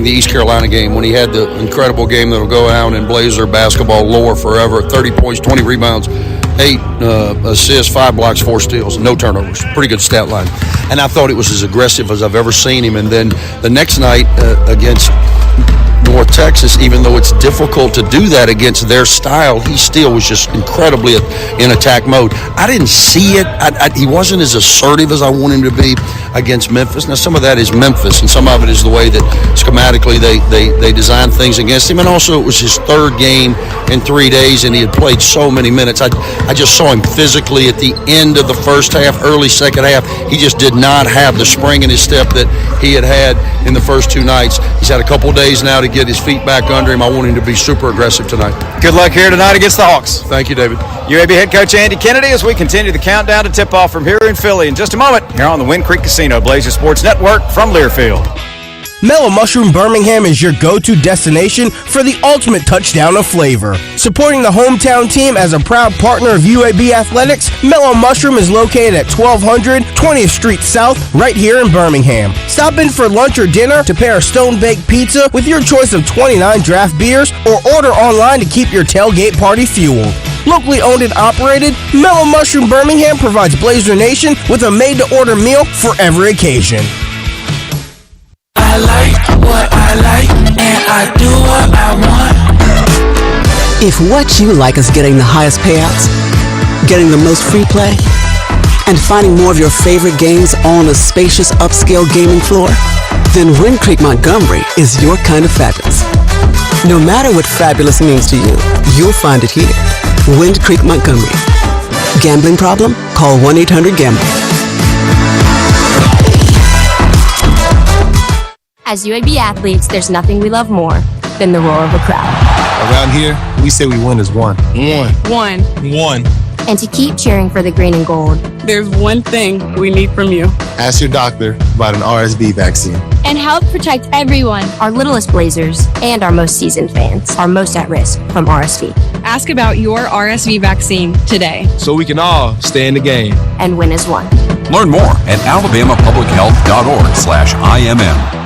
the East Carolina game when he had the incredible game that'll go down in Blazer basketball lore forever. 30 points, 20 rebounds, 8 assists, 5 blocks, 4 steals, no turnovers. Pretty good stat line. And I thought it was as aggressive as I've ever seen him. And then the next night against North Texas, even though it's difficult to do that against their style, he still was just incredibly in attack mode. I didn't see it. He wasn't as assertive as I wanted him to be against Memphis. Now, some of that is Memphis, and some of it is the way that schematically they designed things against him. And also, it was his third game in 3 days, and he had played so many minutes. I just saw him physically at the end of the first half, early second half. He just did not have the spring in his step that he had in the first 2 nights. He's had a couple days now to get his feet back under him. I want him to be super aggressive tonight. Good luck here tonight against the Hawks. Thank you, David. UAB head coach Andy Kennedy as we continue the countdown to tip-off from here in Philly in just a moment here on the Wind Creek Casino Blazer Sports Network from Learfield. Mellow Mushroom Birmingham is your go-to destination for the ultimate touchdown of flavor. Supporting the hometown team as a proud partner of UAB Athletics, Mellow Mushroom is located at 1200 20th Street South, right here in Birmingham. Stop in for lunch or dinner to pair a stone-baked pizza with your choice of 29 draft beers, or order online to keep your tailgate party fueled. Locally owned and operated, Mellow Mushroom Birmingham provides Blazer Nation with a made-to-order meal for every occasion. I like what I like, and I do what I want. If what you like is getting the highest payouts, getting the most free play, and finding more of your favorite games on a spacious upscale gaming floor, then Wind Creek Montgomery is your kind of fabulous. No matter what fabulous means to you, you'll find it here. Wind Creek Montgomery. Gambling problem? Call 1-800-GAMBLER. As UAB athletes, there's nothing we love more than the roar of a crowd. Around here, we say we win as one. One. And to keep cheering for the green and gold. There's one thing we need from you. Ask your doctor about an RSV vaccine. And help protect everyone. Our littlest Blazers and our most seasoned fans are most at risk from RSV. Ask about your RSV vaccine today. So we can all stay in the game. And win as one. Learn more at alabamapublichealth.org/IMM.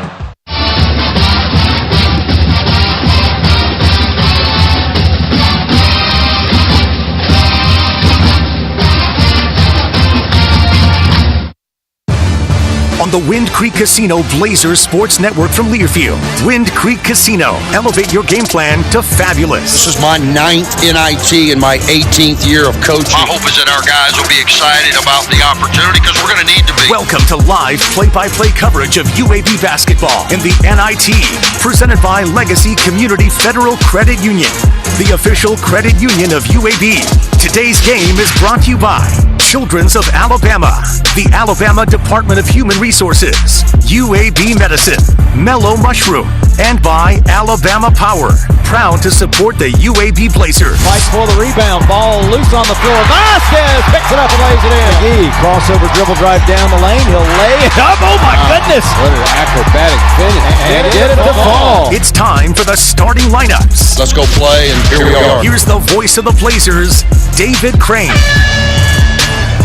On the Wind Creek Casino Blazers Sports Network from Learfield. Wind Creek Casino. Elevate your game plan to fabulous. This is my 9th NIT in my 18th year of coaching. My hope is that our guys will be excited about the opportunity because we're going to need to be. Welcome to live play-by-play coverage of UAB basketball in the NIT. Presented by Legacy Community Federal Credit Union, the official credit union of UAB. Today's game is brought to you by Children's of Alabama, the Alabama Department of Human Resources, UAB Medicine, Mellow Mushroom, and by Alabama Power. Proud to support the UAB Blazers. Fight for the rebound. Ball loose on the floor. Vasquez picks it up and lays it in. McGee, crossover dribble drive down the lane. He'll lay it up. Oh, my goodness. What an acrobatic finish. And get it to fall. It's time for the starting lineups. Let's go play, and here we are. Here's the voice of the Blazers, David Crane.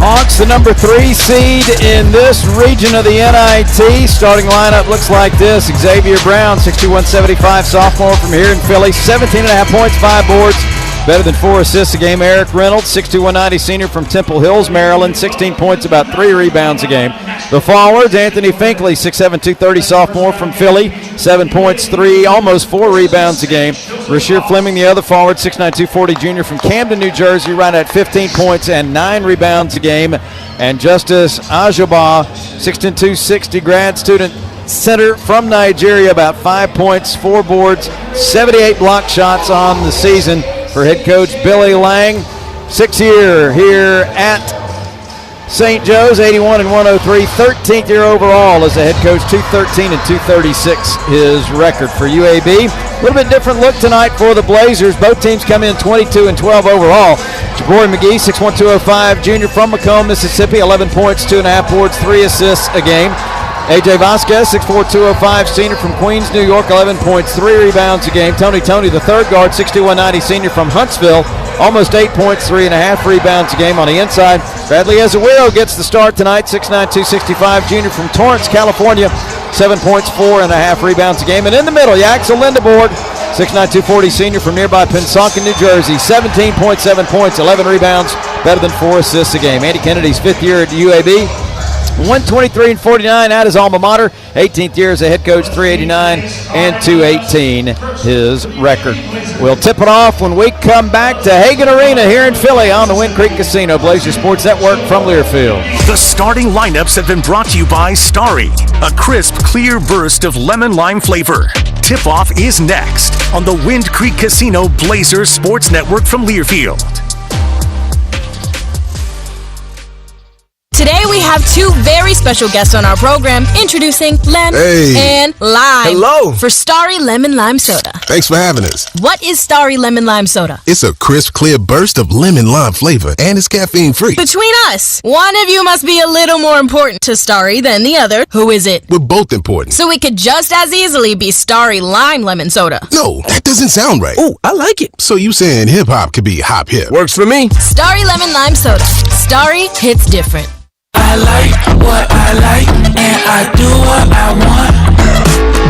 Hawks, the number 3 seed in this region of the NIT. Starting lineup looks like this. Xavier Brown, 6'2", 175, sophomore from here in Philly. 17.5 points, 5 boards. Better than 4 assists a game. Eric Reynolds, 6'2", 190, senior from Temple Hills, Maryland. 16 points, about 3 rebounds a game. The forwards, Anthony Finkley, 6'7", 230, sophomore from Philly. 7 points, 3, almost 4 rebounds a game. Rasheer Fleming, the other forward, 6'9", 240, junior from Camden, New Jersey, right at 15 points and 9 rebounds a game. And Justice Ajaba, 6'10", 260, grad student center from Nigeria, about 5 points, 4 boards, 78 block shots on the season for head coach Billy Lang. 6th year here at St. Joe's, 81 and 103, 13th year overall as a head coach, 213 and 236 his record for UAB. A little bit different look tonight for the Blazers. Both teams come in 22 and 12 overall. Jabari McGee, 6'1", 205, junior from Macomb, Mississippi, 11 points, 2.5 boards, 3 assists a game. AJ Vasquez, 6'4", 205, senior from Queens, New York, 11 points, 3 rebounds a game. Tony, the third guard, 6'2", 190, senior from Huntsville, almost 8 points, 3.5 rebounds a game. On the inside, Bradley Azuero gets the start tonight, 6'9", 265, junior from Torrance, California. 7 points, 4.5 rebounds a game. And in the middle, Yaxel Lindeborg, 6'9", 240, senior from nearby Pennsauken, New Jersey. 17.7 points, 11 rebounds, better than 4 assists a game. Andy Kennedy's 5th year at UAB. 123-49 at his alma mater. 18th year as a head coach, 389 and 218 his record. We'll tip it off when we come back to Hagan Arena here in Philly on the Wind Creek Casino. Blazer Sports Network from Learfield. The starting lineups have been brought to you by Starry, a crisp, clear burst of lemon lime flavor. Tip-off is next on the Wind Creek Casino Blazer Sports Network from Learfield. Today we have 2 very special guests on our program, introducing Lem and Lime. Hello. For Starry Lemon Lime Soda. Thanks for having us. What is Starry Lemon Lime Soda? It's a crisp, clear burst of lemon lime flavor, and it's caffeine-free. Between us, one of you must be a little more important to Starry than the other. Who is it? We're both important. So it could just as easily be Starry Lime Lemon Soda. No, that doesn't sound right. Oh, I like it. So you saying hip-hop could be hop-hip? Works for me. Starry Lemon Lime Soda. Starry hits different. I like what I like, and I do what I want.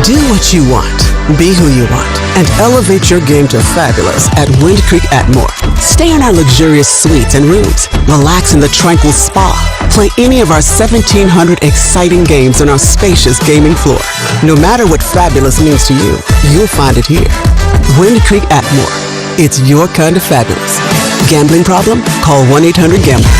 Do what you want, be who you want, and elevate your game to fabulous at Wind Creek Atmore. Stay in our luxurious suites and rooms, relax in the tranquil spa, play any of our 1,700 exciting games on our spacious gaming floor. No matter what fabulous means to you, you'll find it here. Wind Creek Atmore. It's your kind of fabulous. Gambling problem? Call 1-800-GAMBLER.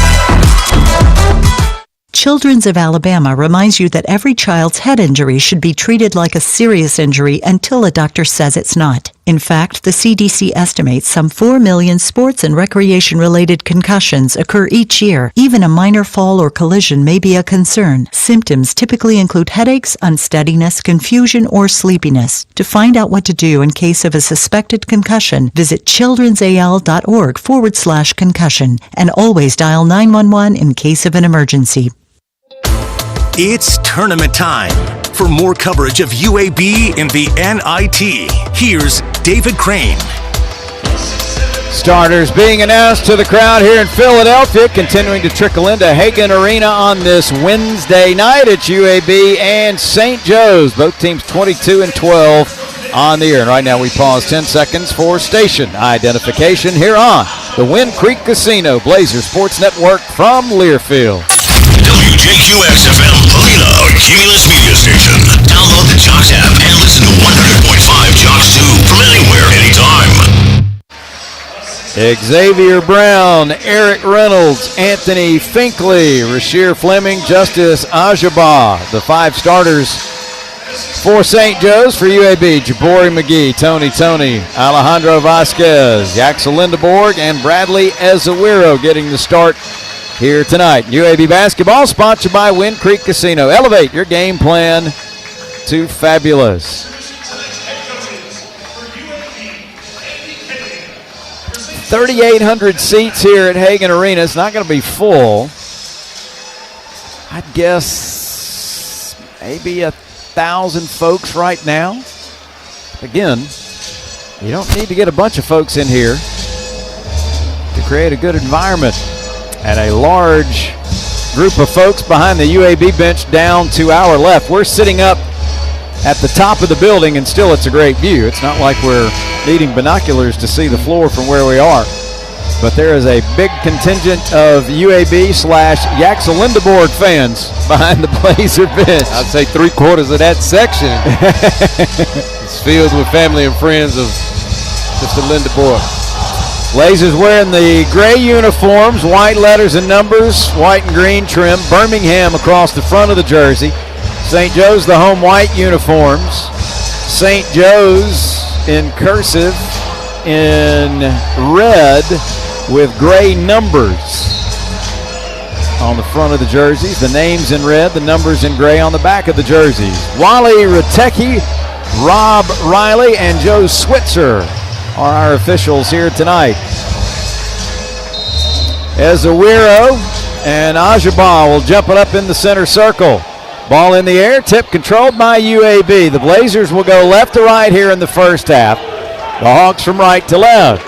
Children's of Alabama reminds you that every child's head injury should be treated like a serious injury until a doctor says it's not. In fact, the CDC estimates some 4 million sports and recreation-related concussions occur each year. Even a minor fall or collision may be a concern. Symptoms typically include headaches, unsteadiness, confusion, or sleepiness. To find out what to do in case of a suspected concussion, visit childrensal.org/concussion and always dial 911 in case of an emergency. It's tournament time. For more coverage of UAB in the NIT, here's David Crane. Starters being announced to the crowd here in Philadelphia, continuing to trickle into Hagan Arena on this Wednesday night. It's UAB and St. Joe's, both teams 22-12 on the air. And right now we pause 10 seconds for station identification here on the Wind Creek Casino Blazer Sports Network from Learfield. WJQX-FM Helena, a Cumulus media station. Download the Jocks app and listen to 100.5 Jocks 2 from anywhere, anytime. Xavier Brown, Eric Reynolds, Anthony Finkley, Rasheer Fleming, Justice Ajaba. The 5 starters for St. Joe's. For UAB, Jabori McGee, Tony, Alejandro Vasquez, Yaxel Lindeborg, and Bradley Azuero getting the start here tonight. UAB basketball sponsored by Wind Creek Casino. Elevate your game plan to fabulous. 3,800 seats here at Hagan Arena. It's not going to be full. I'd guess maybe 1,000 folks right now. Again, you don't need to get a bunch of folks in here to create a good environment. And a large group of folks behind the UAB bench down to our left. We're sitting up at the top of the building, and still it's a great view. It's not like we're needing binoculars to see the floor from where we are. But there is a big contingent of UAB/Yaxel Lindeborg fans behind the Blazer bench. I'd say 3/4 of that section is filled with family and friends of Mr. Lindeborg. Blazers wearing the gray uniforms, white letters and numbers, white and green trim. Birmingham across the front of the jersey. St. Joe's the home white uniforms. St. Joe's in cursive in red with gray numbers on the front of the jerseys. The names in red, the numbers in gray on the back of the jerseys. Wally Ratecki, Rob Riley, and Joe Switzer are our officials here tonight. Azuero and Ajaba will jump it up in the center circle. Ball in the air, tip controlled by UAB. The Blazers will go left to right here in the first half. The Hawks from right to left.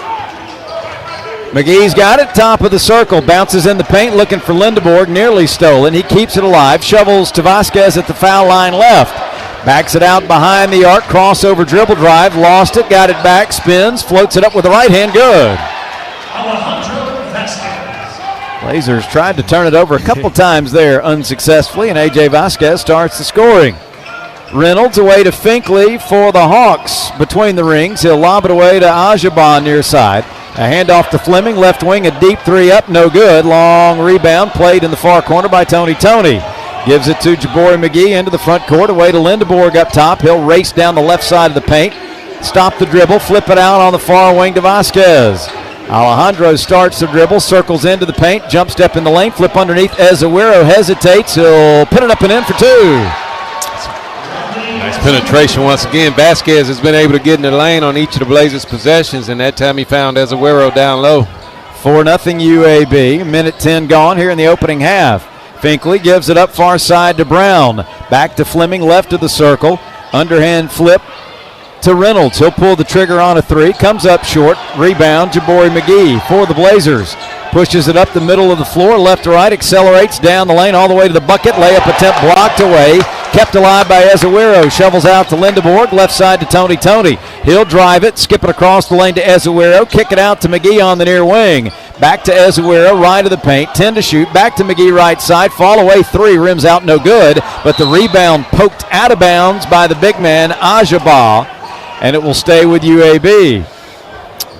McGee's got it, top of the circle, bounces in the paint, looking for Lindeborg, nearly stolen. He keeps it alive, shovels to Vasquez at the foul line left. Backs it out behind the arc, crossover dribble drive, lost it, got it back, spins, floats it up with the right hand, good. Blazers tried to turn it over a couple times there unsuccessfully, and A.J. Vasquez starts the scoring. Reynolds away to Finkley for the Hawks between the rings. He'll lob it away to Ajaba near side. A handoff to Fleming, left wing, a deep three up, no good. Long rebound played in the far corner by Tony. Gives it to Jabori McGee into the front court, away to Lindeborg up top. He'll race down the left side of the paint, stop the dribble, flip it out on the far wing to Vasquez. Alejandro starts the dribble, circles into the paint, jump step in the lane, flip underneath. Ezewiro hesitates. He'll put it up and in for two. Nice penetration once again. Vasquez has been able to get in the lane on each of the Blazers' possessions, and that time he found Ezewiro down low. 4-0 UAB. Minute 10 gone here in the opening half. Finkley gives it up far side to Brown. Back to Fleming, left of the circle. Underhand flip to Reynolds. He'll pull the trigger on a three. Comes up short. Rebound, Jabori McGee for the Blazers. Pushes it up the middle of the floor, left to right, accelerates down the lane all the way to the bucket. Layup attempt blocked away. Kept alive by Ezewiro. Shovels out to Lindeborg, left side to Tony. He'll drive it, skip it across the lane to Ezewiro. Kick it out to McGee on the near wing. Back to Ezewiro, right of the paint. 10 to shoot. Back to McGee right side. Fall away three. Rims out, no good. But the rebound poked out of bounds by the big man, Ajaba. And it will stay with UAB.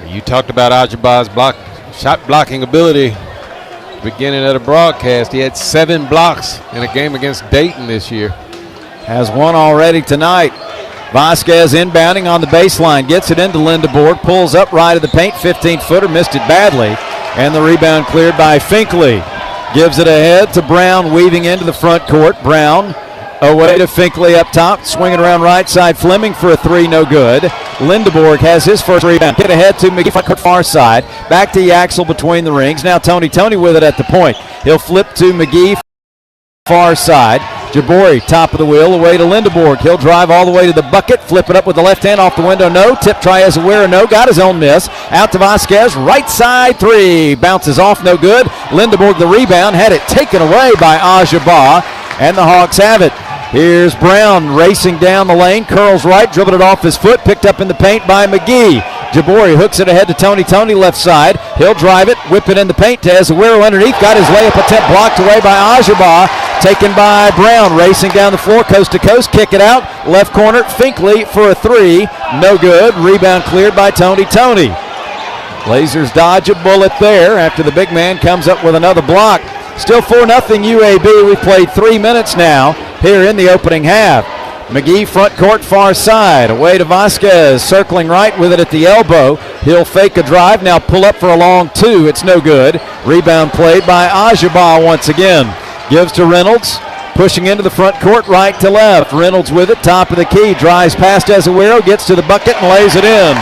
You talked about Ajaba's shot blocking ability beginning of the broadcast. He had 7 blocks in a game against Dayton this year. Has one already tonight. Vasquez inbounding on the baseline. Gets it into Lindeborg. Pulls up right of the paint. 15-footer. Missed it badly. And the rebound cleared by Finkley. Gives it ahead to Brown, weaving into the front court. Brown away to Finkley up top, swinging around right side. Fleming for a three, no good. Lindeborg has his first rebound. Get ahead to McGee, front court far side. Back to Yaxel between the rings. Now Tony with it at the point. He'll flip to McGee, far side. Jabori, top of the wheel, away to Lindeborg. He'll drive all the way to the bucket, flip it up with the left hand off the window, no. Tip try Ezewiro, no. Got his own miss. Out to Vasquez, right side three. Bounces off, no good. Lindeborg the rebound, had it taken away by Ajaba, and the Hawks have it. Here's Brown racing down the lane, curls right, dribbled it off his foot, picked up in the paint by McGee. Jabori hooks it ahead to Tony left side. He'll drive it, whip it in the paint to Ezewiro underneath. Got his layup attempt blocked away by Ajaba. Taken by Brown, racing down the floor, coast to coast, kick it out. Left corner, Finkley for a three. No good. Rebound cleared by Tony. Blazers dodge a bullet there after the big man comes up with another block. Still 4-0 UAB. We've played 3 minutes now here in the opening half. McGee front court far side, away to Vasquez, circling right with it at the elbow. He'll fake a drive, now pull up for a long two. It's no good. Rebound played by Ajaba once again. Gives to Reynolds, pushing into the front court right to left. Reynolds with it, top of the key, drives past Ezewiro, gets to the bucket and lays it in.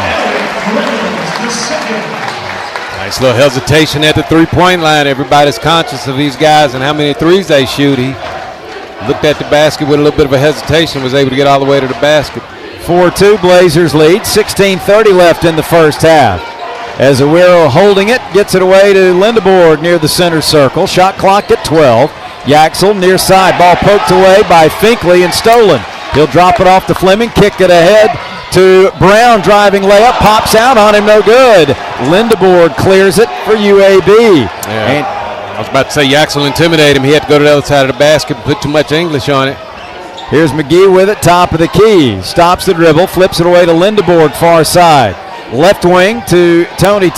Nice little hesitation at the three-point line. Everybody's conscious of these guys and how many threes they shoot. He looked at the basket with a little bit of a hesitation, was able to get all the way to the basket. 4-2 Blazers lead, 16:30 left in the first half. Ezewiro holding it, gets it away to Lindeborg near the center circle. Shot clock at 12. Yaxel near side, ball poked away by Finkley and stolen. He'll drop it off to Fleming, kick it ahead to Brown, driving layup, pops out on him, no good. Lindeborg clears it for UAB. Yeah. And I was about to say Yaxel intimidated him. He had to go to the other side of the basket and put too much English on it. Here's McGee with it, top of the key. Stops the dribble, flips it away to Lindeborg, far side. Left wing to Tony.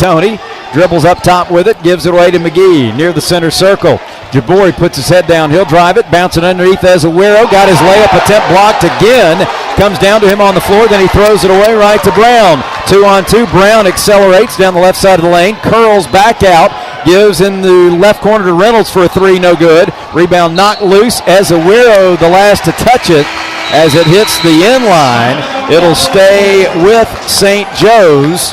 Dribbles up top with it, gives it away to McGee near the center circle. Jabori puts his head down, he'll drive it, bouncing underneath Ezewiro. Got his layup attempt blocked again. Comes down to him on the floor, then he throws it away right to Brown. 2-on-2, Brown accelerates down the left side of the lane, curls back out, gives in the left corner to Reynolds for a three, no good. Rebound knocked loose. Ezewiro the last to touch it as it hits the end line. It'll stay with St. Joe's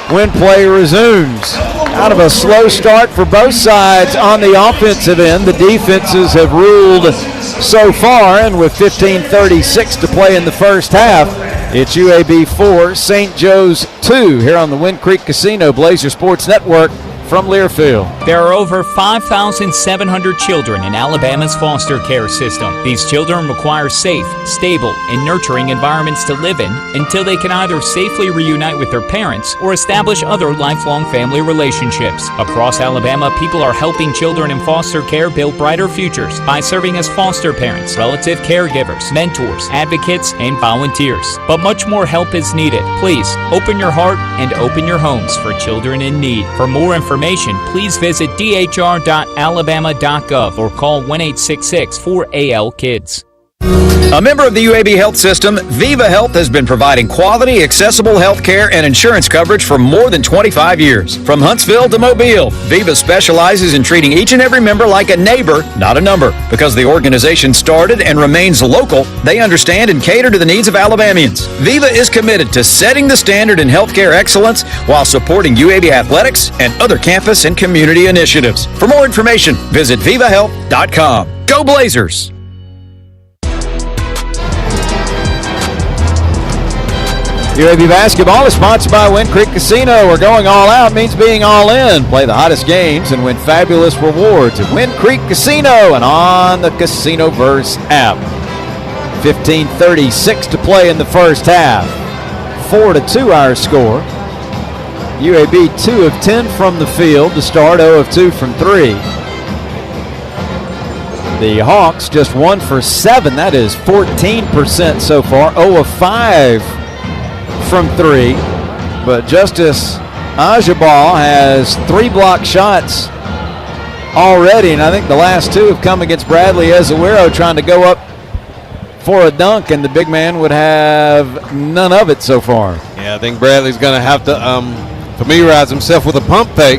when play resumes. Out of a slow start for both sides on the offensive end, the defenses have ruled so far, and with 15:36 to play in the first half, it's UAB 4, St. Joe's 2 here on the Wind Creek Casino Blazer Sports Network from Learfield. There are over 5,700 children in Alabama's foster care system. These children require safe, stable, and nurturing environments to live in until they can either safely reunite with their parents or establish other lifelong family relationships. Across Alabama, people are helping children in foster care build brighter futures by serving as foster parents, relative caregivers, mentors, advocates, and volunteers. But much more help is needed. Please open your heart and open your homes for children in need. For more information, please visit dhr.alabama.gov or call 1-866-4AL-KIDS. A member of the UAB Health System, Viva Health has been providing quality, accessible health care and insurance coverage for more than 25 years. From Huntsville to Mobile, Viva specializes in treating each and every member like a neighbor, not a number. Because the organization started and remains local, they understand and cater to the needs of Alabamians. Viva is committed to setting the standard in healthcare excellence while supporting UAB athletics and other campus and community initiatives. For more information, visit vivahealth.com. Go Blazers! UAB basketball is sponsored by Wind Creek Casino, where going all out means being all in. Play the hottest games and win fabulous rewards at Wind Creek Casino and on the Casinoverse app. 15:36 to play in the first half. 4-2 our score. UAB 2 of 10 from the field to start, 0 of 2 from 3. The Hawks just 1 for 7. That is 14% so far. 0 of 5 from 3, but Justice Ajabal has 3 block shots already, and I think the last 2 have come against Bradley Ezewiro trying to go up for a dunk, and the big man would have none of it so far. Yeah, I think Bradley's going to have to familiarize himself with a pump fake.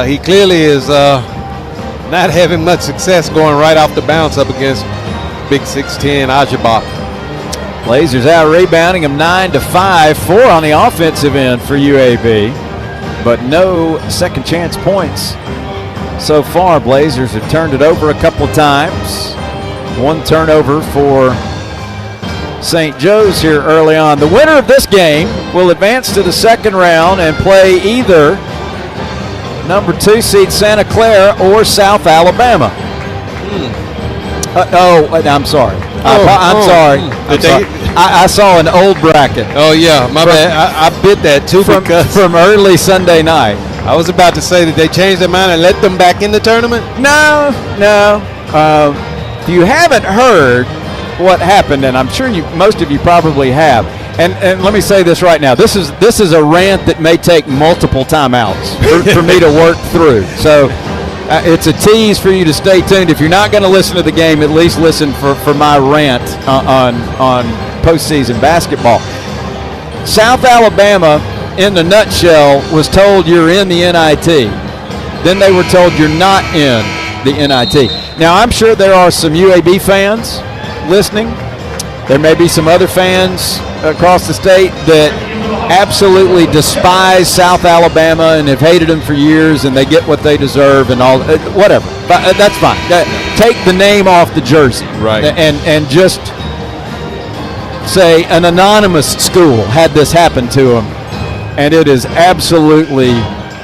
He clearly is not having much success going right off the bounce up against big 6'10" Ajabal. Blazers out rebounding them 9-5, 4 on the offensive end for UAB, but no second chance points so far. Blazers have turned it over a couple of times. 1 turnover for St. Joe's here early on. The winner of this game will advance to the second round and play either number 2 seed Santa Clara or South Alabama. I'm sorry. I'm sorry. I saw an old bracket. Oh, yeah, my bad. I bit that too from early Sunday night. I was about to say that they changed their mind and let them back in the tournament. No. If you haven't heard what happened, and I'm sure most of you probably have, and let me say this right now. This is a rant that may take multiple timeouts for me to work through. So it's a tease for you to stay tuned. If you're not going to listen to the game, at least listen for my rant on postseason basketball. South Alabama, in the nutshell, was told you're in the NIT. Then they were told you're not in the NIT. Now, I'm sure there are some UAB fans listening. There may be some other fans across the state that absolutely despise South Alabama and have hated them for years, and they get what they deserve and all. Whatever, but that's fine. Take the name off the jersey, right? And just say an anonymous school had this happen to them, and it is absolutely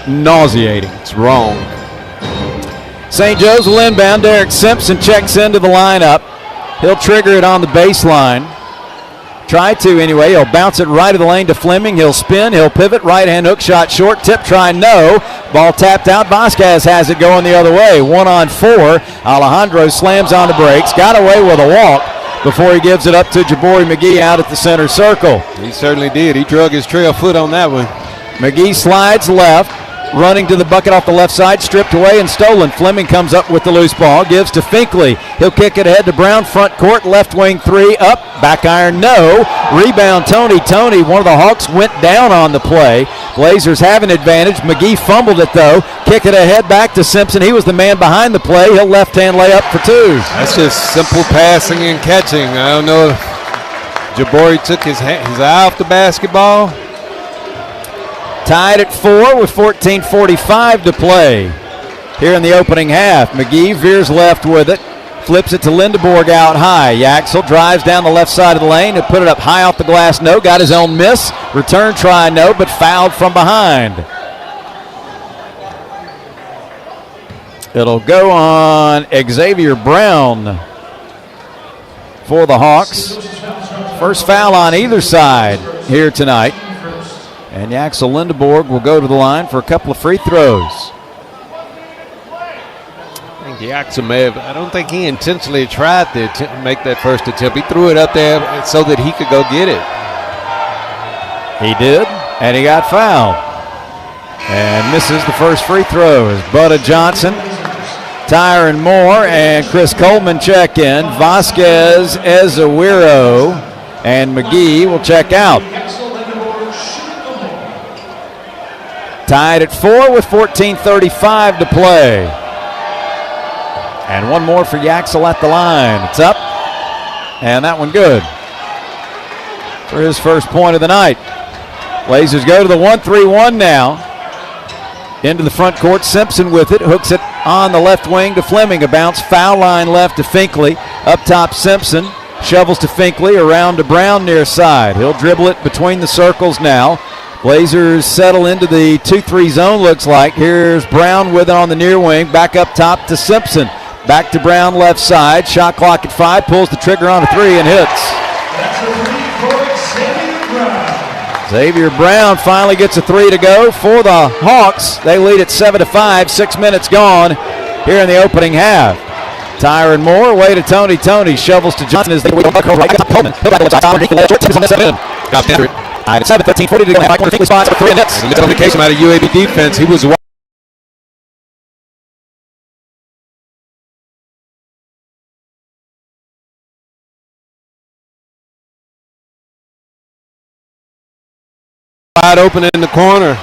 nauseating. It's wrong. St. Joe's will inbound. Derek Simpson checks into the lineup. He'll trigger it on the baseline. Try to anyway. He'll bounce it right of the lane to Fleming. He'll spin. He'll pivot. Right-hand hook shot short. Tip try no. Ball tapped out. Vasquez has it going the other way. 1-on-4. Alejandro slams on the brakes. Got away with a walk before he gives it up to Jabari McGee out at the center circle. He certainly did. He drug his trail foot on that one. McGee slides left. Running to the bucket off the left side, stripped away and stolen. Fleming comes up with the loose ball, gives to Finkley. He'll kick it ahead to Brown, front court, left wing 3, up, back iron, no. Rebound, Tony, one of the Hawks went down on the play. Blazers have an advantage. McGee fumbled it though. Kick it ahead back to Simpson. He was the man behind the play. He'll left-hand lay up for 2. That's just simple passing and catching. I don't know if Jabari took his eye off the basketball. Tied at 4 with 14:45 to play here in the opening half. McGee veers left with it, flips it to Lindeborg out high. Yaxel drives down the left side of the lane and put it up high off the glass. No, got his own miss. Return try no, but fouled from behind. It'll go on Xavier Brown for the Hawks. First foul on either side here tonight. And Yaxel Lindeborg will go to the line for a couple of free throws. I think Yaxel may have, I don't think he intentionally tried to make that first attempt. He threw it up there so that he could go get it. He did, and he got fouled. And misses the first free throw as Butta Johnson, Tyron Moore, and Chris Coleman check in. Vasquez, Ezewiro, and McGee will check out. Tied at 4 with 14:35 to play. And one more for Yaxel at the line. It's up, and that one good for his first point of the night. Blazers go to the 1-3-1 now. Into the front court, Simpson with it, hooks it on the left wing to Fleming. A bounce, foul line left to Finkley. Up top, Simpson shovels to Finkley, around to Brown near side. He'll dribble it between the circles now. Blazers settle into the 2-3 zone, looks like. Here's Brown with it on the near wing. Back up top to Simpson. Back to Brown left side. Shot clock at 5. Pulls the trigger on a 3 and hits. Xavier Brown finally gets a 3 to go for the Hawks. They lead at 7-5. 6 minutes gone here in the opening half. Tyron Moore away to Tony. Tony shovels to Johnson as they wait. Coleman. At 7:13, 40 to go. Mike Finkley spots for 3 and hits. The miscommunication out of UAB defense. He was wide open in the corner.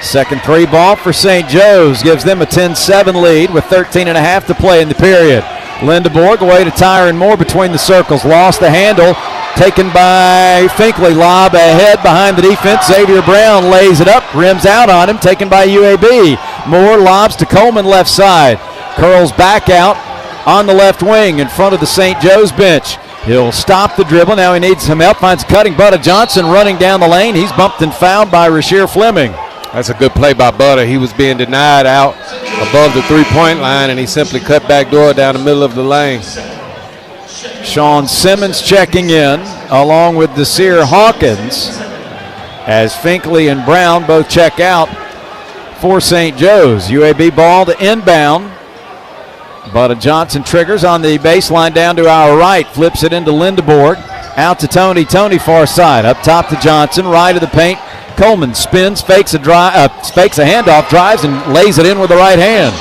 Second 3 ball for St. Joe's gives them a 10-7 lead with 13.5 to play in the period. Lindeborg away to Tyron Moore between the circles. Lost the handle. Taken by Finkley. Lob ahead behind the defense. Xavier Brown lays it up. Rims out on him. Taken by UAB. Moore lobs to Coleman left side. Curls back out on the left wing in front of the St. Joe's bench. He'll stop the dribble. Now he needs some help. Finds cutting Butta Johnson running down the lane. He's bumped and fouled by Rasheer Fleming. That's a good play by Butta. He was being denied out above the three-point line, and he simply cut back door down the middle of the lane. Sean Simmons checking in, along with Desir Hawkins, as Finkley and Brown both check out for St. Joe's. UAB ball to inbound. Butta Johnson triggers on the baseline down to our right, flips it into Lindeborg. Out to Tony. Tony far side. Up top to Johnson, right of the paint. Coleman spins, fakes a handoff, drives, and lays it in with the right hand.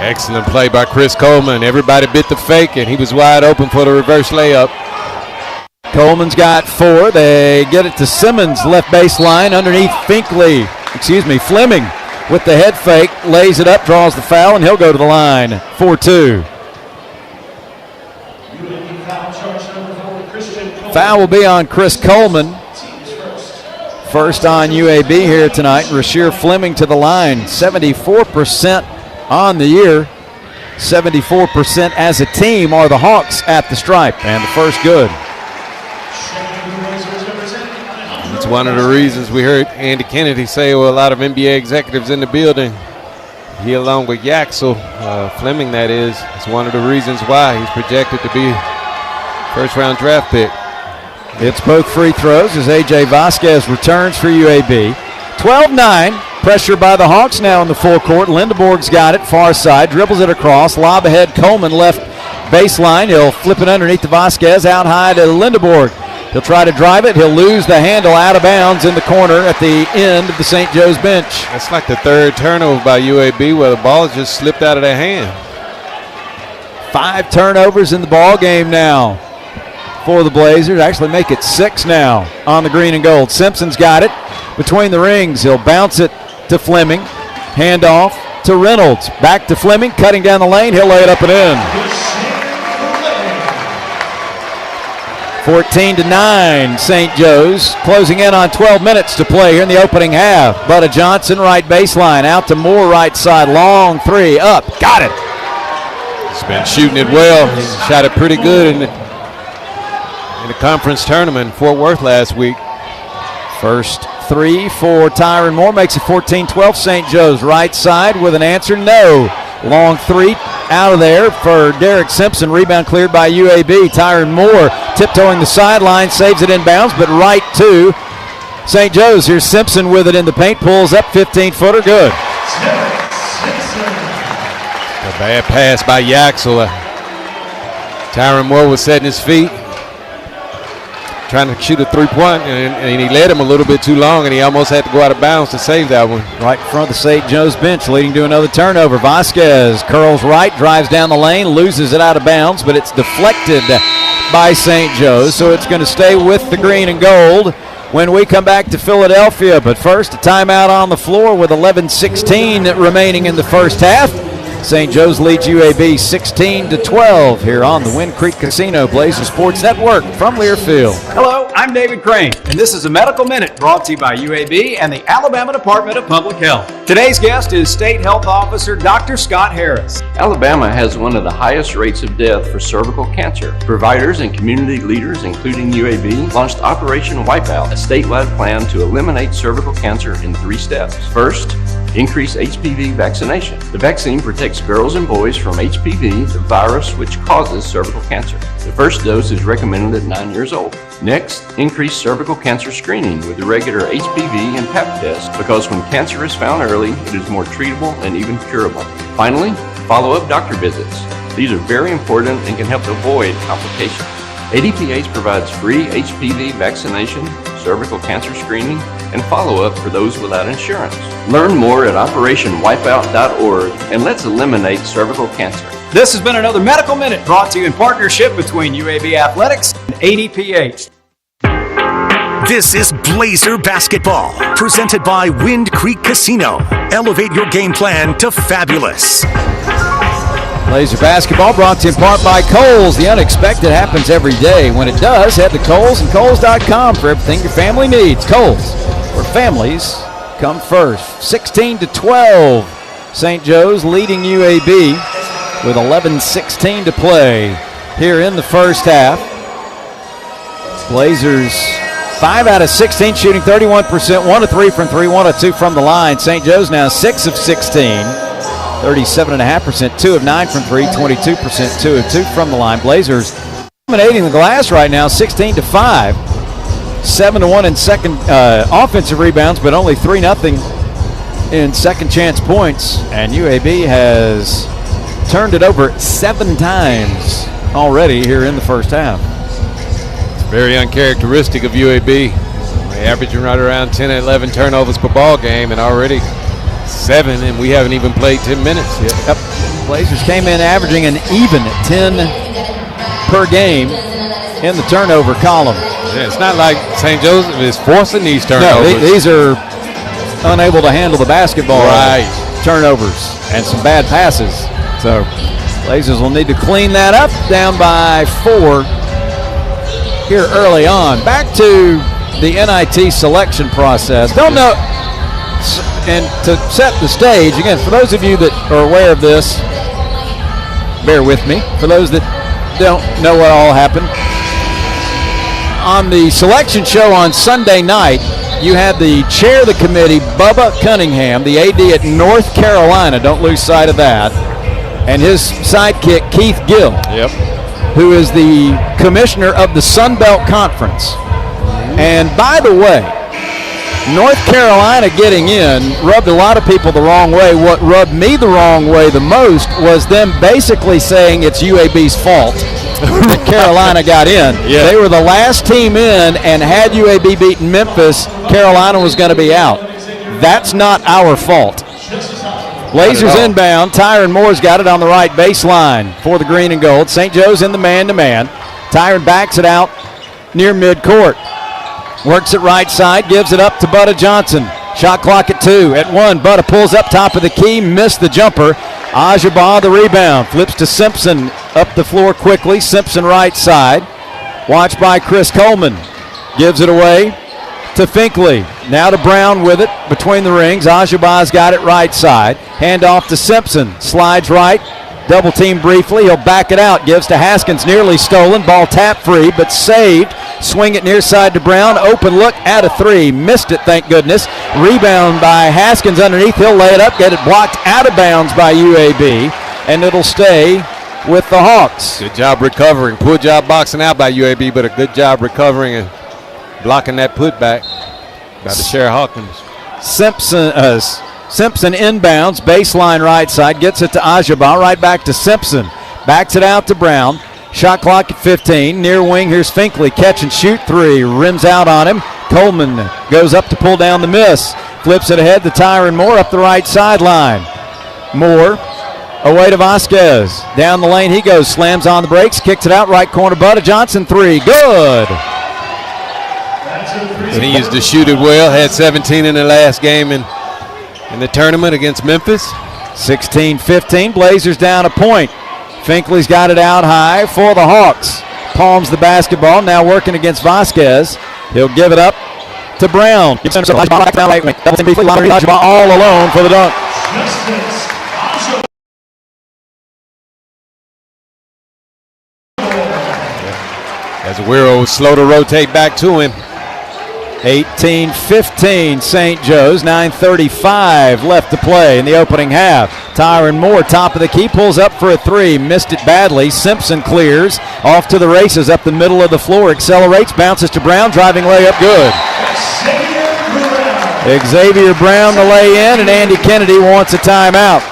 Excellent play by Chris Coleman. Everybody bit the fake, and he was wide open for the reverse layup. Coleman's got 4. They get it to Simmons, left baseline, underneath Fleming with the head fake, lays it up, draws the foul, and he'll go to the line. 4-2. Foul will be on Chris Coleman. First on UAB here tonight. Rasheer Fleming to the line. 74% on the year. 74% as a team are the Hawks at the stripe. And the first good. It's one of the reasons we heard Andy Kennedy say, well, a lot of NBA executives in the building. He, along with Yaxel Fleming, that is one of the reasons why he's projected to be first-round draft pick. It's both free throws as A.J. Vasquez returns for UAB. 12-9, pressure by the Hawks now in the full court. Lindeborg's got it, far side, dribbles it across, lob ahead, Coleman left baseline. He'll flip it underneath to Vasquez, out high to Lindeborg. He'll try to drive it. He'll lose the handle out of bounds in the corner at the end of the St. Joe's bench. That's like the third turnover by UAB where the ball just slipped out of their hand. 5 turnovers in the ball game now for the Blazers. Actually make it 6 now on the green and gold. Simpson's got it between the rings. He'll bounce it to Fleming. Handoff to Reynolds. Back to Fleming, cutting down the lane. He'll lay it up and in. 14-9, St. Joe's, closing in on 12 minutes to play here in the opening half. Butta Johnson, right baseline, out to Moore, right side, long 3, up, got it. He's been shooting it well. He shot it pretty good in the conference tournament in Fort Worth last week. First 3 for Tyron Moore makes it 14-12. St. Joe's right side with an answer, no. Long three out of there for Derek Simpson. Rebound cleared by UAB. Tyron Moore tiptoeing the sideline, saves it inbounds, but right to St. Joe's. Here's Simpson with it in the paint, pulls up 15-footer, good. A bad pass by Yaxel. Tyron Moore was setting his feet, trying to shoot a three-point, and he led him a little bit too long, and he almost had to go out of bounds to save that one. Right in front of the St. Joe's bench, leading to another turnover. Vasquez curls right, drives down the lane, loses it out of bounds, but it's deflected by St. Joe's, so it's going to stay with the green and gold when we come back to Philadelphia. But first, a timeout on the floor with 11:16 remaining in the first half. St. Joe's leads UAB 16-12 here on the Wind Creek Casino Blazer Sports Network from Learfield. Hello, I'm David Crane, and this is a Medical Minute brought to you by UAB and the Alabama Department of Public Health. Today's guest is State Health Officer Dr. Scott Harris. Alabama has one of the highest rates of death for cervical cancer. Providers and community leaders, including UAB, launched Operation Wipeout, a statewide plan to eliminate cervical cancer in 3 steps. First, increase HPV vaccination. The vaccine protects girls and boys from HPV, the virus which causes cervical cancer. The first dose is recommended at 9 years old. Next, increase cervical cancer screening with the regular HPV and Pap test, because when cancer is found early, it is more treatable and even curable. Finally, follow-up doctor visits. These are very important and can help avoid complications. ADPH provides free HPV vaccination, cervical cancer screening, and follow-up for those without insurance. Learn more at OperationWipeout.org, and let's eliminate cervical cancer. This has been another Medical Minute brought to you in partnership between UAB Athletics and ADPH. This is Blazer Basketball, presented by Wind Creek Casino. Elevate your game plan to fabulous. Blazer Basketball brought to you in part by Kohl's. The unexpected happens every day. When it does, head to Kohl's and Kohl's.com for everything your family needs. Kohl's, where families come first. 16-12. St. Joe's leading UAB with 11:16 to play here in the first half. Blazers 5 out of 16 shooting 31%, 1 of 3 from 3, 1 of 2 from the line. St. Joe's now 6 of 16. 37.5%, 2 of 9 from 3, 22%, 2 of 2 from the line. Blazers dominating the glass right now, 16-5. 7-1 in second offensive rebounds, but only 3-0 in second chance points. And UAB has turned it over 7 times already here in the first half. It's very uncharacteristic of UAB. They're averaging right around 10 and 11 turnovers per ball game, and already 7, and we haven't even played 10 minutes yet. Yep. Blazers came in averaging an even 10 per game in the turnover column. Yeah, it's not like St. Joseph is forcing these turnovers. No, these are unable to handle the basketball turnovers and some bad passes. So Blazers will need to clean that up, down by 4 here early on. Back to the NIT selection process. Don't know. And to set the stage, again, for those of you that are aware of this, bear with me. For those that don't know what all happened, on the selection show on Sunday night, you had the chair of the committee, Bubba Cunningham, the AD at North Carolina, don't lose sight of that, and his sidekick, Keith Gill, who is the commissioner of the Sun Belt Conference. And by the way, North Carolina getting in rubbed a lot of people the wrong way. What rubbed me the wrong way the most was them basically saying it's UAB's fault that Carolina got in. Yeah. They were the last team in, and had UAB beaten Memphis, Carolina was going to be out. That's not our fault. Blazers inbound. Tyron Moore's got it on the right baseline for the green and gold. St. Joe's in the man-to-man. Tyron backs it out near midcourt. Works it right side, gives it up to Butta Johnson. Shot clock at 2. At 1, Butta pulls up top of the key, missed the jumper. Ajaba the rebound, flips to Simpson up the floor quickly. Simpson right side. Watched by Chris Coleman. Gives it away to Finkley. Now to Brown with it between the rings. Ajaba's got it right side. Hand off to Simpson. Slides right. Double team briefly. He'll back it out. Gives to Haskins. Nearly stolen. Ball tap free, but saved. Swing it near side to Brown. Open look at a three. Missed it, thank goodness. Rebound by Haskins underneath. He'll lay it up. Get it blocked out of bounds by UAB. And it'll stay with the Hawks. Good job recovering. Poor job boxing out by UAB, but a good job recovering and blocking that putback by the Sheriff Hawkins. Simpson inbounds, baseline right side, gets it to Ajabar, right back to Simpson. Backs it out to Brown. Shot clock at 15. Near wing, here's Finkley. Catch and shoot three. Rims out on him. Coleman goes up to pull down the miss. Flips it ahead to Tyron Moore up the right sideline. Moore away to Vasquez. Down the lane he goes. Slams on the brakes. Kicks it out right corner. Butta Johnson three. Good. Continues to shoot it well. Had 17 in the last game in the tournament against Memphis. 16-15. Blazers down a point. Finkley's got it out high for the Hawks. Palms the basketball. Now working against Vasquez. He'll give it up to Brown. All alone for the dunk. As Aguero was slow to rotate back to him. 18-15 St. Joe's, 9:35 left to play in the opening half. Tyron Moore, top of the key, pulls up for a three, missed it badly. Simpson clears, off to the races, up the middle of the floor, accelerates, bounces to Brown, driving layup, good. Xavier Brown the lay in, and Andy Kennedy wants a timeout.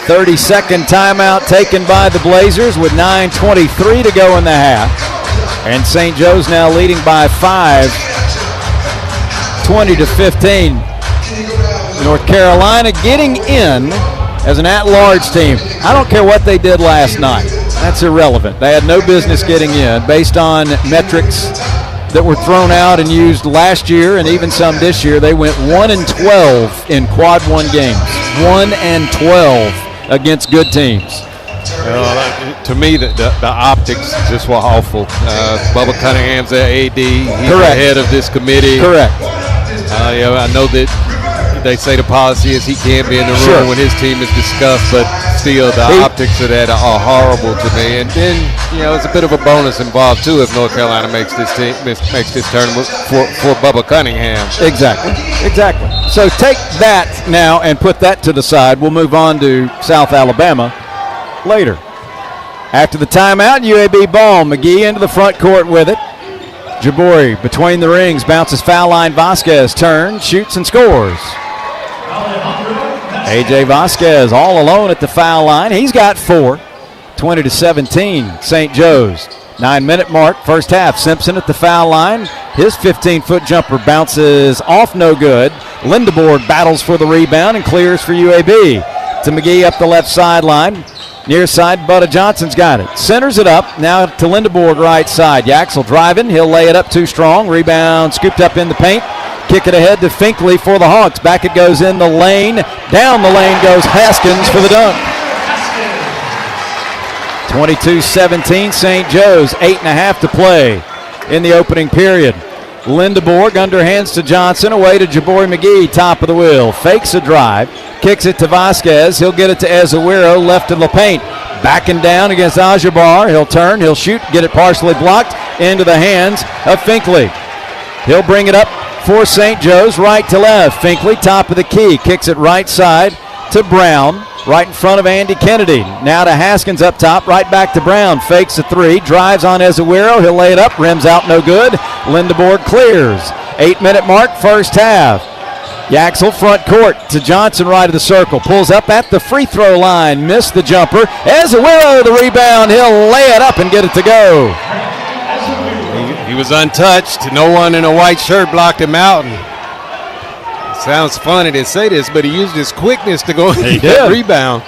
30-second timeout taken by the Blazers with 9:23 to go in the half. And St. Joe's now leading by 5, 20-15. North Carolina getting in as an at-large team. I don't care what they did last night. That's irrelevant. They had no business getting in based on metrics that were thrown out and used last year and even some this year. They went 1-12 in quad one games. 1-12 against good teams. To me, the optics just were awful. Bubba Cunningham's their AD. He's the head of this committee. Correct. I know that they say the policy is he can't be in the room when his team is discussed, but still the optics of that are horrible to me. And then, it's a bit of a bonus involved too if North Carolina makes this tournament for Bubba Cunningham. Exactly. So take that now and put that to the side. We'll move on to South Alabama later. After the timeout, UAB ball. McGee into the front court with it. Jabori between the rings, bounces foul line. Vasquez turns, shoots, and scores. A.J. Vasquez all alone at the foul line. He's got 4. 20-17, St. Joe's. 9-minute mark, first half. Simpson at the foul line. His 15-foot jumper bounces off, no good. Lindeborg battles for the rebound and clears for UAB. To McGee up the left sideline. Near side, Butta Johnson's got it. Centers it up, now to Lindeborg right side. Yaxel driving, he'll lay it up too strong. Rebound scooped up in the paint. Kick it ahead to Finkley for the Hawks. Back it goes in the lane. Down the lane goes Haskins for the dunk. 22-17 St. Joe's, 8.5 to play in the opening period. Lindeborg underhands to Johnson, away to Jabori McGee, top of the wheel. Fakes a drive, kicks it to Vasquez. He'll get it to Ezewiro, left of the paint. Backing down against Ajabar. He'll turn, he'll shoot, get it partially blocked into the hands of Finkley. He'll bring it up for St. Joe's, right to left. Finkley, top of the key, kicks it right side to Brown, right in front of Andy Kennedy. Now to Haskins up top, right back to Brown. Fakes a three, drives on Ezewiro. He'll lay it up, rims out, no good. Lindeborg clears. 8-minute mark, first half. Yaxel front court to Johnson, right of the circle. Pulls up at the free throw line. Missed the jumper. Ezewiro the rebound. He'll lay it up and get it to go. He was untouched. No one in a white shirt blocked him out. And it sounds funny to say this, but he used his quickness to go and get that rebound.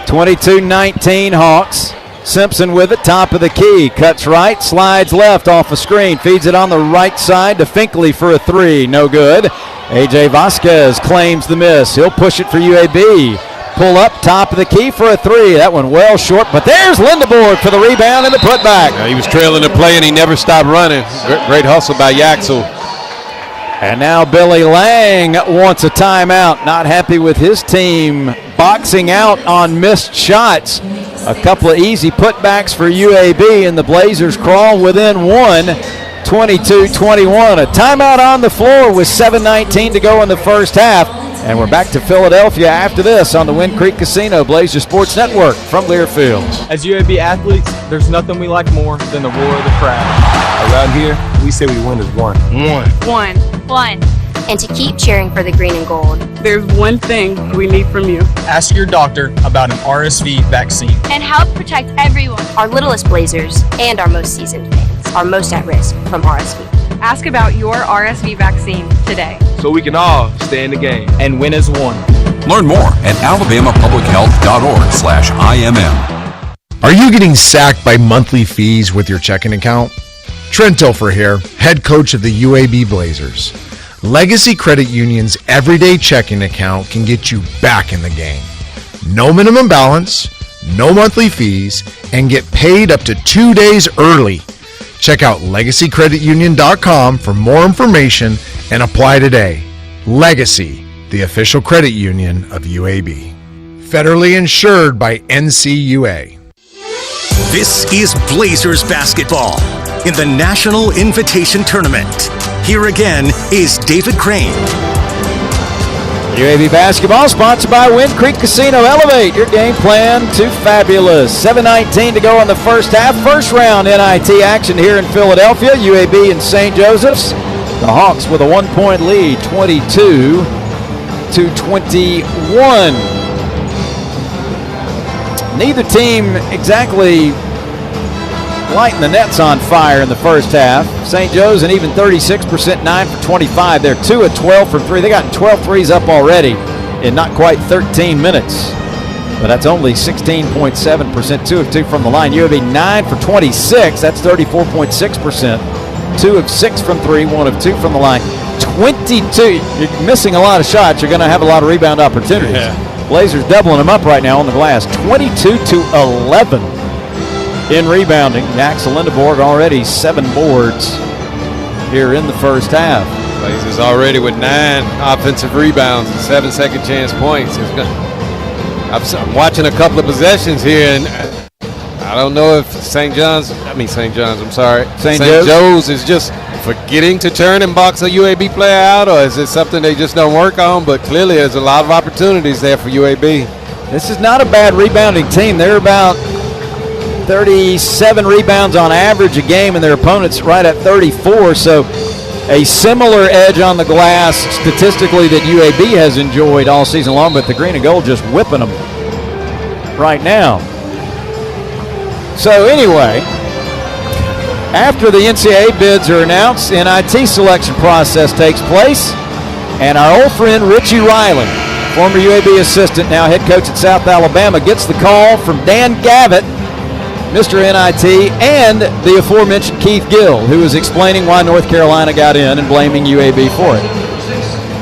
22-19 Hawks. Simpson with it, top of the key. Cuts right, slides left off a screen. Feeds it on the right side to Finkley for a three. No good. A.J. Vasquez claims the miss. He'll push it for UAB. Pull up, top of the key for a three. That one well short, but there's Lindeborg for the rebound and the putback. He was trailing the play and he never stopped running. Great hustle by Yaxel. And now Billy Lang wants a timeout. Not happy with his team boxing out on missed shots. A couple of easy putbacks for UAB, and the Blazers crawl within one, 22-21. A timeout on the floor with 7:19 to go in the first half. And we're back to Philadelphia after this on the Wind Creek Casino Blazer Sports Network from Learfield. As UAB athletes, there's nothing we like more than the roar of the crowd. Around here, we say we win as one. One. And to keep cheering for the green and gold. There's one thing we need from you. Ask your doctor about an RSV vaccine. And help protect everyone. Our littlest Blazers and our most seasoned fans are most at risk from RSV. Ask about your RSV vaccine today. So we can all stay in the game and win as one. Learn more at alabamapublichealth.org/IMM. Are you getting sacked by monthly fees with your checking account? Trent Dilfer here, head coach of the UAB Blazers. Legacy Credit Union's everyday checking account can get you back in the game. No minimum balance, no monthly fees, and get paid up to 2 days early. Check out legacycreditunion.com for more information and apply today. Legacy, the official credit union of UAB. Federally insured by NCAA. This is Blazers basketball in the National Invitation Tournament. Here again is David Crane. UAB basketball sponsored by Wind Creek Casino. Elevate your game plan to fabulous. 7:19 to go in the first half. First round NIT action here in Philadelphia. UAB and St. Joseph's. The Hawks with a 1-point lead, 22-21. Neither team exactly lighting the nets on fire in the first half. St. Joe's an even 36%, 9 for 25. They're 2 of 12 from 3. They got 12 threes up already in not quite 13 minutes. But that's only 16.7%, 2 of 2 from the line. UAB 9 for 26. That's 34.6%. 2 of 6 from 3, 1 of 2 from the line. 22. You're missing a lot of shots. You're going to have a lot of rebound opportunities. Yeah. Blazers doubling them up right now on the glass. 22-11. In rebounding, Axel Lindeborg already 7 boards here in the first half. Blazers already with 9 offensive rebounds and 7 second chance points. I'm watching a couple of possessions here, and I don't know if St. Joe's is just forgetting to turn and box a UAB player out, or is it something they just don't work on? But clearly there's a lot of opportunities there for UAB. This is not a bad rebounding team. They're about 37 rebounds on average a game, and their opponents right at 34. So a similar edge on the glass statistically that UAB has enjoyed all season long, but the green and gold just whipping them right now. So anyway, after the NCAA bids are announced, NIT selection process takes place, and our old friend Richie Riley, former UAB assistant, now head coach at South Alabama, gets the call from Dan Gavitt, Mr. NIT, and the aforementioned Keith Gill, who was explaining why North Carolina got in and blaming UAB for it.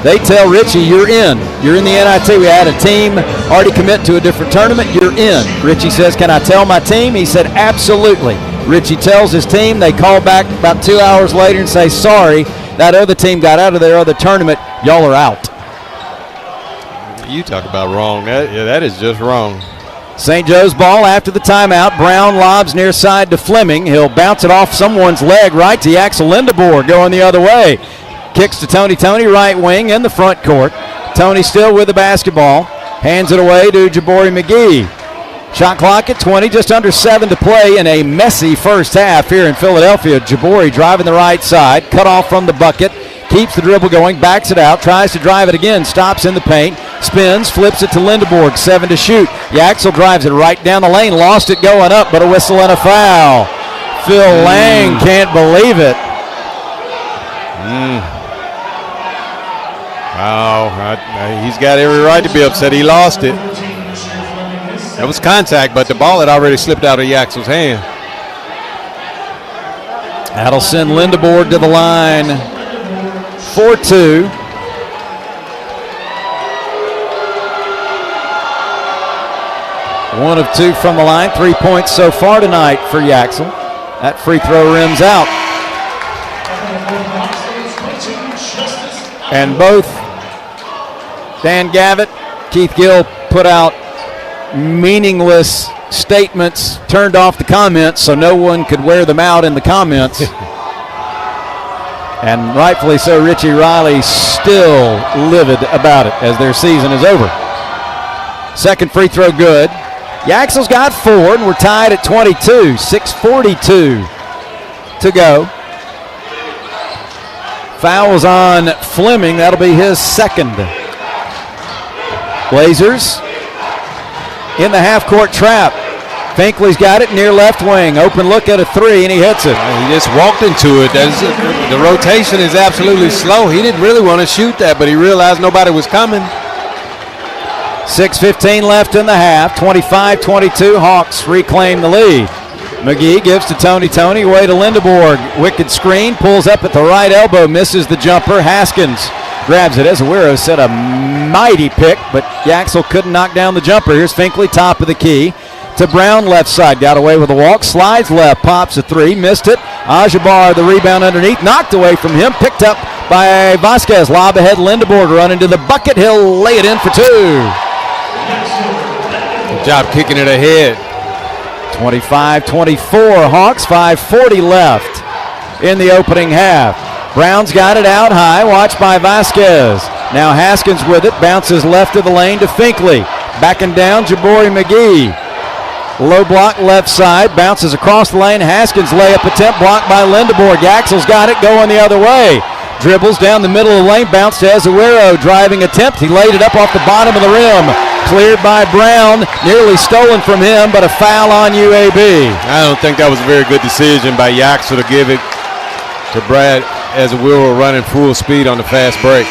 They tell Richie, you're in. You're in the NIT. We had a team already commit to a different tournament. You're in. Richie says, can I tell my team? He said, absolutely. Richie tells his team. They call back about 2 hours later and say, sorry, that other team got out of their other tournament. Y'all are out. You talk about wrong. That is just wrong. St. Joe's ball after the timeout. Brown lobs near side to Fleming. He'll bounce it off someone's leg right to Axel Lindeborg going the other way. Kicks to Tony, right wing in the front court. Tony still with the basketball. Hands it away to Jabari McGee. Shot clock at 20, just under 7 to play in a messy first half here in Philadelphia. Jabari driving the right side, cut off from the bucket. Keeps the dribble going, backs it out, tries to drive it again, stops in the paint, spins, flips it to Lindeborg, 7 to shoot. Yaxel drives it right down the lane, lost it going up, but a whistle and a foul. Phil Lang can't believe it. Oh, he's got every right to be upset. He lost it. That was contact, but the ball had already slipped out of Yaxel's hand. That'll send Lindeborg to the line. 4-2. One of 2 from the line. 3 points so far tonight for Yaxel. That free throw rims out. And both Dan Gavitt, Keith Gill put out meaningless statements, turned off the comments so no one could wear them out in the comments. And rightfully so, Richie Riley still livid about it as their season is over. Second free throw good. Yaxel's got 4, and we're tied at 22. 6:42 to go. Fouls on Fleming. That'll be his second. Blazers in the half-court trap. Finkley's got it near left wing. Open look at a 3, and he hits it. He just walked into it. The rotation is absolutely slow. He didn't really want to shoot that, but he realized nobody was coming. 6:15 left in the half. 25-22. Hawks reclaim the lead. McGee gives to Tony. Away to Lindeborg. Wicked screen. Pulls up at the right elbow. Misses the jumper. Haskins grabs it. Ezewiro set a mighty pick, but Yaxel couldn't knock down the jumper. Here's Finkley, top of the key. To Brown, left side. Got away with a walk. Slides left. Pops a 3. Missed it. Ajabar, the rebound underneath. Knocked away from him. Picked up by Vasquez. Lob ahead. Lindeborg running to the bucket. He'll lay it in for 2. Good job kicking it ahead. 25-24 Hawks, 5:40 left in the opening half. Brown's got it out high, watched by Vasquez. Now Haskins with it, bounces left of the lane to Finkley. Backing down, Jabori McGee. Low block left side, bounces across the lane. Haskins layup attempt blocked by Lindeborg. Yaxel's got it going the other way. Dribbles down the middle of the lane, bounce to Ezewiro. Driving attempt, he laid it up off the bottom of the rim. Cleared by Brown, nearly stolen from him, but a foul on UAB. I don't think that was a very good decision by Yaxel to give it to Brad Ezewiro running full speed on the fast break.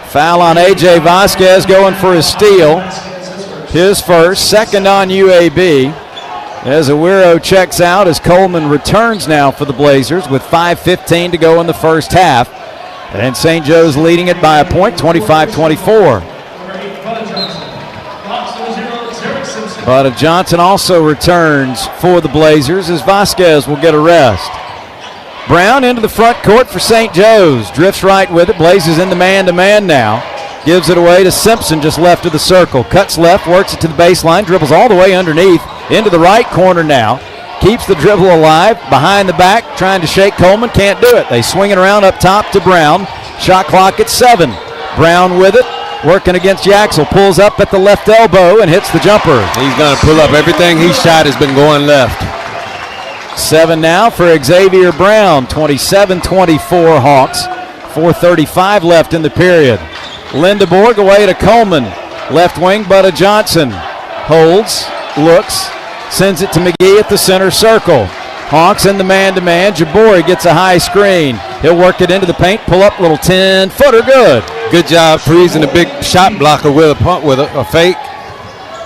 Foul on A.J. Vasquez going for a steal. His first, second on UAB. Ezewiro checks out as Coleman returns now for the Blazers with 5:15 to go in the first half. And St. Joe's leading it by a point, 25-24. But Johnson also returns for the Blazers as Vasquez will get a rest. Brown into the front court for St. Joe's. Drifts right with it. Blazers in the man-to-man now. Gives it away to Simpson just left of the circle. Cuts left, works it to the baseline. Dribbles all the way underneath into the right corner now. Keeps the dribble alive. Behind the back, trying to shake Coleman. Can't do it. They swing it around up top to Brown. Shot clock at 7. Brown with it. Working against Yaxel. Pulls up at the left elbow and hits the jumper. He's going to pull up. Everything he shot has been going left. 7 now for Xavier Brown. 27-24 Hawks. 4:35 left in the period. Lindeborg away to Coleman. Left wing, Butta Johnson. Holds, looks, sends it to McGee at the center circle. Hawks in the man-to-man. Jabori gets a high screen. He'll work it into the paint. Pull up, little 10-footer, good. Good job freezing the big shot blocker with a pump with a fake.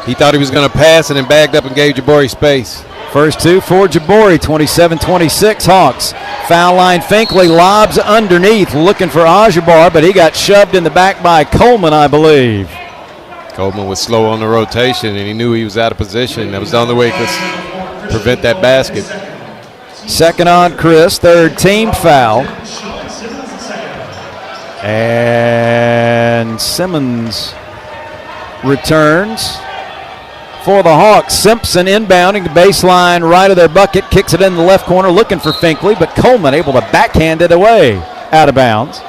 He thought he was going to pass and then bagged up and gave Jabori space. First 2 for Jabori, 27-26 Hawks. Foul line, Finkley lobs underneath, looking for Ajabar, but he got shoved in the back by Coleman, I believe. Coleman was slow on the rotation, and he knew he was out of position. That was the only way he could prevent that basket. Second on Chris, third team foul. And Simmons returns for the Hawks. Simpson inbounding the baseline right of their bucket, kicks it in the left corner looking for Finkley, but Coleman able to backhand it away out of bounds.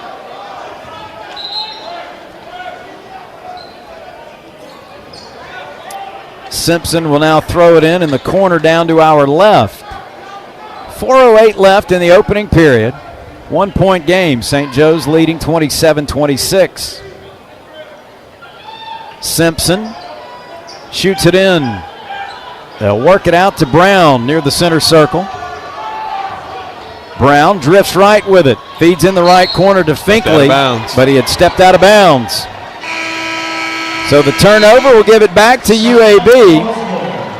Simpson will now throw it in the corner down to our left. 4:08 left in the opening period. 1 point game. St. Joe's leading 27-26. Simpson shoots it in. They'll work it out to Brown near the center circle. Brown drifts right with it. Feeds in the right corner to Finkley, but he had stepped out of bounds. So the turnover will give it back to UAB.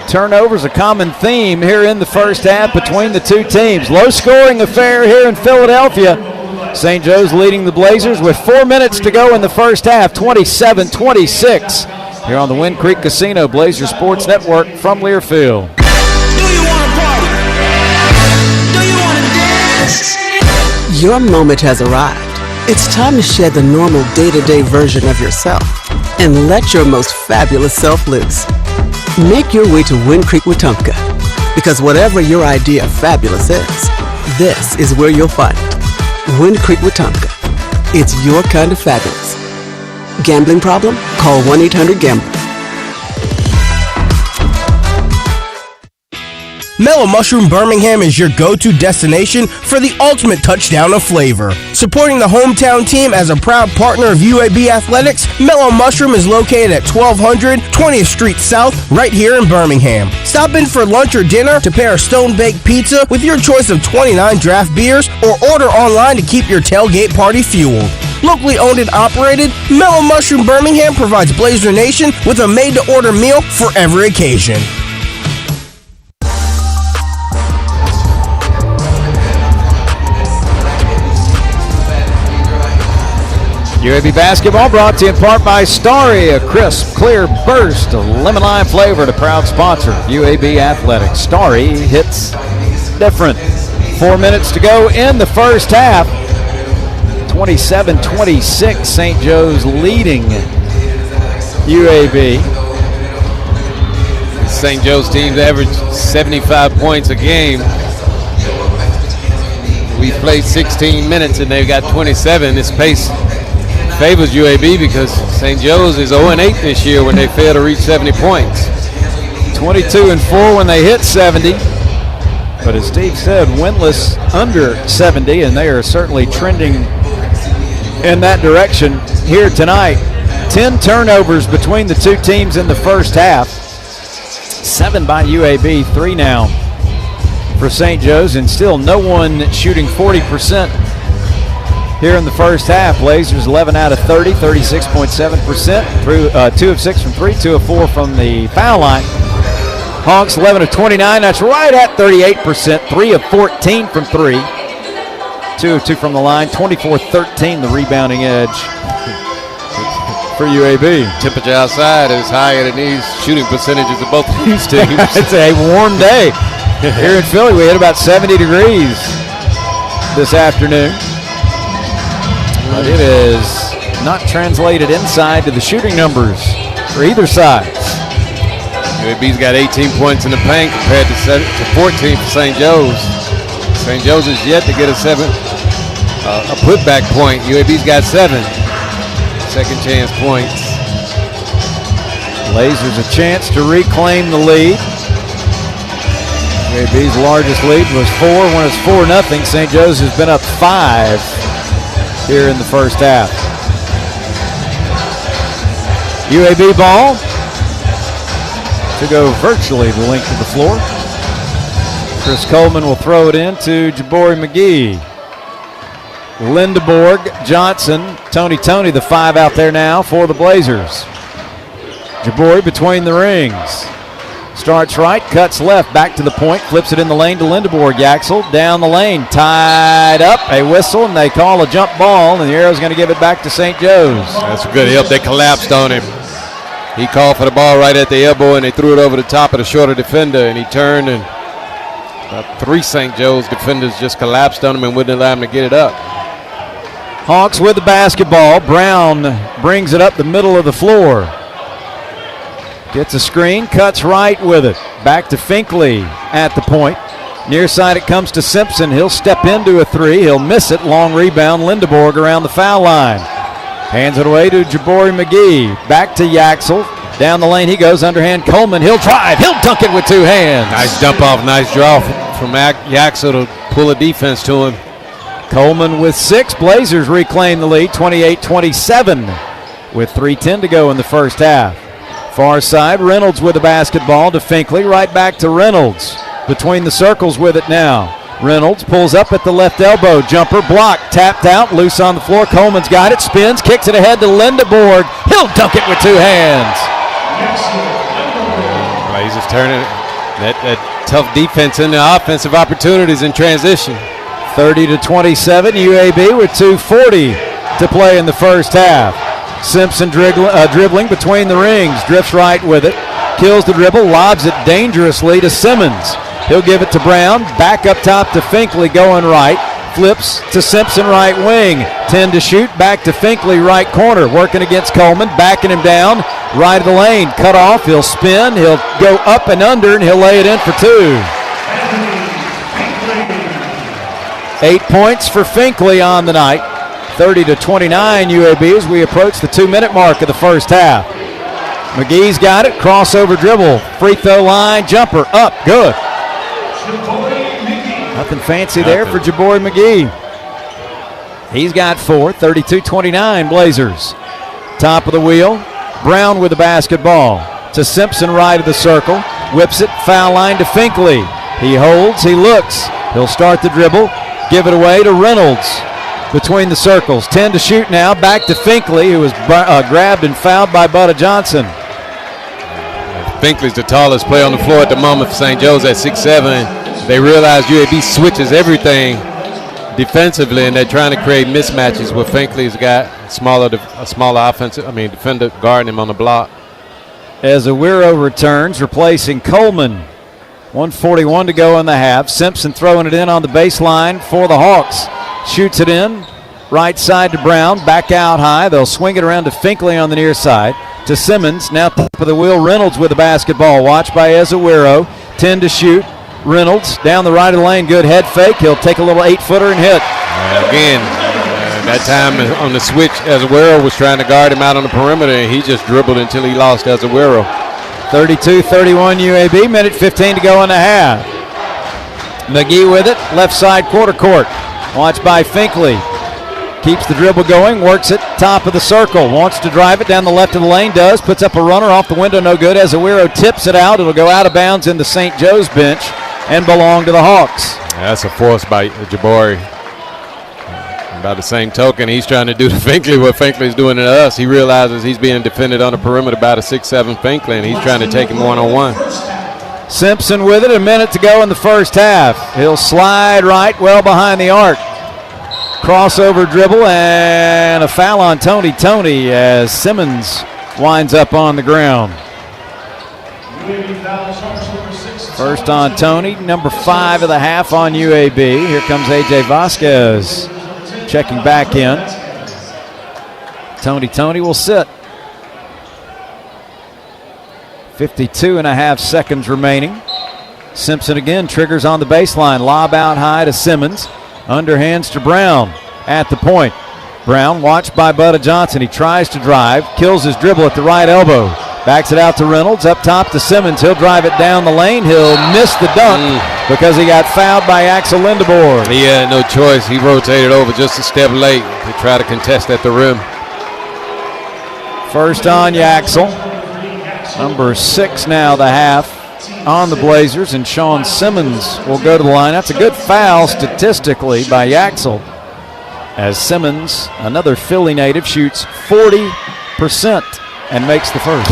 Turnovers a common theme here in the first half between the two teams. Low scoring affair here in Philadelphia. St. Joe's leading the Blazers with 4 minutes to go in the first half, 27-26. Here on the Wind Creek Casino Blazer Sports Network from Learfield. Your moment has arrived. It's time to shed the normal day-to-day version of yourself and let your most fabulous self loose. Make your way to Wind Creek Wetumpka, because whatever your idea of fabulous is, this is where you'll find it. Wind Creek Wetumpka. It's your kind of fabulous. Gambling problem? Call 1-800-GAMBLER. Mellow Mushroom Birmingham is your go-to destination for the ultimate touchdown of flavor. Supporting the hometown team as a proud partner of UAB Athletics, Mellow Mushroom is located at 1200 20th Street South, right here in Birmingham. Stop in for lunch or dinner to pair a stone-baked pizza with your choice of 29 draft beers, or order online to keep your tailgate party fueled. Locally owned and operated, Mellow Mushroom Birmingham provides Blazer Nation with a made-to-order meal for every occasion. UAB basketball brought to you in part by Starry, a crisp, clear burst of lemon lime flavor, the proud sponsor of UAB Athletics. Starry hits different. 4 minutes to go in the first half. 27-26, St. Joe's leading UAB. St. Joe's teams average 75 points a game. We played 16 minutes and they've got 27. This pace favors UAB because St. Joe's is 0-8 this year when they fail to reach 70 points. 22-4 when they hit 70. But as Steve said, winless under 70, and they are certainly trending in that direction here tonight. 10 turnovers between the two teams in the first half. 7 by UAB, 3 now for St. Joe's, and still no one shooting 40% here in the first half. Blazers 11 out of 30, 36.7%. Through 2 of 6 from 3, 2 of 4 from the foul line. Hawks 11 of 29, that's right at 38%. 3 of 14 from 3. 2 of 2 from the line, 24-13 the rebounding edge for UAB. Temperature outside is higher than these shooting percentages of both of these teams. It's a warm day. Here in Philly, we hit about 70 degrees this afternoon. But it is not translated inside to the shooting numbers for either side. UAB's got 18 points in the paint compared to 14 for St. Joe's. St. Joe's is yet to get a putback point. UAB's got 7 second chance points. Blazers a chance to reclaim the lead. UAB's largest lead was 4 when it's 4-0. St. Joe's has been up 5 here in the first half. UAB ball to go virtually the length of the floor. Chris Coleman will throw it in to Jabari McGee. Lindeborg, Johnson, Tony, the 5 out there now for the Blazers. Jabari between the rings. Starts right, cuts left, back to the point, flips it in the lane to Lindeborg. Yaxel down the lane, tied up, a whistle, and they call a jump ball, and the Arrow's going to give it back to St. Joe's. That's a good help. They collapsed on him. He called for the ball right at the elbow, and they threw it over the top of the shorter defender, and he turned, and about 3 St. Joe's defenders just collapsed on him and wouldn't allow him to get it up. Hawks with the basketball. Brown brings it up the middle of the floor. Gets a screen, cuts right with it. Back to Finkley at the point. Near side it comes to Simpson. He'll step into a 3. He'll miss it. Long rebound. Lindeborg around the foul line. Hands it away to Jabari McGee. Back to Yaxel. Down the lane he goes. Underhand Coleman. He'll drive. He'll dunk it with 2 hands. Nice dump off. Nice draw from Yaxel to pull a defense to him. Coleman with 6. Blazers reclaim the lead. 28-27 with 3:10 to go in the first half. Far side, Reynolds with the basketball to Finkley. Right back to Reynolds. Between the circles with it now. Reynolds pulls up at the left elbow. Jumper blocked, tapped out, loose on the floor. Coleman's got it, spins, kicks it ahead to Lindeborg. He'll dunk it with 2 hands. Blazers turning that tough defense into offensive opportunities in transition. 30-27, UAB with 2:40 to play in the first half. Simpson dribbling between the rings, drifts right with it, kills the dribble, lobs it dangerously to Simmons. He'll give it to Brown, back up top to Finkley going right. Flips to Simpson, right wing. 10 to shoot. Back to Finkley, right corner. Working against Coleman. Backing him down. Right of the lane. Cut off. He'll spin. He'll go up and under, and he'll lay it in for 2. 8 points for Finkley on the night. 30-29 UAB as we approach the 2-minute mark of the first half. McGee's got it. Crossover dribble. Free throw line. Jumper. Up. Good. Nothing fancy there for Jabori McGee. He's got 4. 32-29 Blazers. Top of the wheel. Brown with the basketball. To Simpson, right of the circle. Whips it. Foul line to Finkley. He holds. He looks. He'll start the dribble. Give it away to Reynolds. Between the circles. 10 to shoot now. Back to Finkley, who was grabbed and fouled by Butta Johnson. Finkley's the tallest player on the floor at the moment for St. Joe's at 6'7". They realize UAB switches everything defensively, and they're trying to create mismatches where Finkley's got a smaller defender guarding him on the block. As Awiro returns, replacing Coleman. 1:41 to go in the half. Simpson throwing it in on the baseline for the Hawks. Shoots it in. Right side to Brown. Back out high. They'll swing it around to Finkley on the near side. To Simmons. Now top of the wheel. Reynolds with the basketball. Watched by Ezewiro. 10 to shoot. Reynolds down the right of the lane. Good head fake. He'll take a little 8-footer and hit. That time on the switch, Ezewiro was trying to guard him out on the perimeter, and he just dribbled until he lost Ezewiro. 32-31 UAB. Minute 15 to go in the half. McGee with it. Left side quarter court. Watched by Finkley. Keeps the dribble going. Works it. Top of the circle. Wants to drive it down the left of the lane. Does. Puts up a runner off the window. No good. Ezewiro tips it out. It'll go out of bounds in the St. Joe's bench and belong to the Hawks. That's a force by Jabari. By the same token, he's trying to do to Finkley what Finkley's doing to us. He realizes he's being defended on the perimeter by the 6'7" Finkley, and he's trying to take him one-on-one. Simpson with it. A minute to go in the first half. He'll slide right well behind the arc. Crossover dribble and a foul on Tony as Simmons winds up on the ground. First on Tony, number 5 of the half on UAB. Here comes A.J. Vasquez checking back in. Tony will sit. 52.5 seconds remaining. Simpson again triggers on the baseline. Lob out high to Simmons. Underhands to Brown at the point. Brown watched by Butta Johnson. He tries to drive, kills his dribble at the right elbow. Backs it out to Reynolds, up top to Simmons. He'll drive it down the lane. He'll miss the dunk because he got fouled by Axel Lindebord. He had no choice. He rotated over just a step late to try to contest at the rim. First on Yaxel. Number 6 now the half on the Blazers, and Sean Simmons will go to the line. That's a good foul statistically by Yaxel, as Simmons, another Philly native, shoots 40% and makes the first.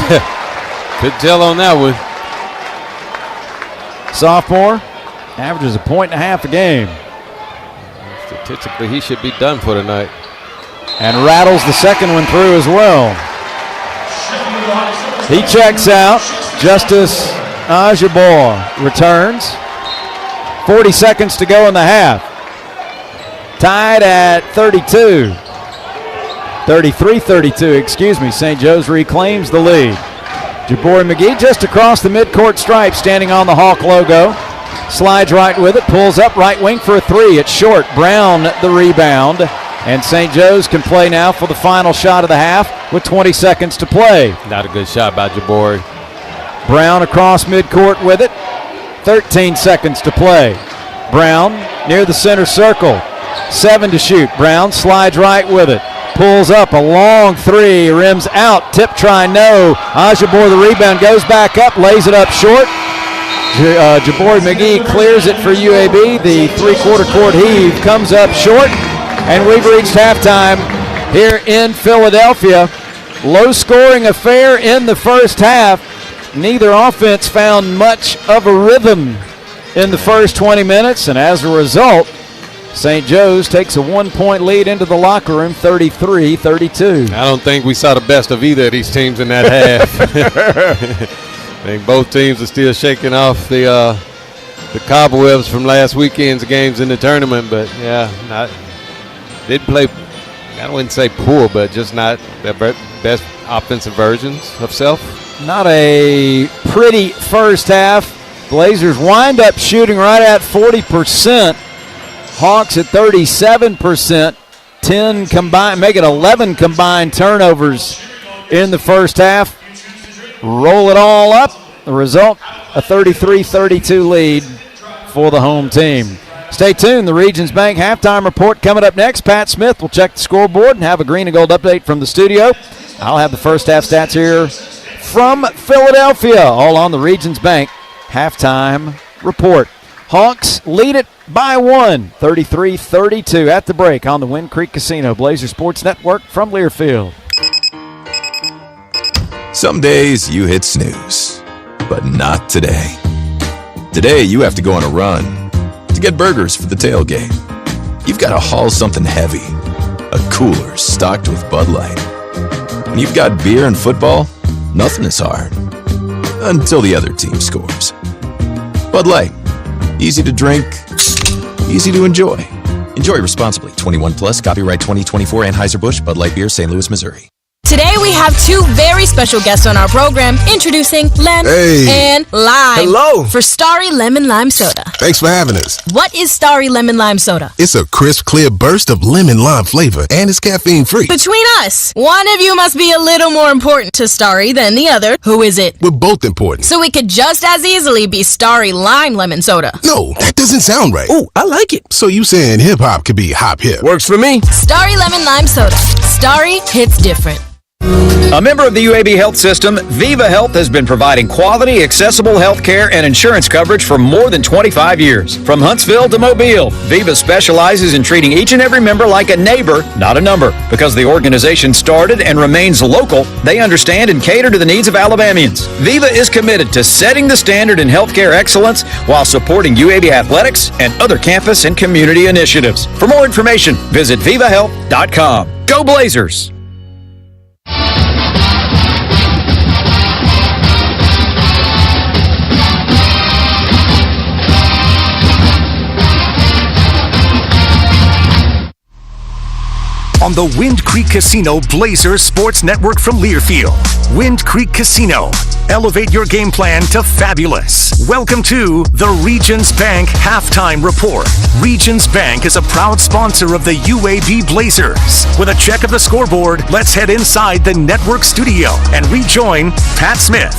Good tell on that one. Sophomore averages 1.5 points a game. Statistically, he should be done for tonight. And rattles the second one through as well. He checks out. Justice Ajabor returns. 40 seconds to go in the half. Tied at 32. 33-32, excuse me. St. Joe's reclaims the lead. Jabori McGee just across the midcourt stripe, standing on the Hawk logo. Slides right with it, pulls up right wing for a 3. It's short. Brown the rebound. And St. Joe's can play now for the final shot of the half with 20 seconds to play. Not a good shot by Jabori. Brown across midcourt with it. 13 seconds to play. Brown near the center circle. 7 to shoot. Brown slides right with it. Pulls up a long 3. Rims out. Tip try no. Ajabor the rebound. Goes back up. Lays it up short. Jabori McGee clears it for UAB. The three-quarter court heave comes up short. And we've reached halftime here in Philadelphia. Low-scoring affair in the first half. Neither offense found much of a rhythm in the first 20 minutes, and as a result, St. Joe's takes a 1-point lead into the locker room, 33-32. I don't think we saw the best of either of these teams in that half. I think both teams are still shaking off the the cobwebs from last weekend's games in the tournament. But did play. I wouldn't say poor, but just not their best offensive versions of self. Not a pretty first half. Blazers wind up shooting right at 40%. Hawks at 37%. 10 combined, make it 11 combined turnovers in the first half. Roll it all up. The result, a 33-32 lead for the home team. Stay tuned. The Regions Bank halftime report coming up next. Pat Smith will check the scoreboard and have a green and gold update from the studio. I'll have the first half stats here from Philadelphia, all on the Regions Bank halftime report. Hawks lead it by 1, 33-32 at the break on the Wind Creek Casino Blazer Sports Network from Learfield. Some days you hit snooze, but not today. Today you have to go on a run to get burgers for the tailgate. You've got to haul something heavy, a cooler stocked with Bud Light. When you've got beer and football, nothing is hard, until the other team scores. Bud Light, easy to drink, easy to enjoy. Enjoy responsibly. 21 plus, copyright 2024 Anheuser-Busch, Bud Light Beer, St. Louis, Missouri. Today we have two very special guests on our program, introducing Len and Lime. Hello. For Starry Lemon Lime Soda. Thanks for having us. What is Starry Lemon Lime Soda? It's a crisp, clear burst of lemon lime flavor, and it's caffeine-free. Between us, one of you must be a little more important to Starry than the other. Who is it? We're both important. So it could just as easily be Starry Lime Lemon Soda. No, that doesn't sound right. Oh, I like it. So you saying hip-hop could be hop-hip? Works for me. Starry Lemon Lime Soda. Starry hits different. A member of the UAB Health System, Viva Health has been providing quality, accessible health care and insurance coverage for more than 25 years. From Huntsville to Mobile, Viva specializes in treating each and every member like a neighbor, not a number. Because the organization started and remains local, they understand and cater to the needs of Alabamians. Viva is committed to setting the standard in healthcare excellence while supporting UAB athletics and other campus and community initiatives. For more information, visit vivahealth.com. Go Blazers! On the Wind Creek Casino Blazers Sports Network from Learfield. Wind Creek Casino. Elevate your game plan to fabulous. Welcome to the Regions Bank Halftime Report. Regions Bank is a proud sponsor of the UAB Blazers. With a check of the scoreboard, let's head inside the network studio and rejoin Pat Smith.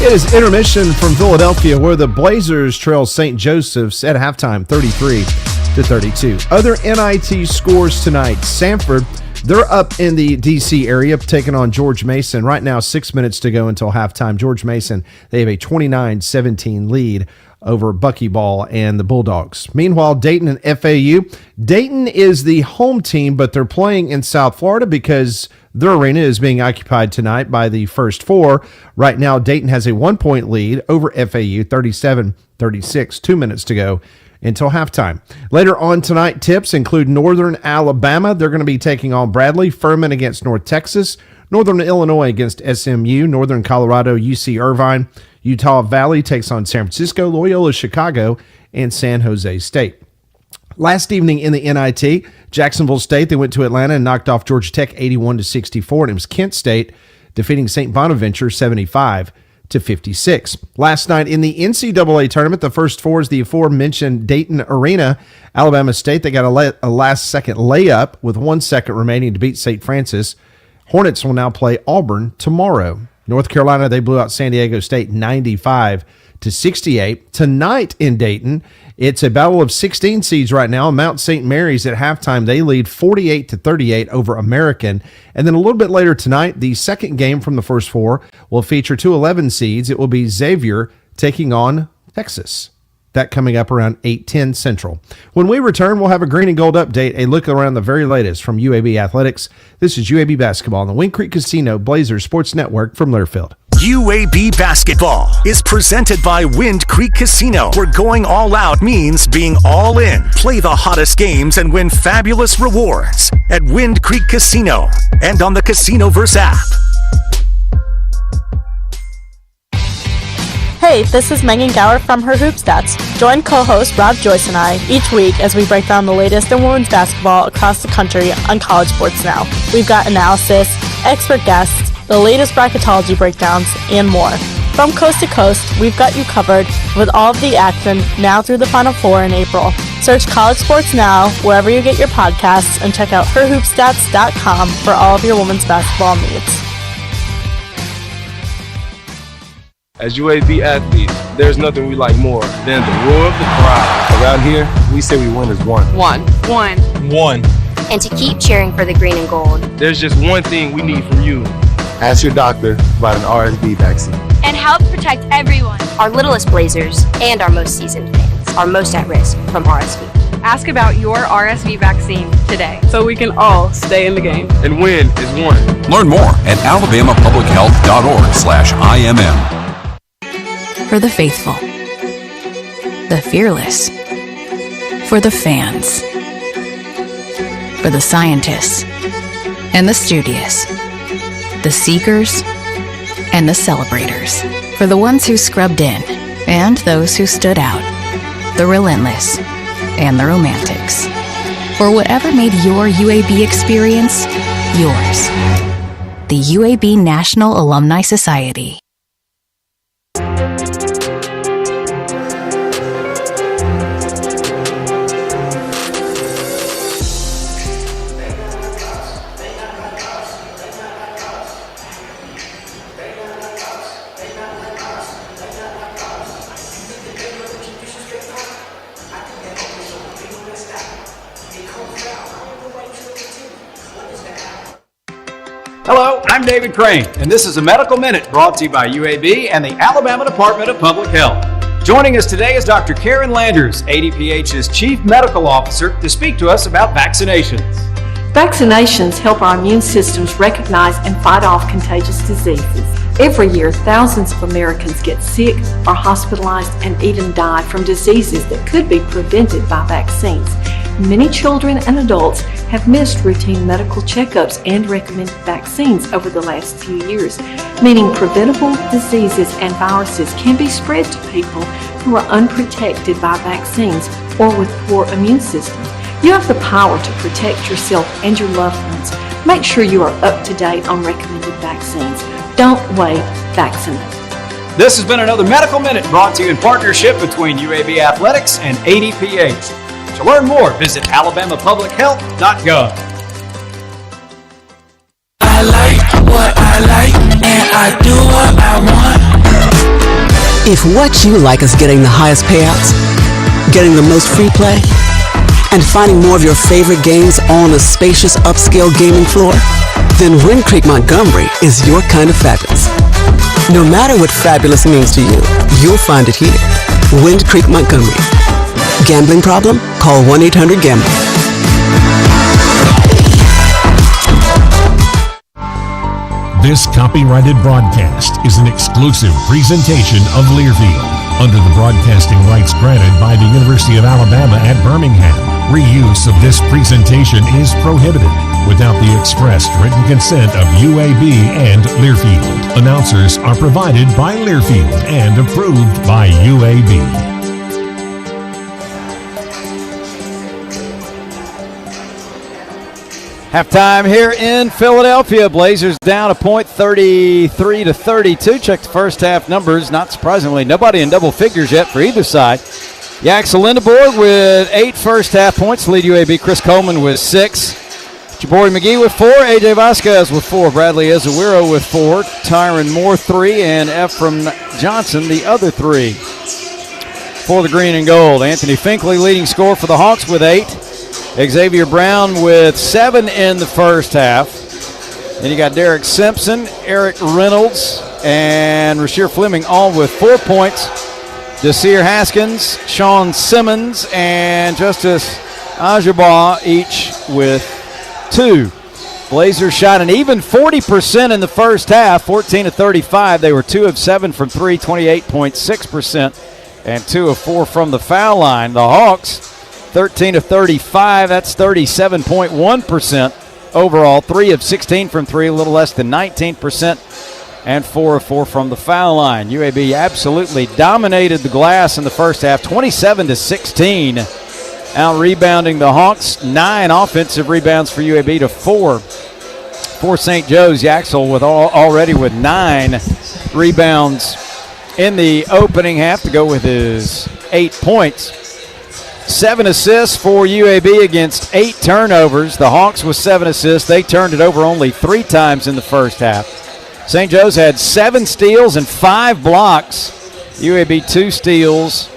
It is intermission from Philadelphia, where the Blazers trail St. Joseph's at halftime, 33-32. Other NIT scores tonight. Sanford, they're up in the D.C. area, taking on George Mason. Right now, 6 minutes to go until halftime. George Mason, they have a 29-17 lead over Buckyball and the Bulldogs. Meanwhile, Dayton and FAU. Dayton is the home team, but they're playing in South Florida because their arena is being occupied tonight by the First Four. Right now, Dayton has a 1-point lead over FAU, 37-36, 2 minutes to go until halftime. Later on tonight, tips include Northern Alabama. They're going to be taking on Bradley. Furman against North Texas. Northern Illinois against SMU. Northern Colorado, UC Irvine. Utah Valley takes on San Francisco. Loyola Chicago and San Jose State. Last evening in the NIT, Jacksonville State, they went to Atlanta and knocked off Georgia Tech 81-64. And it was Kent State defeating St. Bonaventure 75-56. Last night in the NCAA tournament, the First Four is the aforementioned Dayton Arena. Alabama State, they got a last-second layup with 1 second remaining to beat St. Francis. Hornets will now play Auburn tomorrow. North Carolina, they blew out San Diego State 95-68. Tonight in Dayton, it's a battle of 16 seeds right now. Mount St. Mary's at halftime, they lead 48-38 over American. And then a little bit later tonight, the second game from the First Four will feature two 11 seeds. It will be Xavier taking on Texas. That coming up around 8:10 Central. When we return, we'll have a green and gold update, a look around the very latest from UAB Athletics. This is UAB Basketball on the Wind Creek Casino Blazers Sports Network from Learfield. UAB Basketball is presented by Wind Creek Casino, where going all out means being all in. Play the hottest games and win fabulous rewards at Wind Creek Casino and on the Casinoverse app. Hey, this is Megan Gower from Her Hoop Stats. Join co-host Rob Joyce and I each week as we break down the latest in women's basketball across the country on College Sports Now. We've got analysis, expert guests, the latest bracketology breakdowns, and more. From coast to coast, we've got you covered with all of the action now through the Final Four in April. Search College Sports Now wherever you get your podcasts and check out herhoopstats.com for all of your women's basketball needs. As UAB athletes, there's nothing we like more than the roar of the crowd. Around here, we say we win as one. One. And to keep cheering for the green and gold. There's just one thing we need from you. Ask your doctor about an RSV vaccine. And help protect everyone. Our littlest Blazers and our most seasoned fans are most at risk from RSV. Ask about your RSV vaccine today so we can all stay in the game. And win is one. Learn more at alabamapublichealth.org/IMM. For the faithful, the fearless, for the fans, for the scientists and the studious, the seekers and the celebrators, for the ones who scrubbed in and those who stood out, the relentless and the romantics, for whatever made your UAB experience yours. The UAB National Alumni Society. Hello, I'm David Crane, and this is a Medical Minute brought to you by UAB and the Alabama Department of Public Health. Joining us today is Dr. Karen Landers, ADPH's Chief Medical Officer, to speak to us about vaccinations. Vaccinations help our immune systems recognize and fight off contagious diseases. Every year, thousands of Americans get sick, are hospitalized, and even die from diseases that could be prevented by vaccines. Many children and adults have missed routine medical checkups and recommended vaccines over the last few years, meaning preventable diseases and viruses can be spread to people who are unprotected by vaccines or with poor immune systems. You have the power to protect yourself and your loved ones. Make sure you are up to date on recommended vaccines. Don't wait, vaccinate. This has been another Medical Minute brought to you in partnership between UAB Athletics and ADPH. To learn more, visit alabamapublichealth.gov. I like what I like, and I do what I want. If what you like is getting the highest payouts, getting the most free play, and finding more of your favorite games on a spacious upscale gaming floor, then Wind Creek Montgomery is your kind of fabulous. No matter what fabulous means to you, you'll find it here. Wind Creek Montgomery. Gambling problem? Call 1-800-GAMBLER. This copyrighted broadcast is an exclusive presentation of Learfield under the broadcasting rights granted by the University of Alabama at Birmingham. Reuse of this presentation is prohibited without the expressed written consent of UAB and Learfield. Announcers are provided by Learfield and approved by UAB. Halftime here in Philadelphia. Blazers down a point, 33-32. Check the first half numbers. Not surprisingly, nobody in double figures yet for either side. Yaxel Lindeborg with 8 first half points. Lead UAB. Chris Coleman with 6. Jabari McGee with 4. AJ Vasquez with 4. Bradley Ezewiro with 4. Tyron Moore 3. And Ephraim Johnson the other 3. For the green and gold, Anthony Finkley leading scorer for the Hawks with 8. Xavier Brown with 7 in the first half. Then you got Derek Simpson, Eric Reynolds, and Rasheer Fleming all with 4 points. Desir Haskins, Sean Simmons, and Justice Ajabah each with 2. Blazers shot an even 40% in the first half, 14-35. They were 2 of 7 from 3, 28.6%, and 2 of 4 from the foul line. The Hawks 13-35, that's 37.1% overall. 3 of 16 from 3, a little less than 19% and 4 of 4 from the foul line. UAB absolutely dominated the glass in the first half, 27-16. Out-rebounding the Hawks. 9 offensive rebounds for UAB to 4 for St. Joe's. Yaxel already with 9 rebounds in the opening half to go with his 8 points. 7 assists for UAB against 8 turnovers. The Hawks with 7 assists. They turned it over only 3 times in the first half. St. Joe's had 7 steals and 5 blocks. UAB 2 steals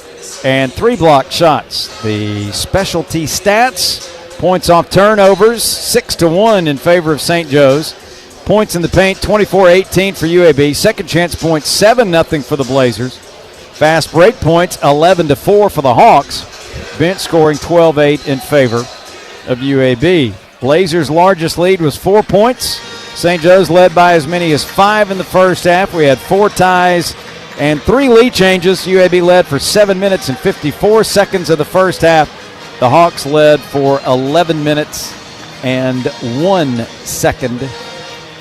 and 3 block shots. The specialty stats, points off turnovers, 6-1 in favor of St. Joe's. Points in the paint, 24-18 for UAB. Second chance points, 7-0 for the Blazers. Fast break points, 11-4 for the Hawks. Bench scoring 12-8 in favor of UAB. Blazers' largest lead was 4 points. St. Joe's led by as many as 5 in the first half. We had 4 ties and 3 lead changes. UAB led for 7 minutes and 54 seconds of the first half. The Hawks led for 11 minutes and 1 second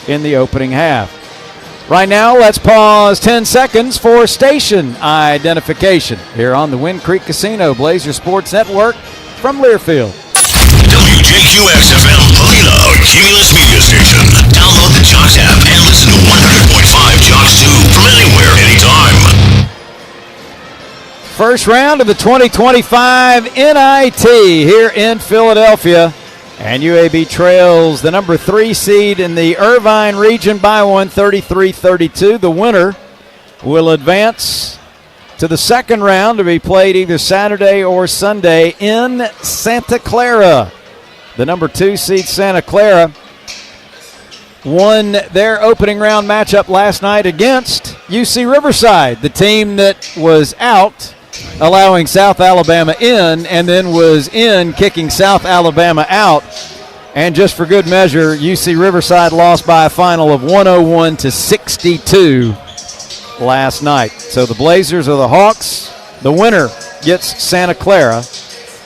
in the opening half. Right now, let's pause 10 seconds for station identification here on the Wind Creek Casino Blazer Sports Network from Learfield. WJQX-FM Helena, Cumulus Media Station. Download the Jocks app and listen to 100.5 Jocks 2 from anywhere, anytime. First round of the 2025 NIT here in Philadelphia. And UAB trails the number 3 seed in the Irvine region by 1, 33-32. The winner will advance to the second round to be played either Saturday or Sunday in Santa Clara. The number 2 seed Santa Clara won their opening round matchup last night against UC Riverside, the team that was out, allowing South Alabama in, and then was in, kicking South Alabama out. And just for good measure, UC Riverside lost by a final of 101-62 last night. So the Blazers are the Hawks. The winner gets Santa Clara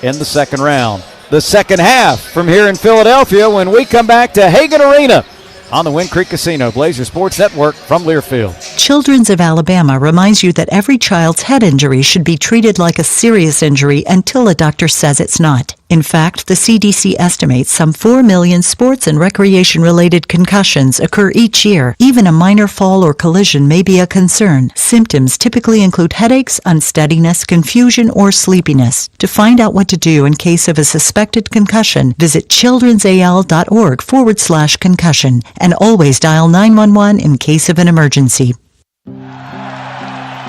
in the second round. The second half from here in Philadelphia when we come back to Hagan Arena on the Wind Creek Casino Blazer Sports Network from Learfield. Children's of Alabama reminds you that every child's head injury should be treated like a serious injury until a doctor says it's not. In fact, the CDC estimates some 4 million sports and recreation-related concussions occur each year. Even a minor fall or collision may be a concern. Symptoms typically include headaches, unsteadiness, confusion, or sleepiness. To find out what to do in case of a suspected concussion, visit childrensal.org/concussion and always dial 911 in case of an emergency.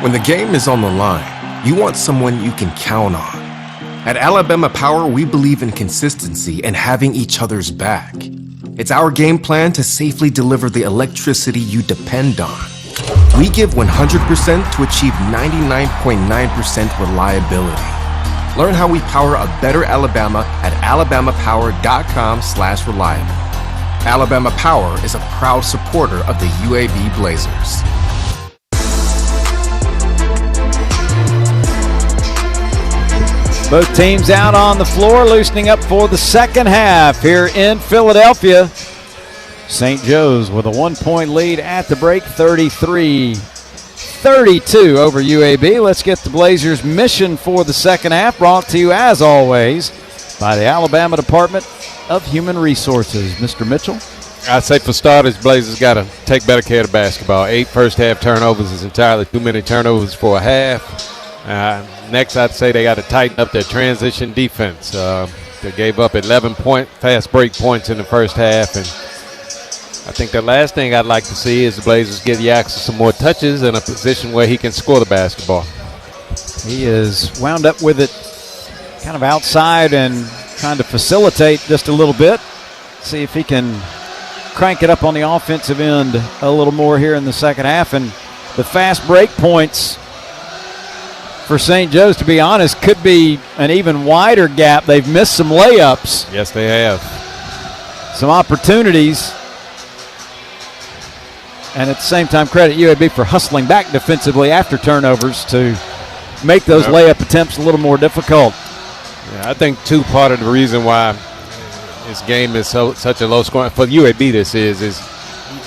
When the game is on the line, you want someone you can count on. At Alabama Power, we believe in consistency and having each other's back. It's our game plan to safely deliver the electricity you depend on. We give 100% to achieve 99.9% reliability. Learn how we power a better Alabama at alabamapower.com/reliable. Alabama Power is a proud supporter of the UAB Blazers. Both teams out on the floor, loosening up for the second half here in Philadelphia. St. Joe's with a 1-point lead at the break, 33-32 over UAB. Let's get the Blazers' mission for the second half, brought to you, as always, by the Alabama Department of Human Resources. Mr. Mitchell? I'd say for starters, Blazers got to take better care of the basketball. 8 first-half turnovers is entirely too many turnovers for a half. Next, I'd say they got to tighten up their transition defense. They gave up 11 fast break points in the first half, and I think the last thing I'd like to see is the Blazers give Yaxel some more touches in a position where he can score the basketball. He is wound up with it kind of outside and trying to facilitate just a little bit. See if he can crank it up on the offensive end a little more here in the second half. And the fast break points for St. Joe's, to be honest, could be an even wider gap. They've missed some layups. Yes, they have. Some opportunities. And at the same time, credit UAB for hustling back defensively after turnovers to make those layup attempts a little more difficult. Yeah, I think part of the reason why this game is such a low scoring for UAB this is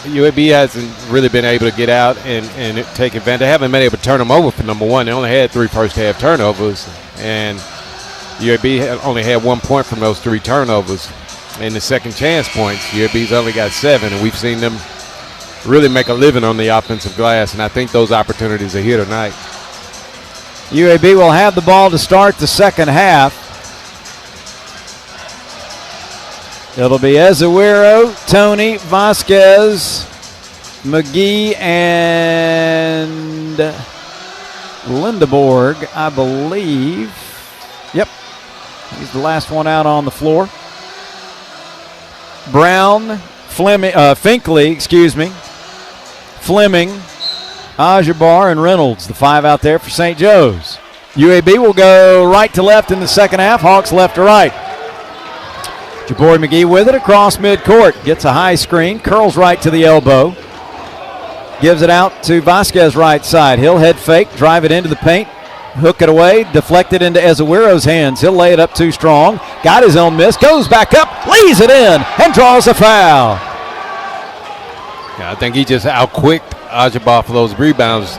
UAB hasn't really been able to get out and take advantage. They haven't been able to turn them over for number one. They only had 3 first-half turnovers, and UAB only had 1 point from those 3 turnovers. In the second chance points, UAB's only got 7, and we've seen them really make a living on the offensive glass, and I think those opportunities are here tonight. UAB will have the ball to start the second half. It'll be Ezewiro, Tony, Vasquez, McGee, and Lindeborg, I believe. Yep, he's the last one out on the floor. Brown, Finkley, Fleming, Ajabar, and Reynolds, the 5 out there for St. Joe's. UAB will go right to left in the second half, Hawks left to right. Jabori McGee with it across midcourt. Gets a high screen, curls right to the elbow. Gives it out to Vasquez right side. He'll head fake, drive it into the paint, hook it away, deflect it into Ezewiro's hands. He'll lay it up too strong. Got his own miss, goes back up, lays it in, and draws a foul. Yeah, I think he just outquicked Ajabar for those rebounds.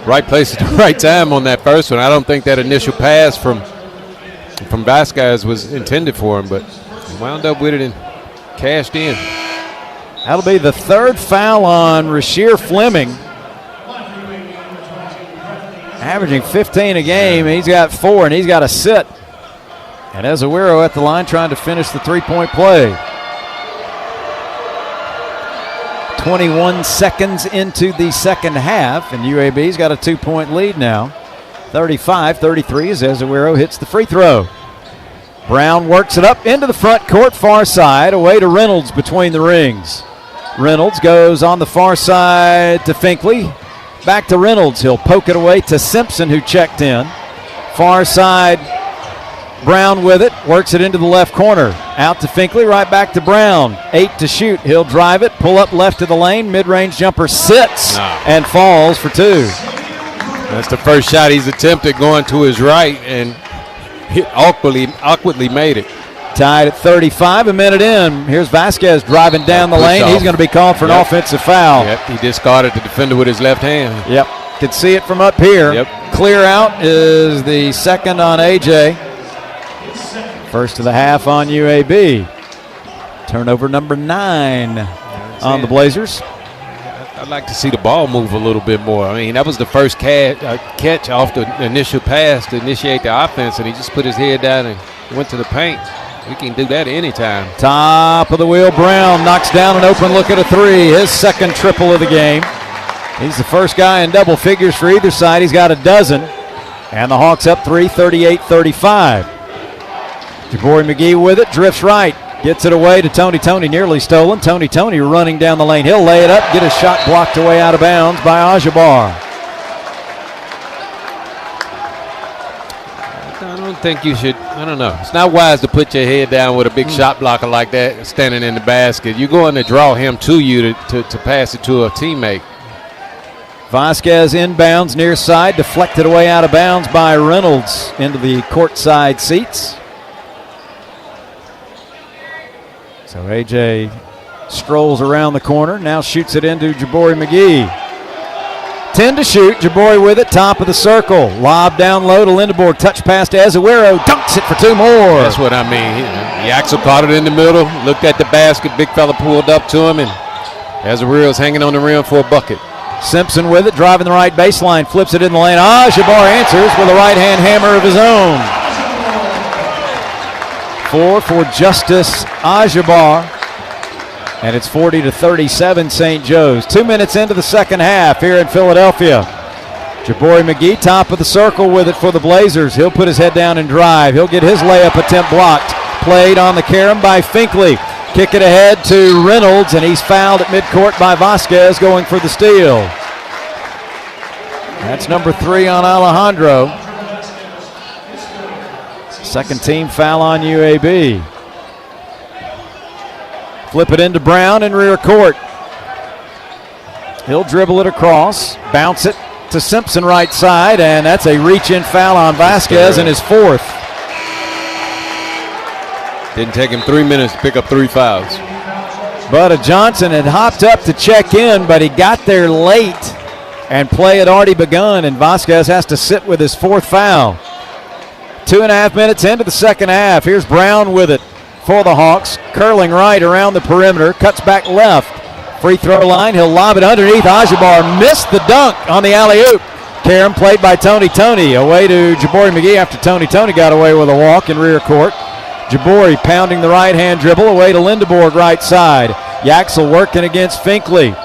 Right place at the right time on that first one. I don't think that initial pass from Vasquez was intended for him, but he wound up with it and cashed in. That'll be the 3rd foul on Rasheer Fleming. Averaging 15 a game. He's got 4, and he's got a sit. And Ezewiro at the line trying to finish the 3-point play. 21 seconds into the second half, and UAB's got a 2-point lead now. 35-33 as Ezewiro hits the free throw. Brown works it up into the front court, far side, away to Reynolds between the rings. Reynolds goes on the far side to Finkley. Back to Reynolds. He'll poke it away to Simpson, who checked in. Far side, Brown with it. Works it into the left corner. Out to Finkley, right back to Brown. 8 to shoot. He'll drive it, pull up left to the lane. Mid-range jumper sits and falls for 2. That's the first shot he's attempted going to his right, and hit awkwardly made it. Tied at 35, a minute in. Here's Vasquez driving down the lane. He's going to be called for an offensive foul. Yep, he discarded the defender with his left hand. Yep, could see it from up here. Yep. Clear out is the second on AJ. First of the half on UAB. Turnover number 9 on the Blazers. I'd like to see the ball move a little bit more. I mean, that was the first catch off the initial pass to initiate the offense, and he just put his head down and went to the paint. We can do that anytime. Top of the wheel, Brown knocks down an open look at a 3. His second triple of the game. He's the first guy in double figures for either side. He's got a dozen. And the Hawks up 3, 38-35. Jabori McGee with it, drifts right. Gets it away to Tony. Tony nearly stolen. Tony running down the lane. He'll lay it up, get a shot blocked away out of bounds by Ajabar. I don't think you should. I don't know. It's not wise to put your head down with a big shot blocker like that standing in the basket. You're going to draw him to you to pass it to a teammate. Vasquez inbounds near side, deflected away out of bounds by Reynolds into the courtside seats. So AJ strolls around the corner, now shoots it into Jabori McGee. 10 to shoot, Jabori with it, top of the circle. Lob down low to Lindeborg, touch pass to Ezewiro, dunks it for 2 more. That's what I mean. The Axel caught it in the middle, looked at the basket, big fella pulled up to him, and Ezewiro's hanging on the rim for a bucket. Simpson with it, driving the right baseline, flips it in the lane. Jabbar answers with a right-hand hammer of his own. 4 for Justice Ajabar. And it's 40-37 St. Joe's. 2 minutes into the second half here in Philadelphia. Jabori McGee, top of the circle with it for the Blazers. He'll put his head down and drive. He'll get his layup attempt blocked. Played on the carom by Finkley. Kick it ahead to Reynolds, and he's fouled at midcourt by Vasquez going for the steal. That's number 3 on Alejandro. Second team foul on UAB. Flip it into Brown in rear court. He'll dribble it across, bounce it to Simpson right side, and that's a reach-in foul on Vasquez and his 4th. Didn't take him 3 minutes to pick up 3 fouls. Butta Johnson had hopped up to check in, but he got there late, and play had already begun, and Vasquez has to sit with his fourth foul. 2.5 minutes into the second half. Here's Brown with it for the Hawks. Curling right around the perimeter. Cuts back left. Free throw line. He'll lob it underneath. Ajibar missed the dunk on the alley-oop. Karam played by Tony. Away to Jabari McGee after Tony got away with a walk in rear court. Jabari pounding the right-hand dribble. Away to Lindeborg right side. Yaxel working against Finkley.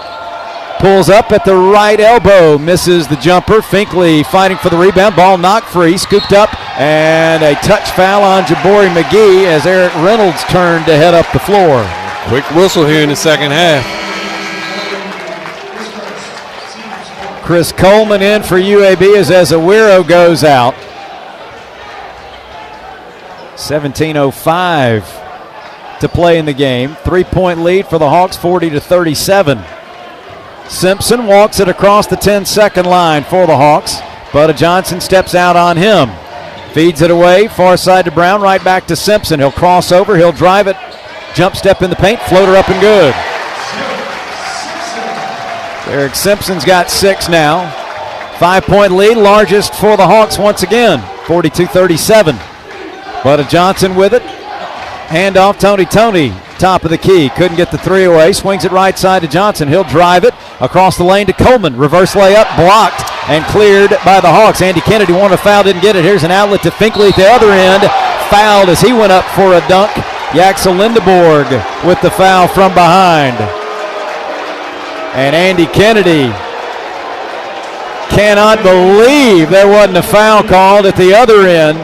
Pulls up at the right elbow. Misses the jumper. Finkley fighting for the rebound. Ball knocked free. Scooped up. And a touch foul on Jabari McGee as Eric Reynolds turned to head up the floor. Quick whistle here in the second half. Chris Coleman in for UAB as Ezewiro goes out. 17:05 to play in the game. 3-point lead for the Hawks, 40-37. Simpson walks it across the 10-second line for the Hawks. Butta Johnson steps out on him. Feeds it away, far side to Brown, right back to Simpson. He'll cross over, he'll drive it, jump step in the paint, floater up and good. Eric Simpson's got 6 now. 5-point lead, largest for the Hawks once again, 42-37. Butta Johnson with it. Hand off Tony, top of the key. Couldn't get the 3 away. Swings it right side to Johnson. He'll drive it across the lane to Coleman. Reverse layup, blocked and cleared by the Hawks. Andy Kennedy wanted a foul, didn't get it. Here's an outlet to Finkley at the other end. Fouled as he went up for a dunk. Yaxel Lindeborg with the foul from behind. And Andy Kennedy cannot believe there wasn't a foul called at the other end.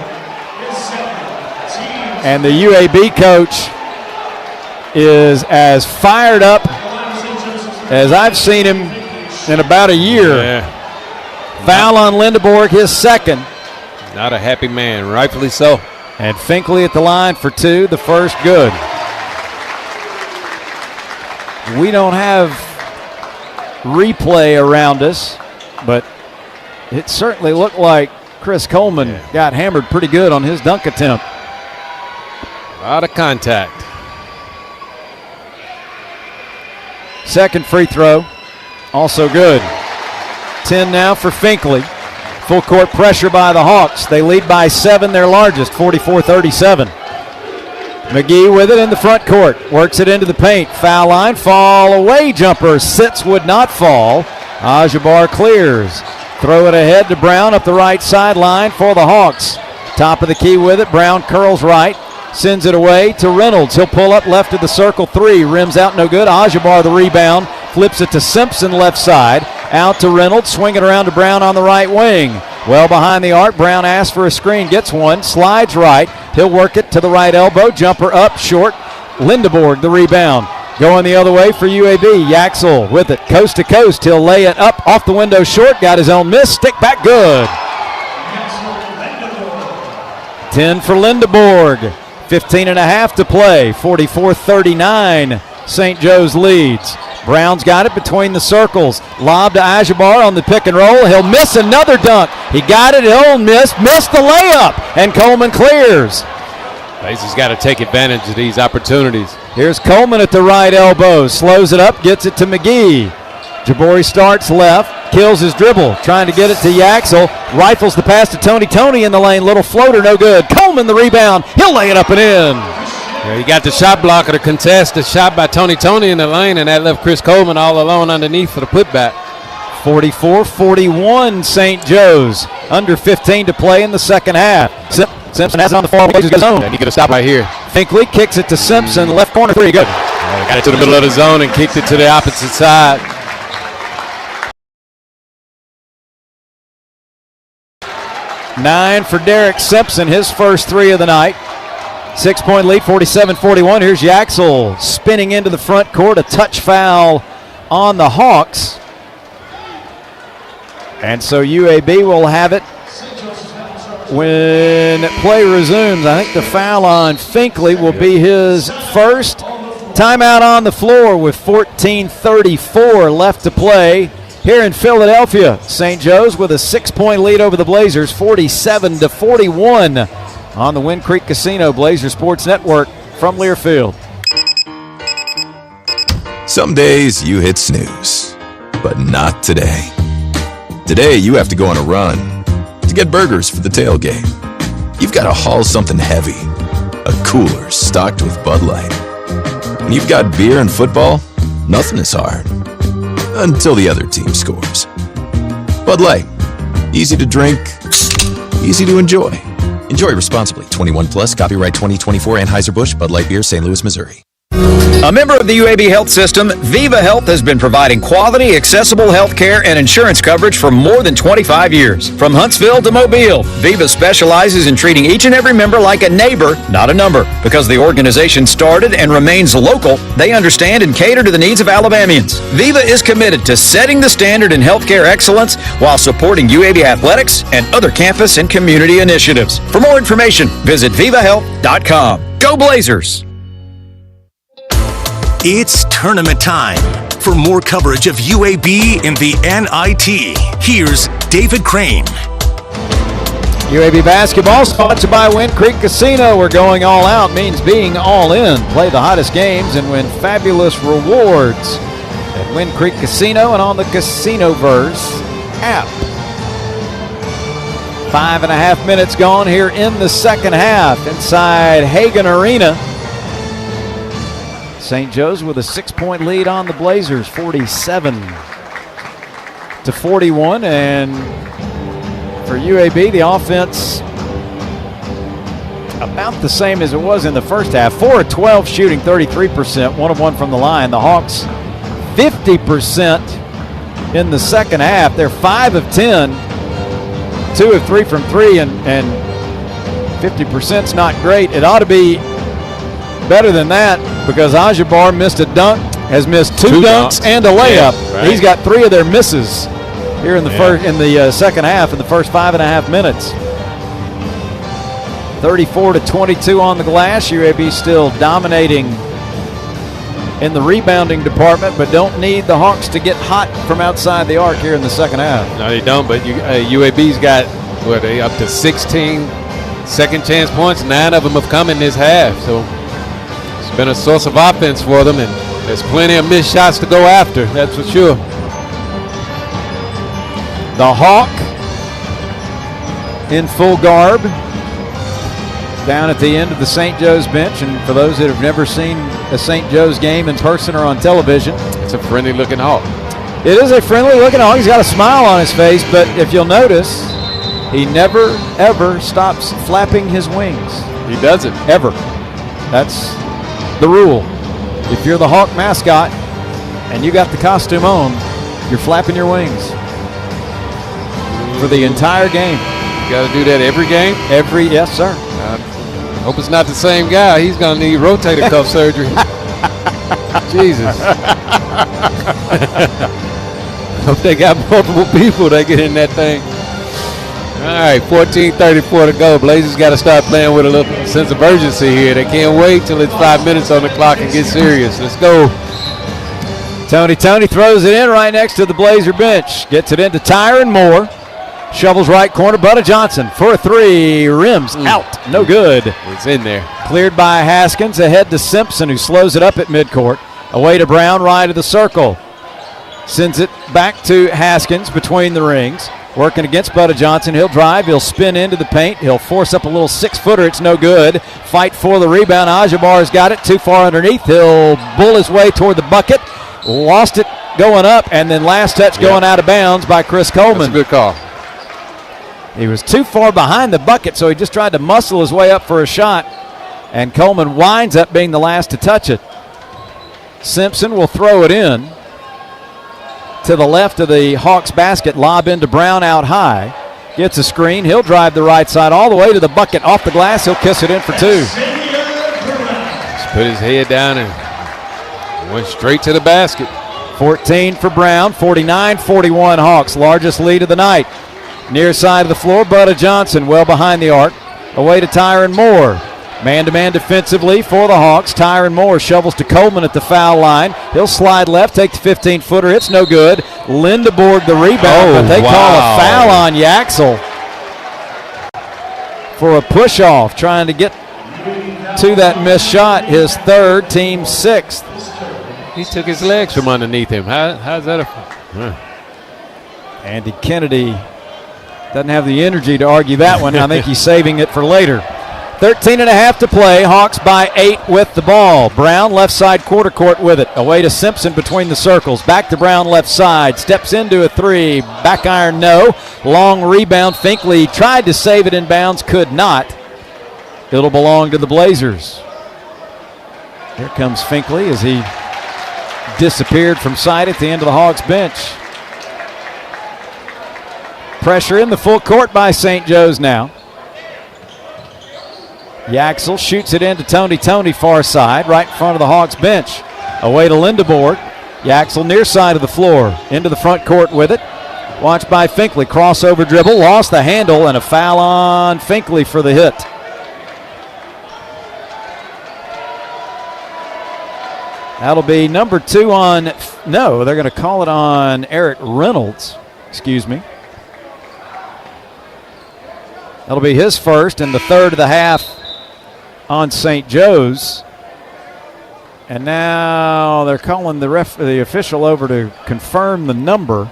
And the UAB coach is as fired up as I've seen him in about a year. Yeah. Foul on Lindeborg, his second. Not a happy man, rightfully so. And Finkley at the line for 2, the first good. We don't have replay around us, but it certainly looked like Chris Coleman got hammered pretty good on his dunk attempt. A lot of contact. Second free throw, also good. 10 now for Finkley. Full court pressure by the Hawks. They lead by 7, their largest, 44-37. McGee with it in the front court. Works it into the paint. Foul line, fall away jumper. Sits, would not fall. Ajibar clears. Throw it ahead to Brown up the right sideline for the Hawks. Top of the key with it. Brown curls right. Sends it away to Reynolds. He'll pull up left of the circle 3. Rims out, no good. Ajibar the rebound. Flips it to Simpson left side. Out to Reynolds. Swing it around to Brown on the right wing. Well behind the arc. Brown asks for a screen. Gets one. Slides right. He'll work it to the right elbow. Jumper up short. Lindeborg the rebound. Going the other way for UAB. Yaxel with it. Coast to coast. He'll lay it up off the window short. Got his own miss. Stick back good. 10 for Lindeborg. 15.5 to play. 44-39. St. Joe's leads. Brown's got it between the circles. Lob to Ajibar on the pick and roll. He'll miss another dunk. He got it. He'll missed the layup. And Coleman clears. He's got to take advantage of these opportunities. Here's Coleman at the right elbow. Slows it up. Gets it to McGee. Jabari starts left. Kills his dribble. Trying to get it to Yaxel. Rifles the pass to Tony in the lane. Little floater, no good. Coleman the rebound. He'll lay it up and in. Yeah, you got the shot blocker to contest the shot by Tony in the lane, and that left Chris Coleman all alone underneath for the putback. 44-41 St. Joe's. Under 15 to play in the second half. Simpson has it on the far edge of the zone. And he could have stopped right here. Finkley kicks it to Simpson. Left corner 3. Good. Got it to the middle of the zone and kicked it to the opposite side. Nine for Derek Simpson, his first 3 of the night. 6-point lead, 47-41. Here's Yaxel spinning into the front court. A touch foul on the Hawks. And so UAB will have it when play resumes. I think the foul on Finkley will be his first. Timeout on the floor with 14:34 left to play here in Philadelphia. St. Joe's with a 6-point lead over the Blazers, 47-41 on the Wind Creek Casino Blazer Sports Network from Learfield. Some days you hit snooze, but not today. Today you have to go on a run to get burgers for the tailgate. You've got to haul something heavy, a cooler stocked with Bud Light. When you've got beer and football, nothing is hard. Until the other team scores. Bud Light. Easy to drink, easy to enjoy. Enjoy responsibly. 21 plus. Copyright 2024 Anheuser-Busch Bud Light Beer, St. Louis, Missouri. A member of the UAB Health System, Viva Health has been providing quality, accessible health care and insurance coverage for more than 25 years. From Huntsville to Mobile, Viva specializes in treating each and every member like a neighbor, not a number. Because the organization started and remains local, they understand and cater to the needs of Alabamians. Viva is committed to setting the standard in healthcare excellence while supporting UAB athletics and other campus and community initiatives. For more information, visit vivahealth.com. Go Blazers! It's tournament time. For more coverage of UAB in the NIT, here's David Crane. UAB basketball sponsored by Wind Creek Casino. We're going all out means being all in. Play the hottest games and win fabulous rewards at Wind Creek Casino and on the Casinoverse app. 5.5 minutes gone here in the second half inside Hagan Arena. St. Joe's with a 6-point lead on the Blazers, 47-41. And for UAB, the offense about the same as it was in the first half. 4 of 12 shooting, 33%, 1 of 1 from the line. The Hawks, 50% in the second half. They're 5 of 10, 2 of 3 from 3, and 50% is not great. It ought to be better than that because Ajabar missed a dunk, has missed two dunks and a layup. Yeah, right. He's got 3 of their misses here in the second half in the first 5.5 minutes. 34-22 on the glass. UAB still dominating in the rebounding department, but don't need the Hawks to get hot from outside the arc here in the second half. No, they don't, but UAB's got, up to 16 second chance points. 9 of them have come in this half, so it's been a source of offense for them, and there's plenty of missed shots to go after, that's for sure. The Hawk in full garb down at the end of the St. Joe's bench, and for those that have never seen a St. Joe's game in person or on television, it's a friendly looking Hawk. It is a friendly looking Hawk. He's got a smile on his face, but if you'll notice, he never ever stops flapping his wings. He doesn't. Ever. That's the rule. If you're the Hawk mascot and you got the costume on, you're flapping your wings for the entire game. You got to do that every game? Yes, sir. Hope it's not the same guy. He's going to need rotator cuff surgery. Jesus. Hope they got multiple people that get in that thing. All right, 14:34 to go. Blazers got to start playing with a little sense of urgency here. They can't wait till it's 5 minutes on the clock and get serious. Let's go. Tony throws it in right next to the Blazer bench. Gets it into Tyron Moore. Shovels right corner. Butta Johnson for a 3. Rims out. No good. It's in there. Cleared by Haskins. Ahead to Simpson, who slows it up at midcourt. Away to Brown, right of the circle. Sends it back to Haskins between the rings. Working against Butta Johnson. He'll drive. He'll spin into the paint. He'll force up a little 6-footer. It's no good. Fight for the rebound. Ajabar's got it. Too far underneath. He'll bull his way toward the bucket. Lost it going up, and then last touch going out of bounds by Chris Coleman. That's a good call. He was too far behind the bucket, so he just tried to muscle his way up for a shot, and Coleman winds up being the last to touch it. Simpson will throw it in to the left of the Hawks basket, lob into Brown out high. Gets a screen. He'll drive the right side all the way to the bucket. Off the glass, he'll kiss it in for 2. Just put his head down and went straight to the basket. 14 for Brown, 49-41 Hawks, largest lead of the night. Near side of the floor, Butta Johnson well behind the arc. Away to Tyron Moore. Man-to-man defensively for the Hawks. Tyron Moore shovels to Coleman at the foul line. He'll slide left, take the 15-footer. It's no good. Lindeborg the rebound, but they call a foul on Yaxel for a push-off, trying to get to that missed shot, his 3rd, team 6th. He took his legs from underneath him. How's that? Andy Kennedy doesn't have the energy to argue that one. I think he's saving it for later. 13.5 to play. Hawks by 8 with the ball. Brown left side quarter court with it. Away to Simpson between the circles. Back to Brown left side. Steps into a three. Back iron no. Long rebound. Finkley tried to save it in bounds. Could not. It'll belong to the Blazers. Here comes Finkley as he disappeared from sight at the end of the Hawks bench. Pressure in the full court by St. Joe's now. Yaxel shoots it into Tony far side, right in front of the Hawks bench. Away to Lindeborg. Yaxel near side of the floor, into the front court with it. Watched by Finkley, crossover dribble, lost the handle, and a foul on Finkley for the hit. That'll be number 2 on, no, they're going to call it on Eric Reynolds, excuse me. That'll be his first and the third of the half on St. Joe's. And now they're calling the official over to confirm the number.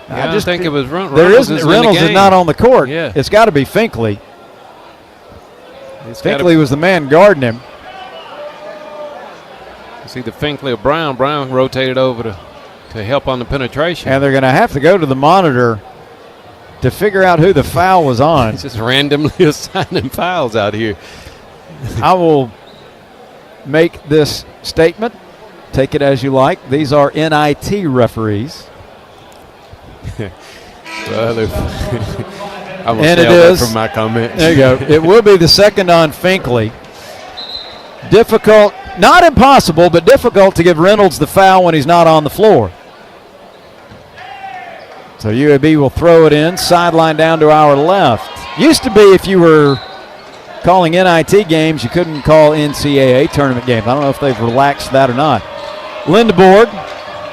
Yeah, I just think it was Reynolds. Reynolds is not on the court. Yeah. It's got to be Finkley. Finkley was the man guarding him. It's either Finkley or Brown. Brown rotated over to help on the penetration. And they're going to have to go to the monitor to figure out who the foul was on. It's just randomly assigning fouls out here. I will make this statement. Take it as you like. These are NIT referees. Well, I'm going to stay away from my comment. There you go. It will be the second on Finkley. Difficult, not impossible, but difficult to give Reynolds the foul when he's not on the floor. So UAB will throw it in, sideline down to our left. Used to be if you were calling NIT games, you couldn't call NCAA tournament games. I don't know if they've relaxed that or not. Lindeborg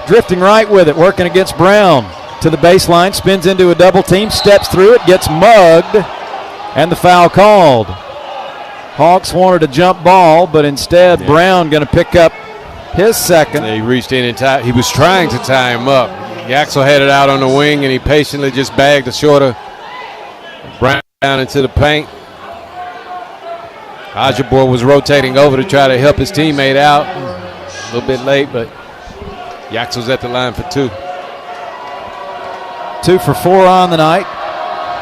drifting right with it, working against Brown. To the baseline, spins into a double team, steps through it, gets mugged, and the foul called. Hawks wanted a jump ball, but instead Brown going to pick up his second. He reached in and he was trying to tie him up. Yaxel had it out on the wing, and he patiently just bagged the shorter Brown down into the paint. Ajabor was rotating over to try to help his teammate out. A little bit late, but Yaxel's at the line for 2. 2 for 4 on the night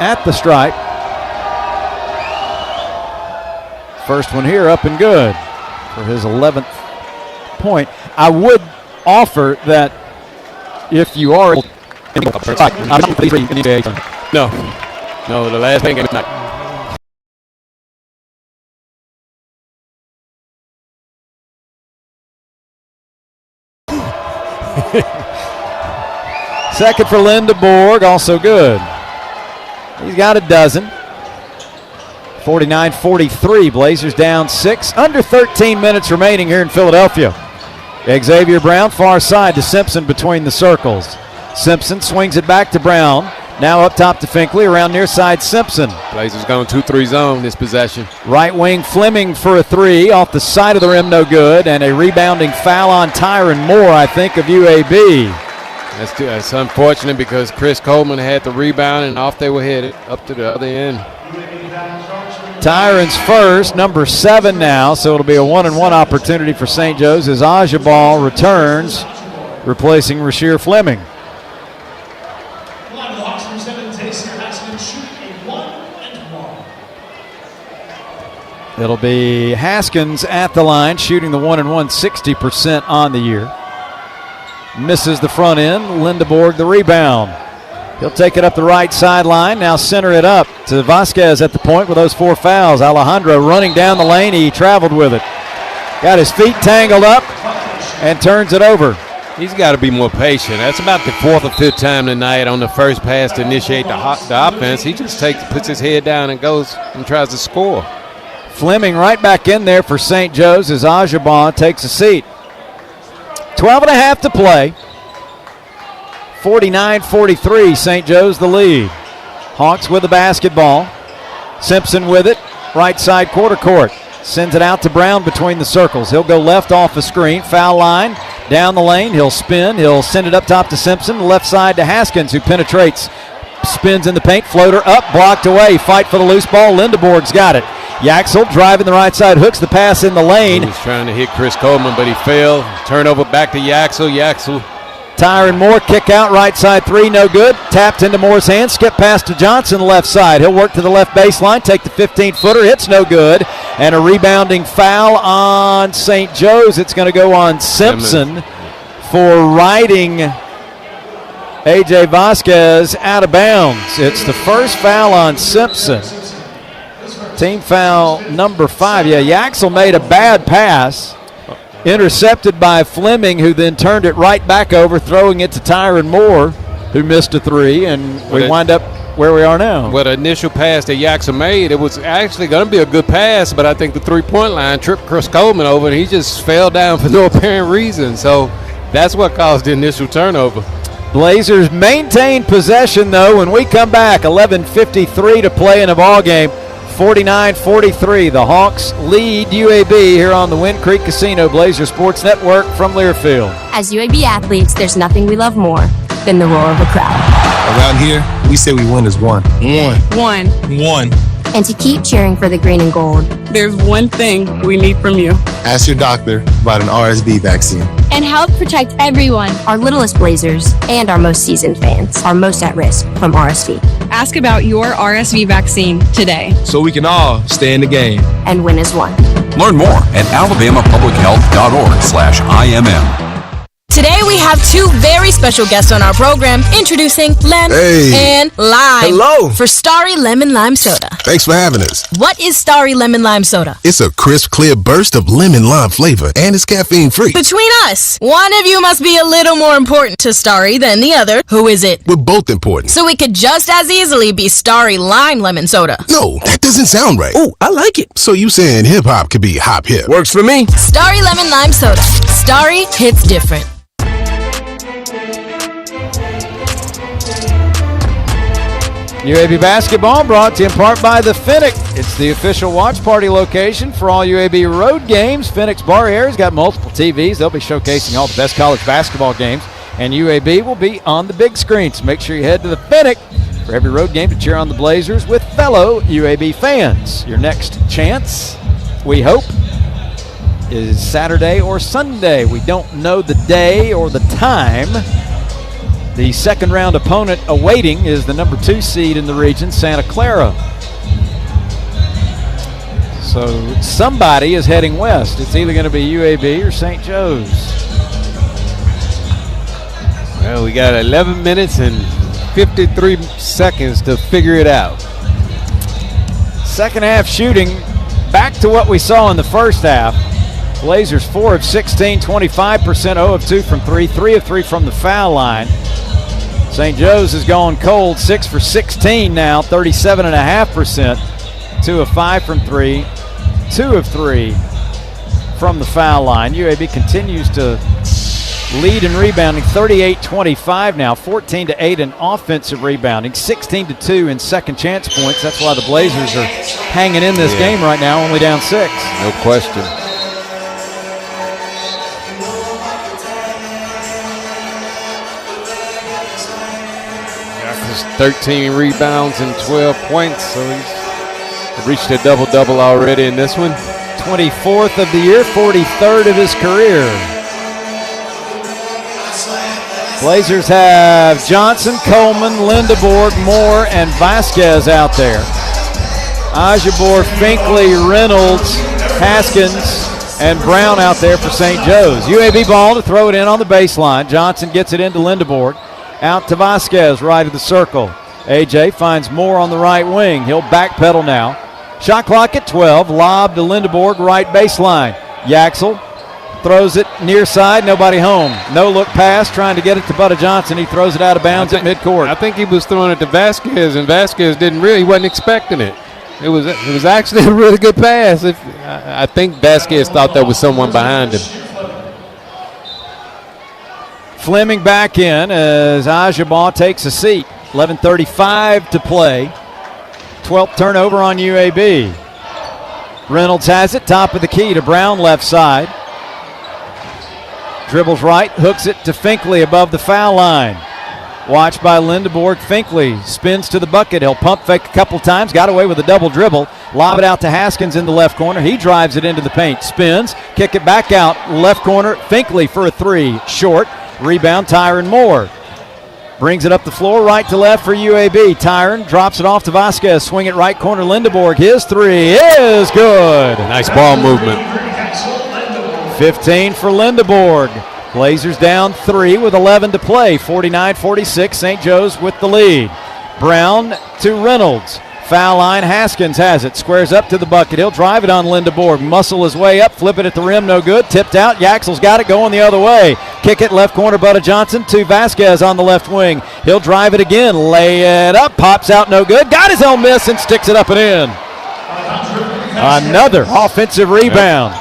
at the stripe. First one here up and good for his 11th point. I would offer that if you are the last game of night. Second for Lindeborg, also good. He's got a dozen. 49-43, Blazers down 6. Under 13 minutes remaining here in Philadelphia. Xavier Brown, far side to Simpson between the circles. Simpson swings it back to Brown. Now up top to Finkley, around near side Simpson. Blazers going 2-3 zone this possession. Right wing Fleming for a 3, off the side of the rim, no good. And a rebounding foul on Tyron Moore, I think, of UAB. That's unfortunate because Chris Coleman had the rebound and off they were headed up to the other end. Tyron's first, number 7 now, so it'll be a 1-and-1 opportunity for St. Joe's as Ajabal returns, replacing Rasheer Fleming. It'll be Haskins at the line, shooting the 1-and-1, 60% on the year. Misses the front end, Lindeborg the rebound. He'll take it up the right sideline, now center it up to Vasquez at the point with those 4 fouls. Alejandro running down the lane, he traveled with it. Got his feet tangled up and turns it over. He's got to be more patient. That's about the 4th or 5th time tonight on the first pass to initiate the offense. He just puts his head down and goes and tries to score. Fleming right back in there for St. Joe's as Ajabon takes a seat. 12.5 to play. 49-43, St. Joe's the lead. Hawks with the basketball. Simpson with it, right side quarter court. Sends it out to Brown between the circles. He'll go left off a screen, foul line, down the lane. He'll spin. He'll send it up top to Simpson, left side to Haskins, who penetrates, spins in the paint, floater up, blocked away. Fight for the loose ball. Lindeborg's got it. Yaxel driving the right side, hooks the pass in the lane. He was trying to hit Chris Coleman, but he failed. Turnover back to Yaxel. Tyron Moore, kick out, right side three, no good. Tapped into Moore's hands, skip pass to Johnson, left side. He'll work to the left baseline, take the 15-footer, it's no good. And a rebounding foul on St. Joe's. It's going to go on Simpson for riding A.J. Vasquez out of bounds. It's the first foul on Simpson. Team foul number 5. Yeah, Yaxel made a bad pass. Intercepted by Fleming, who then turned it right back over, throwing it to Tyron Moore, who missed a three, and we wind up where we are now. Well, the initial pass that Yaxel made, it was actually going to be a good pass, but I think the three-point line tripped Chris Coleman over, and he just fell down for no apparent reason. So that's what caused the initial turnover. Blazers maintain possession, though, when we come back. 11:53 to play in a ball game. 49-43. The Hawks lead UAB here on the Wind Creek Casino Blazer Sports Network from Learfield. As UAB athletes, there's nothing we love more than the roar of a crowd. Around here, we say we win as one. One. And to keep cheering for the green and gold, There's one thing we need from you. Ask your doctor about an RSV vaccine. and help protect everyone, our littlest Blazers and our most seasoned fans, are most at risk from RSV. Ask about your RSV vaccine today. So we can all stay in the game. And win as one. Learn more at alabamapublichealth.org/IMM. Today we have two very special guests on our program, introducing Lem and Lime. Hello. For Starry Lemon Lime Soda. Thanks for having us. What is Starry Lemon Lime Soda? It's a crisp, clear burst of lemon lime flavor, and it's caffeine-free. Between us, one of you must be a little more important to Starry than the other. Who is it? We're both important. So it could just as easily be Starry Lime Lemon Soda. No, that doesn't sound right. Oh, I like it. So you saying hip-hop could be hop-hip. Works for me. Starry Lemon Lime Soda. Starry hits different. UAB basketball brought to you in part by the Finnick. It's the official watch party location for all UAB road games. Finnick's Bar Area's got multiple TVs. They'll be showcasing all the best college basketball games, and UAB will be on the big screen. So make sure you head to the Finnick for every road game to cheer on the Blazers with fellow UAB fans. Your next chance, we hope, is Saturday or Sunday. We don't know the day or the time. The second round opponent awaiting is the number 2 seed in the region, Santa Clara. So somebody is heading west. It's either going to be UAB or St. Joe's. Well, we got 11 minutes and 53 seconds to figure it out. Second half shooting, back to what we saw in the first half. Blazers 4 of 16, 25%, 0 of 2 from 3, 3 of 3 from the foul line. St. Joe's has gone cold, 6 for 16 now, 37.5%, 2 of 5 from 3, 2 of 3 from the foul line. UAB continues to lead in rebounding, 38-25 now, 14-8 in offensive rebounding, 16-2 in second chance points. That's why the Blazers are hanging in this game right now, only down 6. No question. 13 rebounds and 12 points, so he's reached a double-double already in this one. 24th of the year, 43rd of his career. Blazers have Johnson, Coleman, Lindeborg, Moore, and Vasquez out there. Ajabor, Finkley, Reynolds, Haskins, and Brown out there for St. Joe's. UAB ball to throw it in on the baseline. Johnson gets it into Lindeborg. Out to Vasquez, right of the circle. AJ finds Moore on the right wing. He'll backpedal now. Shot clock at 12. Lob to Lindeborg, right baseline. Yaxel throws it near side. Nobody home. No look pass, trying to get it to Butta Johnson. He throws it out of bounds at midcourt. I think he was throwing it to Vasquez, and Vasquez he wasn't expecting it. It was actually a really good pass. I think Vasquez thought there was someone behind him. Fleming back in as Ajabon takes a seat. 11:35 to play. 12th turnover on UAB. Reynolds has it, top of the key to Brown, left side. Dribbles right, hooks it to Finkley above the foul line. Watched by Lindeborg. Finkley spins to the bucket. He'll pump fake a couple times. Got away with a double dribble. Lob it out to Haskins in the left corner. He drives it into the paint. Spins. Kick it back out. Left corner. Finkley for a three. Short. Rebound Tyron Moore. Brings it up the floor, right to left for UAB. Tyron drops it off to Vasquez. Swing it right corner. Lindeborg. His three is good. Nice ball movement. 15 for Lindeborg. Blazers down 3 with 11 to play. 49-46. St. Joe's with the lead. Brown to Reynolds. Foul line. Haskins has it. Squares up to the bucket. He'll drive it on Lindeborg. Muscle his way up. Flip it at the rim. No good. Tipped out. Yaxel's got it going the other way. Kick it left corner. Butta Johnson to Vasquez on the left wing. He'll drive it again. Lay it up. Pops out. No good. Got his own miss and sticks it up and in. Another offensive rebound.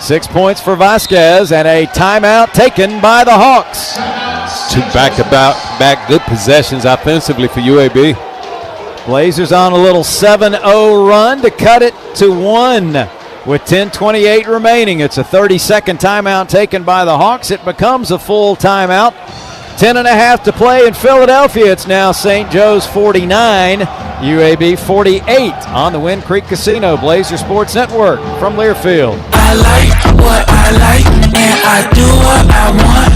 6 points for Vasquez and a timeout taken by the Hawks. 2 back-to-back good possessions offensively for UAB. Blazers on a little 7-0 run to cut it to 1 with 10:28 remaining. It's a 30-second timeout taken by the Hawks. It becomes a full timeout. 10.5 to play in Philadelphia. It's now St. Joe's 49, UAB 48 on the Wind Creek Casino Blazer Sports Network from Learfield. I like what I like, and I do what I want.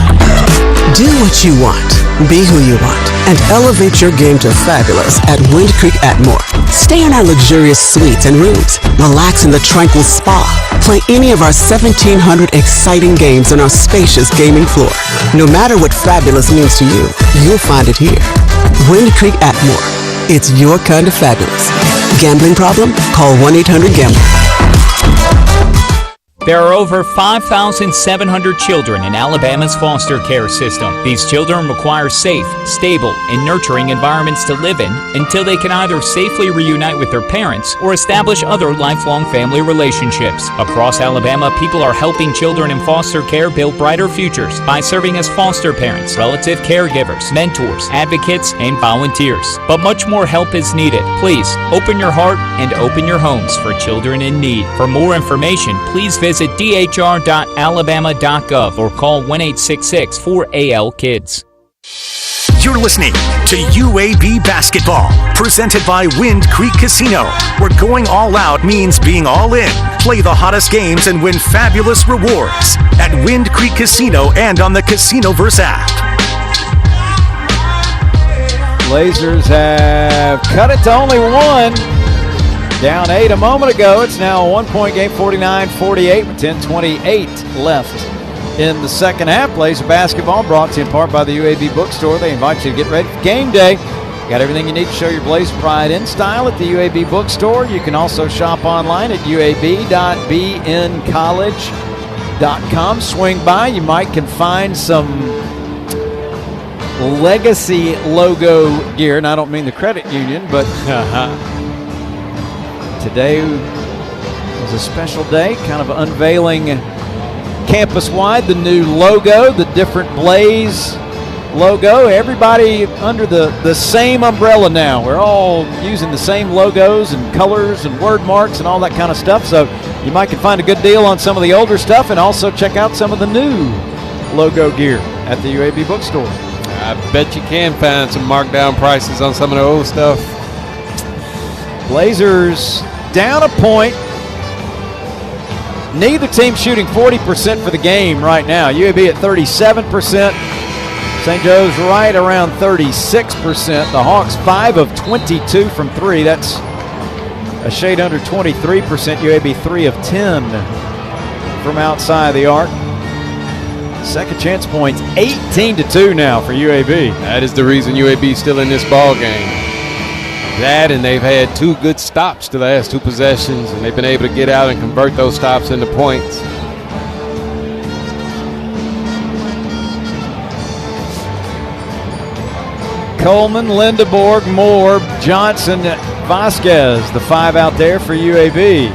Do what you want, be who you want, and elevate your game to fabulous at Wind Creek Atmore. Stay in our luxurious suites and rooms, relax in the tranquil spa, play any of our 1,700 exciting games on our spacious gaming floor. No matter what fabulous means to you, you'll find it here. Wind Creek Atmore. It's your kind of fabulous. Gambling problem? Call 1-800-GAMBLER. There are over 5,700 children in Alabama's foster care system. These children require safe, stable, and nurturing environments to live in until they can either safely reunite with their parents or establish other lifelong family relationships. Across Alabama, people are helping children in foster care build brighter futures by serving as foster parents, relative caregivers, mentors, advocates, and volunteers. But much more help is needed. Please, open your heart and open your homes for children in need. For more information, please visit dhr.alabama.gov or call 1-866-4AL-KIDS. You're listening to UAB Basketball, presented by Wind Creek Casino, where going all out means being all in. Play the hottest games and win fabulous rewards at Wind Creek Casino and on the Casinoverse app. Blazers have cut it to only 1. Down 8 a moment ago. It's now a 1-point game, 49-48 with 10:28 left in the second half. Blazer basketball brought to you in part by the UAB Bookstore. They invite you to get ready for game day. Got everything you need to show your Blazer pride in style at the UAB Bookstore. You can also shop online at uab.bncollege.com. Swing by. You might can find some legacy logo gear. And I don't mean the credit union, but today was a special day, kind of unveiling campus-wide the new logo, the different Blaze logo. Everybody under the same umbrella now. We're all using the same logos and colors and word marks and all that kind of stuff. So you might can find a good deal on some of the older stuff and also check out some of the new logo gear at the UAB Bookstore. I bet you can find some markdown prices on some of the old stuff. Blazers down a point. Neither team shooting 40% for the game right now. UAB at 37%. St. Joe's right around 36%. The Hawks 5 of 22 from 3. That's a shade under 23%. UAB 3 of 10 from outside the arc. Second chance points 18-2 now for UAB. That is the reason UAB is still in this ball game. That, and they've had 2 good stops to the last 2 possessions, and they've been able to get out and convert those stops into points. Coleman, Lindeborg, Moore, Johnson, Vasquez, the 5 out there for UAB.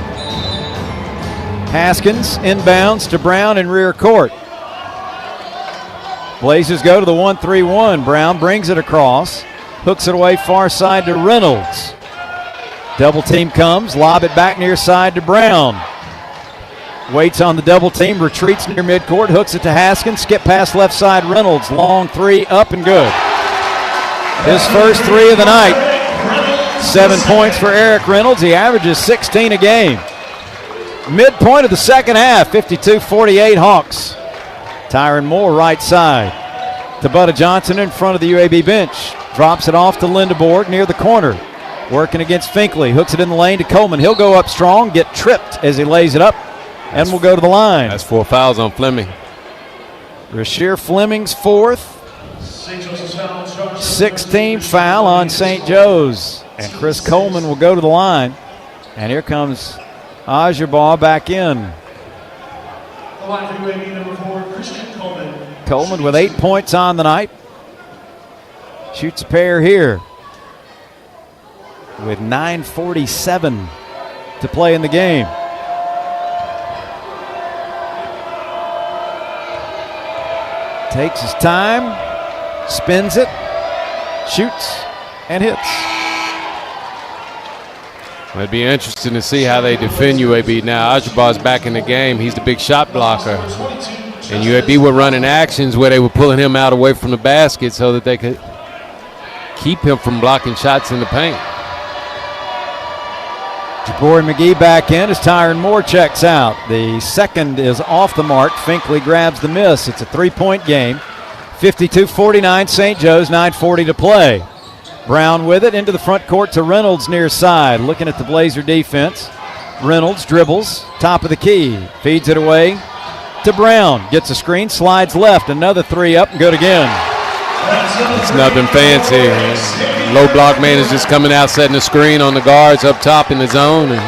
Haskins inbounds to Brown in rear court. Blazers go to the 1-3-1. Brown brings it across. Hooks it away far side to Reynolds. Double team comes, lob it back near side to Brown. Waits on the double team, retreats near midcourt, hooks it to Haskins, skip past left side Reynolds. Long three, up and good. His first three of the night. 7 points for Eric Reynolds. He averages 16 a game. Midpoint of the second half, 52-48 Hawks. Tyron Moore right side to Butta Johnson in front of the UAB bench. Drops it off to Lindeborg near the corner. Working against Finkley. Hooks it in the lane to Coleman. He'll go up strong, get tripped as he lays it up, and will go to the line. That's 4 fouls on Fleming. Rasheer Fleming's fourth. 16th foul on St. Joe's. And Chris Coleman will go to the line. And here comes Ajabar back in. Coleman with 8 points on the night. Shoots a pair here with 9:47 to play in the game. Takes his time, spins it, shoots, and hits. Well, it'd be interesting to see how they defend UAB now. Ajabar's back in the game. He's the big shot blocker. And UAB were running actions where they were pulling him out away from the basket so that they could keep him from blocking shots in the paint. Jabari McGee back in as Tyron Moore checks out. The second is off the mark. Finkley grabs the miss. It's a 3-point game. 52-49 St. Joe's, 9:40 to play. Brown with it into the front court to Reynolds near side. Looking at the Blazer defense. Reynolds dribbles, top of the key. Feeds it away to Brown. Gets a screen, slides left. Another three up and good again. It's nothing fancy. Low block man is just coming out, setting a screen on the guards up top in the zone, and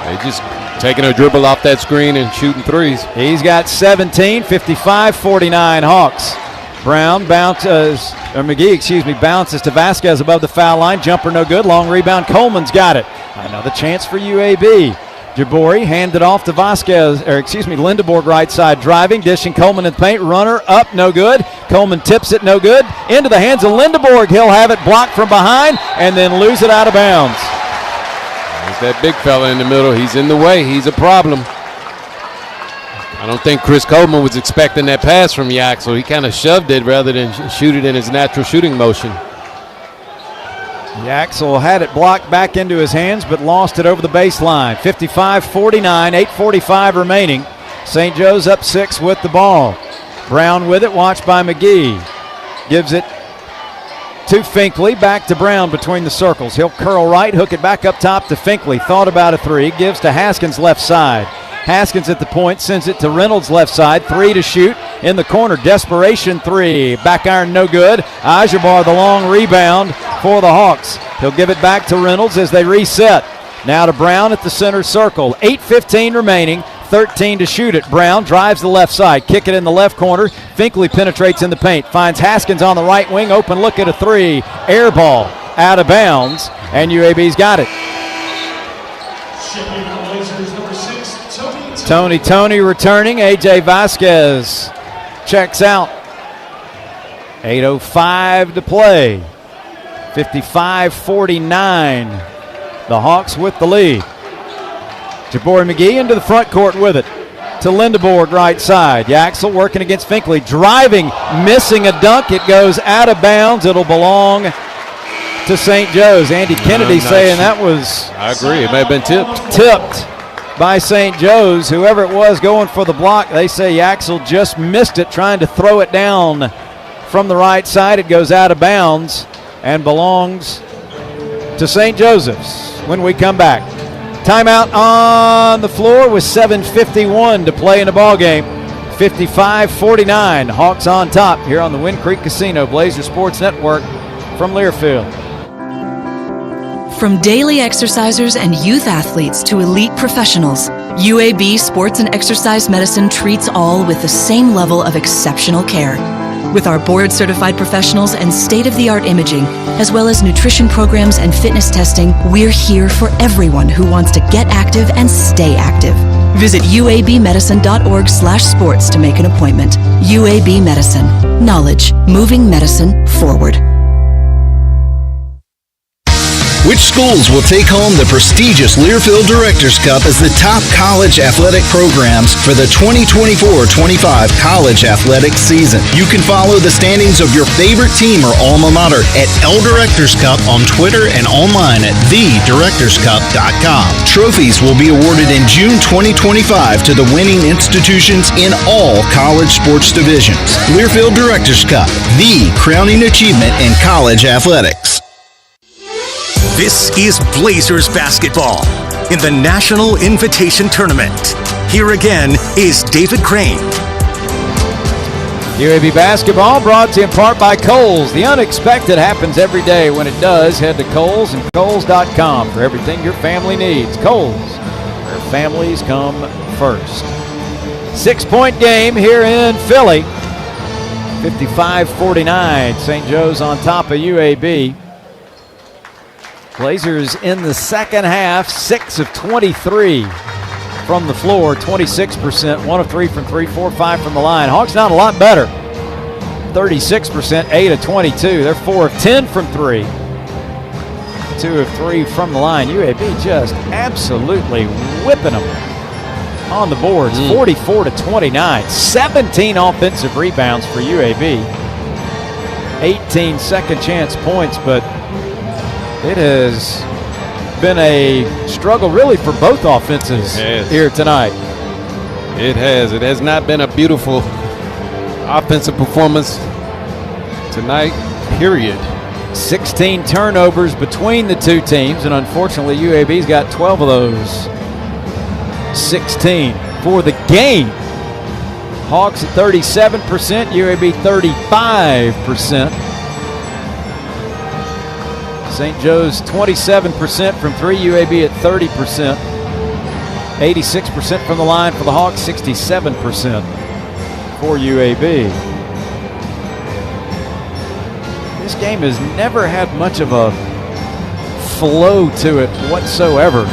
they just taking a dribble off that screen and shooting threes. He's got 17, 55-49 Hawks. Brown bounces, or McGee, bounces to Vasquez above the foul line. Jumper no good. Long rebound. Coleman's got it. Another chance for UAB. Jabari handed off to Lindeborg right side driving, dishing Coleman in the paint. Runner up, no good. Coleman tips it, no good. Into the hands of Lindeborg. He'll have it blocked from behind and then lose it out of bounds. There's that big fella in the middle. He's in the way. He's a problem. I don't think Chris Coleman was expecting that pass from Yaxel. He kind of shoved it rather than shoot it in his natural shooting motion. Yaxel had it blocked back into his hands, but lost it over the baseline. 55-49, 8:45 remaining. St. Joe's up 6 with the ball. Brown with it, watched by McGee. Gives it to Finkley, back to Brown between the circles. He'll curl right, hook it back up top to Finkley. Thought about a three, gives to Haskins left side. Haskins at the point, sends it to Reynolds left side. Three to shoot in the corner. Desperation three. Back iron no good. Ajabar the long rebound for the Hawks. He'll give it back to Reynolds as they reset. Now to Brown at the center circle. 8:15 remaining. 13 to shoot it. Brown drives the left side. Kick it in the left corner. Finkley penetrates in the paint. Finds Haskins on the right wing. Open look at a three. Air ball out of bounds. And UAB's got it. Tony returning. A.J. Vasquez checks out. 8:05 to play. 55-49. The Hawks with the lead. Jabari McGee into the front court with it. To Lindeborg right side. Yaxel working against Finkley. Driving, missing a dunk. It goes out of bounds. It'll belong to St. Joe's. Andy Kennedy saying that was... I agree. It may have been tipped. Tipped by St. Joe's. Whoever it was going for the block, they say Yaxel just missed it, trying to throw it down from the right side. It goes out of bounds and belongs to St. Joseph's when we come back. Timeout on the floor with 7:51 to play in the ball game. 55-49. Hawks on top here on the Wind Creek Casino Blazer Sports Network from Learfield. From daily exercisers and youth athletes to elite professionals, UAB Sports and Exercise Medicine treats all with the same level of exceptional care. With our board-certified professionals and state-of-the-art imaging, as well as nutrition programs and fitness testing, we're here for everyone who wants to get active and stay active. Visit uabmedicine.org/sports to make an appointment. UAB Medicine. Knowledge. Moving medicine forward. Which schools will take home the prestigious Learfield Directors Cup as the top college athletic programs for the 2024-25 college athletics season? You can follow the standings of your favorite team or alma mater at L Directors Cup on Twitter and online at thedirectorscup.com. Trophies will be awarded in June 2025 to the winning institutions in all college sports divisions. Learfield Directors Cup, the crowning achievement in college athletics. This is Blazers basketball in the National Invitation Tournament. Here again is David Crane. UAB basketball brought to you in part by Kohl's. The unexpected happens every day. When it does, head to Kohl's and Kohl's.com for everything your family needs. Kohl's, where families come first. 6-point game here in Philly. 55-49. St. Joe's on top of UAB. Blazers in the second half, 6 of 23 from the floor, 26%, 1 of 3 from 3, 4 of 5 from the line. Hawks not a lot better, 36%, 8 of 22. They're 4 of 10 from 3, 2 of 3 from the line. UAB just absolutely whipping them on the boards, 44-29. 17 offensive rebounds for UAB, 18 second chance points, but it has been a struggle really for both offenses here tonight. It has. It has not been a beautiful offensive performance tonight, period. 16 turnovers between the two teams, and unfortunately UAB's got 12 of those 16 for the game. Hawks at 37%, UAB 35%. St. Joe's 27% from 3, UAB at 30%. 86% from the line for the Hawks, 67% for UAB. This game has never had much of a flow to it whatsoever.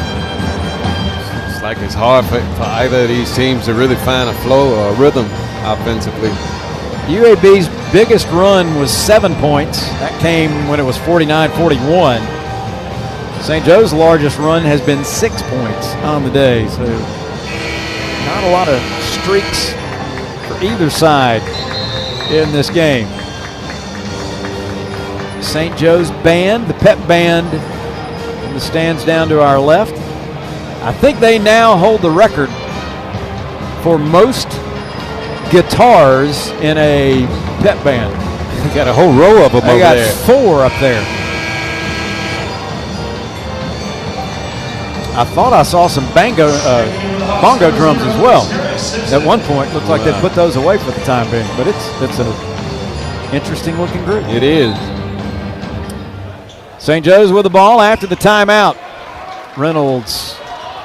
It's like it's hard for either of these teams to really find a flow or a rhythm offensively. UAB's biggest run was 7 points. That came when it was 49-41. St. Joe's largest run has been 6 points on the day, so not a lot of streaks for either side in this game. St. Joe's band, the pep band, in the stands down to our left. I think they now hold the record for most guitars in a pep band. They got a whole row of them over there. They got 4 up there. I thought I saw some bongo drums as well. At one point, looked like they put those away for the time being, but it's an interesting looking group. It is. St. Joe's with the ball after the timeout. Reynolds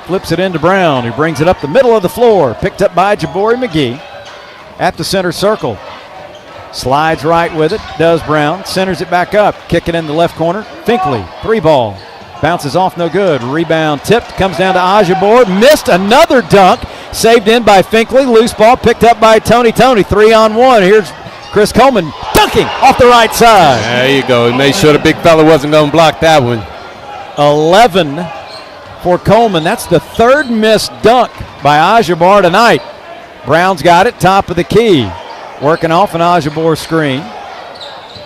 flips it into Brown, who brings it up the middle of the floor. Picked up by Jabari McGee at the center circle. Slides right with it, does Brown. Centers it back up, kick it in the left corner. Finkley, 3 ball. Bounces off, no good. Rebound tipped, comes down to Ajabor. Missed another dunk. Saved in by Finkley. Loose ball picked up by Tony. 3-on-1. Here's Chris Coleman dunking off the right side. There you go. He made sure the big fella wasn't going to block that one. 11 for Coleman. That's the 3rd missed dunk by Ajabor tonight. Brown's got it, top of the key. Working off an Ajabor screen.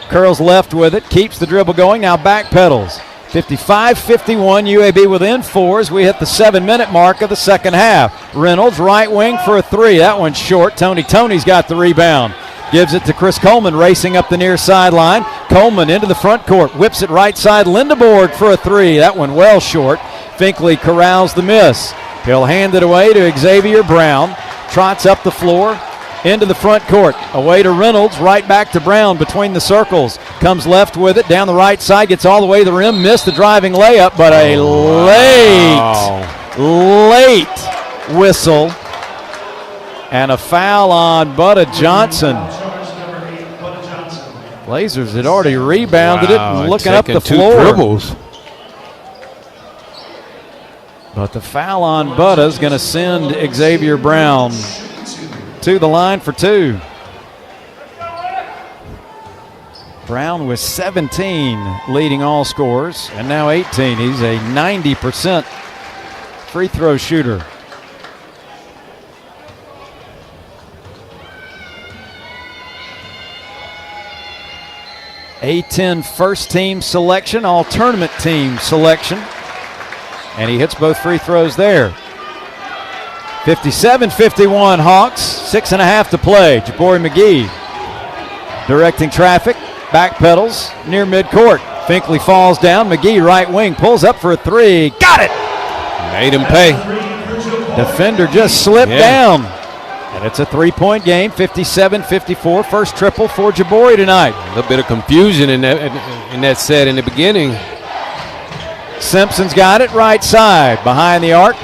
Curls left with it, keeps the dribble going, now backpedals. 55-51, UAB within 4 as we hit the 7-minute mark of the second half. Reynolds, right wing for a 3. That one's short. Tony's got the rebound. Gives it to Chris Coleman, racing up the near sideline. Coleman into the front court, whips it right side. Lindeborg for a 3. That one well short. Finkley corrals the miss. He'll hand it away to Xavier Brown. Trots up the floor, into the front court. Away to Reynolds, right back to Brown between the circles. Comes left with it, down the right side, gets all the way to the rim, missed the driving layup, but a late whistle. And a foul on Butta Johnson. Blazers had already rebounded it and looking up the floor. 2 dribbles. But the foul on Butta is going to send Xavier Brown to the line for 2. Brown with 17 leading all scorers, and now 18. He's a 90% free throw shooter. A-10 first team selection, all tournament team selection. And he hits both free throws there. 57-51 Hawks, 6.5 to play. Jabari McGee directing traffic, backpedals near midcourt. Finkley falls down, McGee right wing, pulls up for a three. Got it! Made him pay. Defender just slipped down. And it's a three-point game, 57-54. First triple for Jabari tonight. A little bit of confusion in that set in the beginning. Simpson's got it right side, behind the arc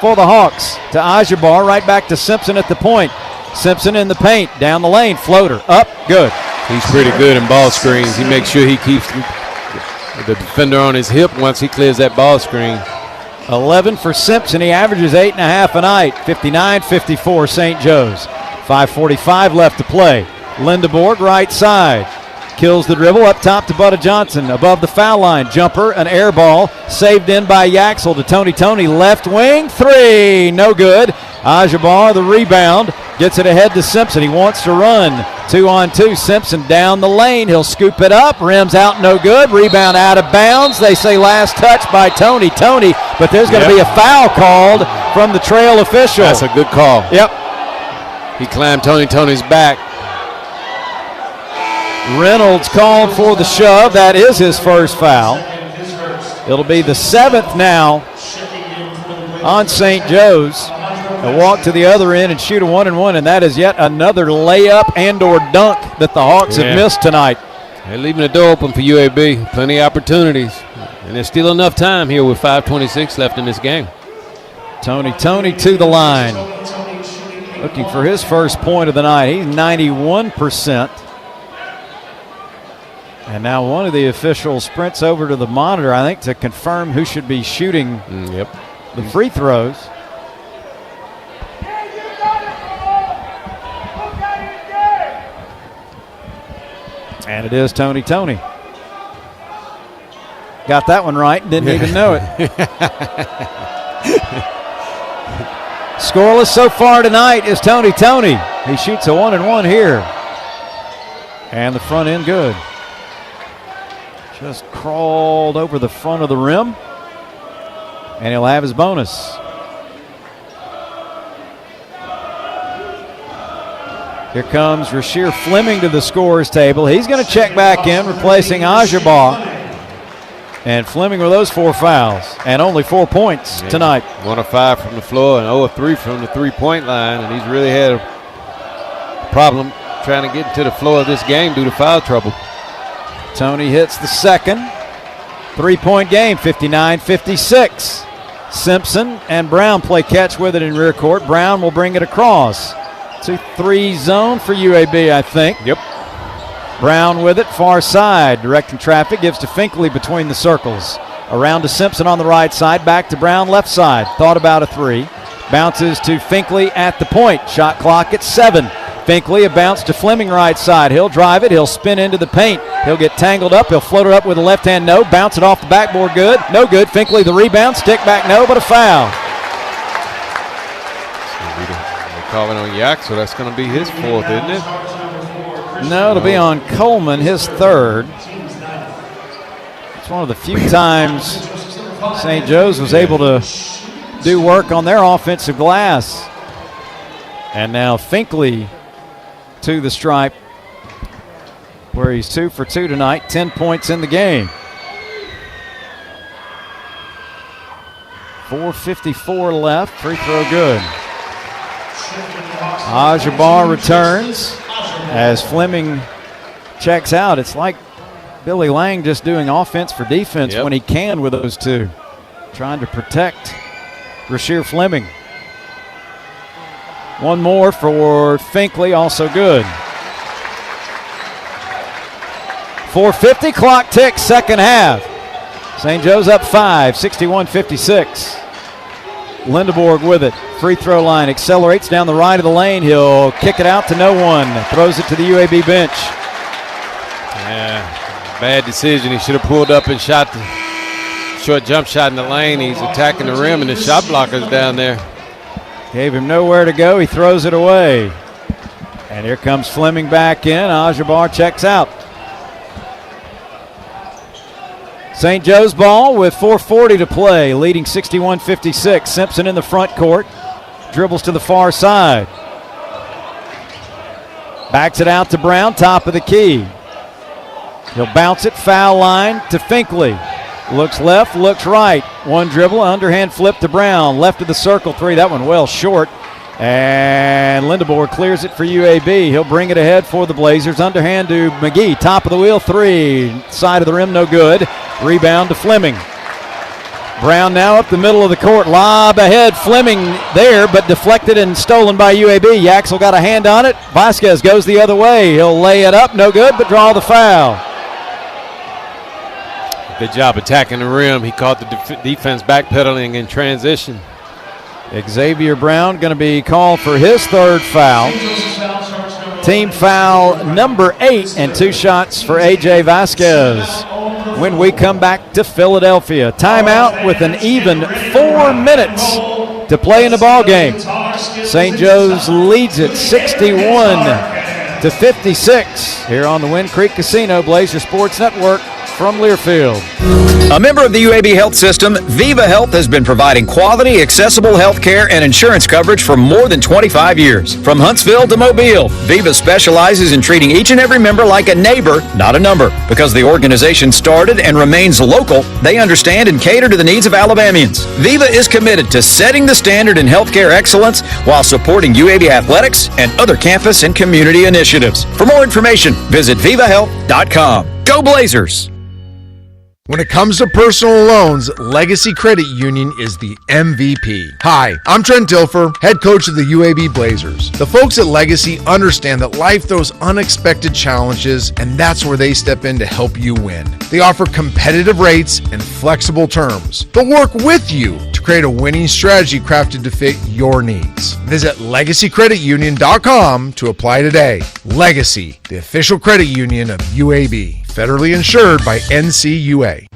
for the Hawks. To Ajabar, right back to Simpson at the point. Simpson in the paint, down the lane, floater, up, good. He's pretty good in ball screens. He makes sure he keeps the defender on his hip once he clears that ball screen. 11 for Simpson. He averages 8.5 a night. 59-54 St. Joe's. 5:45 left to play. Lindeborg right side. Kills the dribble up top to Butta Johnson. Above the foul line. Jumper, an air ball. Saved in by Yaxel to Tony. Tony left wing. Three. No good. Ajabar the rebound. Gets it ahead to Simpson. He wants to run. 2-on-2. Simpson down the lane. He'll scoop it up. Rims out, no good. Rebound out of bounds. They say last touch by Tony. Tony, but there's going to be a foul called from the trail official. That's a good call. Yep. He climbed Tony's back. Reynolds called for the shove. That is his first foul. It'll be the 7th now on St. Joe's. A walk to the other end and shoot a 1-and-1, and that is yet another layup and or dunk that the Hawks have missed tonight. They're leaving the door open for UAB. Plenty of opportunities. And there's still enough time here with 5:26 left in this game. Tony to the line. Looking for his first point of the night. He's 91%. And now one of the officials sprints over to the monitor, I think, to confirm who should be shooting the free throws. And it is Tony. Got that one right, didn't even know it. Scoreless so far tonight is Tony. He shoots a 1-and-1 here. And the front end good. Just crawled over the front of the rim. And he'll have his bonus. Here comes Rasheer Fleming to the scorer's table. He's going to check back in, replacing Ajabar. And Fleming with those 4 fouls and only 4 points tonight. 1 of 5 from the floor and 0 of 3 from the three-point line. And he's really had a problem trying to get into the floor of this game due to foul trouble. Tony hits the second. 3-point game, 59-56. Simpson and Brown play catch with it in rear court. Brown will bring it across. 2-3 zone for UAB, I think. Yep. Brown with it, far side. Directing traffic, gives to Finkley between the circles. Around to Simpson on the right side, back to Brown left side. Thought about a 3. Bounces to Finkley at the point. Shot clock at 7. Finkley, a bounce to Fleming right side. He'll drive it, he'll spin into the paint. He'll get tangled up, he'll float it up with a left hand, no. Bounce it off the backboard, good. No good. Finkley the rebound, stick back, no, but a foul. Calling on Yak, so that's going to be his 4th, isn't it? No, it'll be on Coleman, his 3rd. It's one of the few times St. Joe's was able to do work on their offensive glass. And now Finkley to the stripe, where he's 2 for 2 tonight, 10 points in the game. 4:54 left, free throw good. Ajabar returns as Fleming checks out. It's like Billy Lang just doing offense for defense when he can with those two. Trying to protect Rasheer Fleming. One more for Finkley, also good. 4:50, clock ticks, second half. St. Joe's up 5, 61-56. Lindeborg with it. Free throw line, accelerates down the right of the lane. He'll kick it out to no one. Throws it to the UAB bench. Yeah, bad decision. He should have pulled up and shot the short jump shot in the lane. He's attacking the rim, and the shot blocker's down there. Gave him nowhere to go. He throws it away. And here comes Fleming back in. Ajabar checks out. St. Joe's ball with 4:40 to play, leading 61-56. Simpson in the front court. Dribbles to the far side. Backs it out to Brown, top of the key. He'll bounce it, foul line to Finkley. Looks left, looks right. One dribble, underhand flip to Brown. Left of the circle, three. That one well short. And Lindebor clears it for UAB. He'll bring it ahead for the Blazers. Underhand to McGee. Top of the wheel, three. Side of the rim, no good. Rebound to Fleming. Brown now up the middle of the court. Lob ahead. Fleming there, but deflected and stolen by UAB. Yaxel got a hand on it. Vasquez goes the other way. He'll lay it up. No good, but draw the foul. Good job attacking the rim. He caught the defense backpedaling in transition. Xavier Brown going to be called for his third foul. Team foul number 8 and 2 shots for A.J. Vasquez. When we come back to Philadelphia, timeout with an even 4 minutes to play in the ball game. St. Joe's leads it 61-56 here on the Wind Creek Casino Blazer Sports Network from Learfield. A member of the UAB Health System, Viva Health has been providing quality, accessible health care and insurance coverage for more than 25 years. From Huntsville to Mobile, Viva specializes in treating each and every member like a neighbor, not a number. Because the organization started and remains local, they understand and cater to the needs of Alabamians. Viva is committed to setting the standard in healthcare excellence while supporting UAB athletics and other campus and community initiatives. For more information, visit vivahealth.com. Go Blazers! When it comes to personal loans, Legacy Credit Union is the MVP. Hi, I'm Trent Dilfer, head coach of the UAB Blazers. The folks at Legacy understand that life throws unexpected challenges, and that's where they step in to help you win. They offer competitive rates and flexible terms. They'll work with you to create a winning strategy crafted to fit your needs. Visit LegacyCreditUnion.com to apply today. Legacy, the official credit union of UAB. Federally insured by NCUA.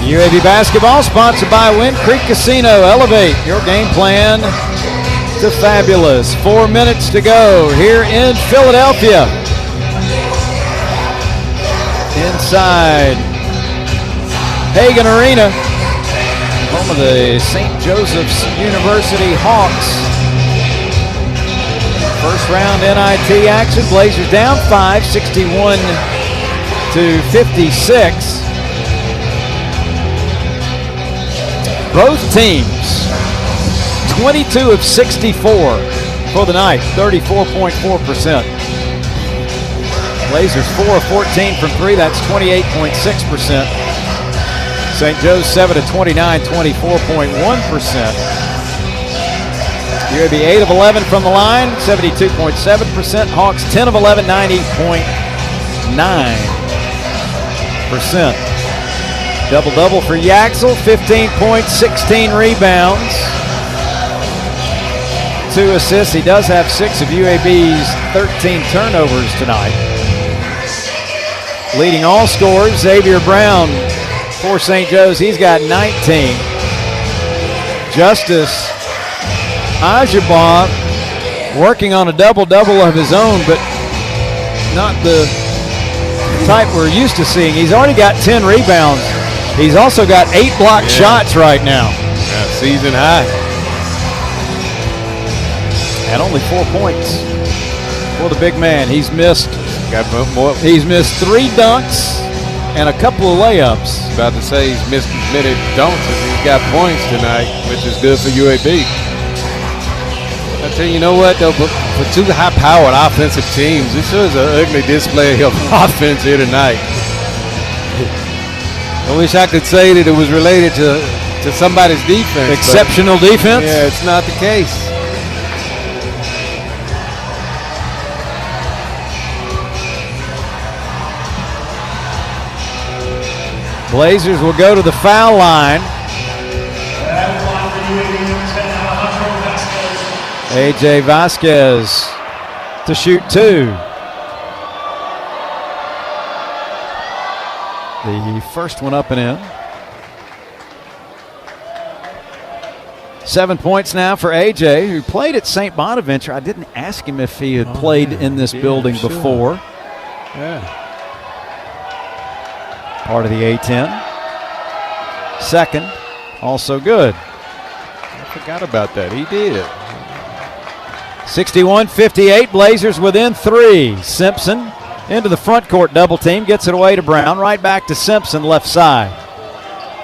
UAB basketball sponsored by Wind Creek Casino. Elevate your game plan to fabulous. 4 minutes to go here in Philadelphia. Inside Hagan Arena, home of the St. Joseph's University Hawks. First round NIT action. Blazers down 5, 61-56. Both teams 22 of 64 for the night, 34.4%. Blazers 4 of 14 from 3, that's 28.6%. St. Joe's 7 of 29, 24.1%. UAB 8 of 11 from the line, 72.7%. Hawks 10 of 11, 90.9%. Double-double for Yaxel, 15 points, 16 rebounds, 2 assists. He does have 6 of UAB's 13 turnovers tonight. Leading all scorers, Xavier Brown for St. Joe's. He's got 19. Justice Ajabar working on a double-double of his own, but not the type we're used to seeing. He's already got 10 rebounds. He's also got 8 blocked shots right now. Yeah, season high. And only 4 points for the big man. He's missed 3 dunks and a couple of layups. About to say he's missed as many dunks as he's got points tonight, which is good for UAB. I tell you know what, though, for 2 high-powered offensive teams, this was an ugly display of offense here tonight. I wish I could say that it was related to somebody's defense. Exceptional defense? Yeah, it's not the case. Blazers will go to the foul line. A.J. Vasquez to shoot 2. The first one up and in. 7 points now for A.J., who played at St. Bonaventure. I didn't ask him if he had played in this building before. Yeah. Part of the A-10. Second, also good. I forgot about that. He did. 61-58, Blazers within 3. Simpson into the front court double team, gets it away to Brown, right back to Simpson, left side.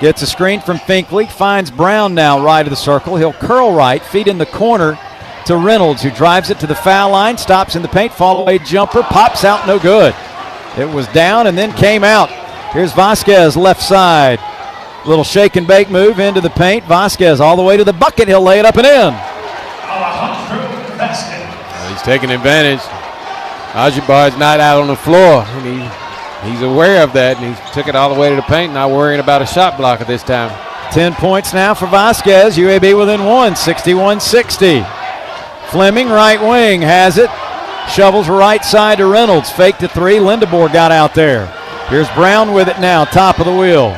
Gets a screen from Finkley, finds Brown now right of the circle. He'll curl right, feed in the corner to Reynolds, who drives it to the foul line, stops in the paint, fall away jumper, pops out, no good. It was down and then came out. Here's Vasquez, left side. Little shake and bake move into the paint. Vasquez all the way to the bucket. He'll lay it up and in. He's taking advantage. Ajibar's not out on the floor, and he's aware of that, and he took it all the way to the paint, not worrying about a shot blocker this time. 10 points now for Vasquez. UAB within 1, 61-60. Fleming, right wing, has it. Shovels right side to Reynolds. Fake to 3. Lindebor got out there. Here's Brown with it now, top of the wheel.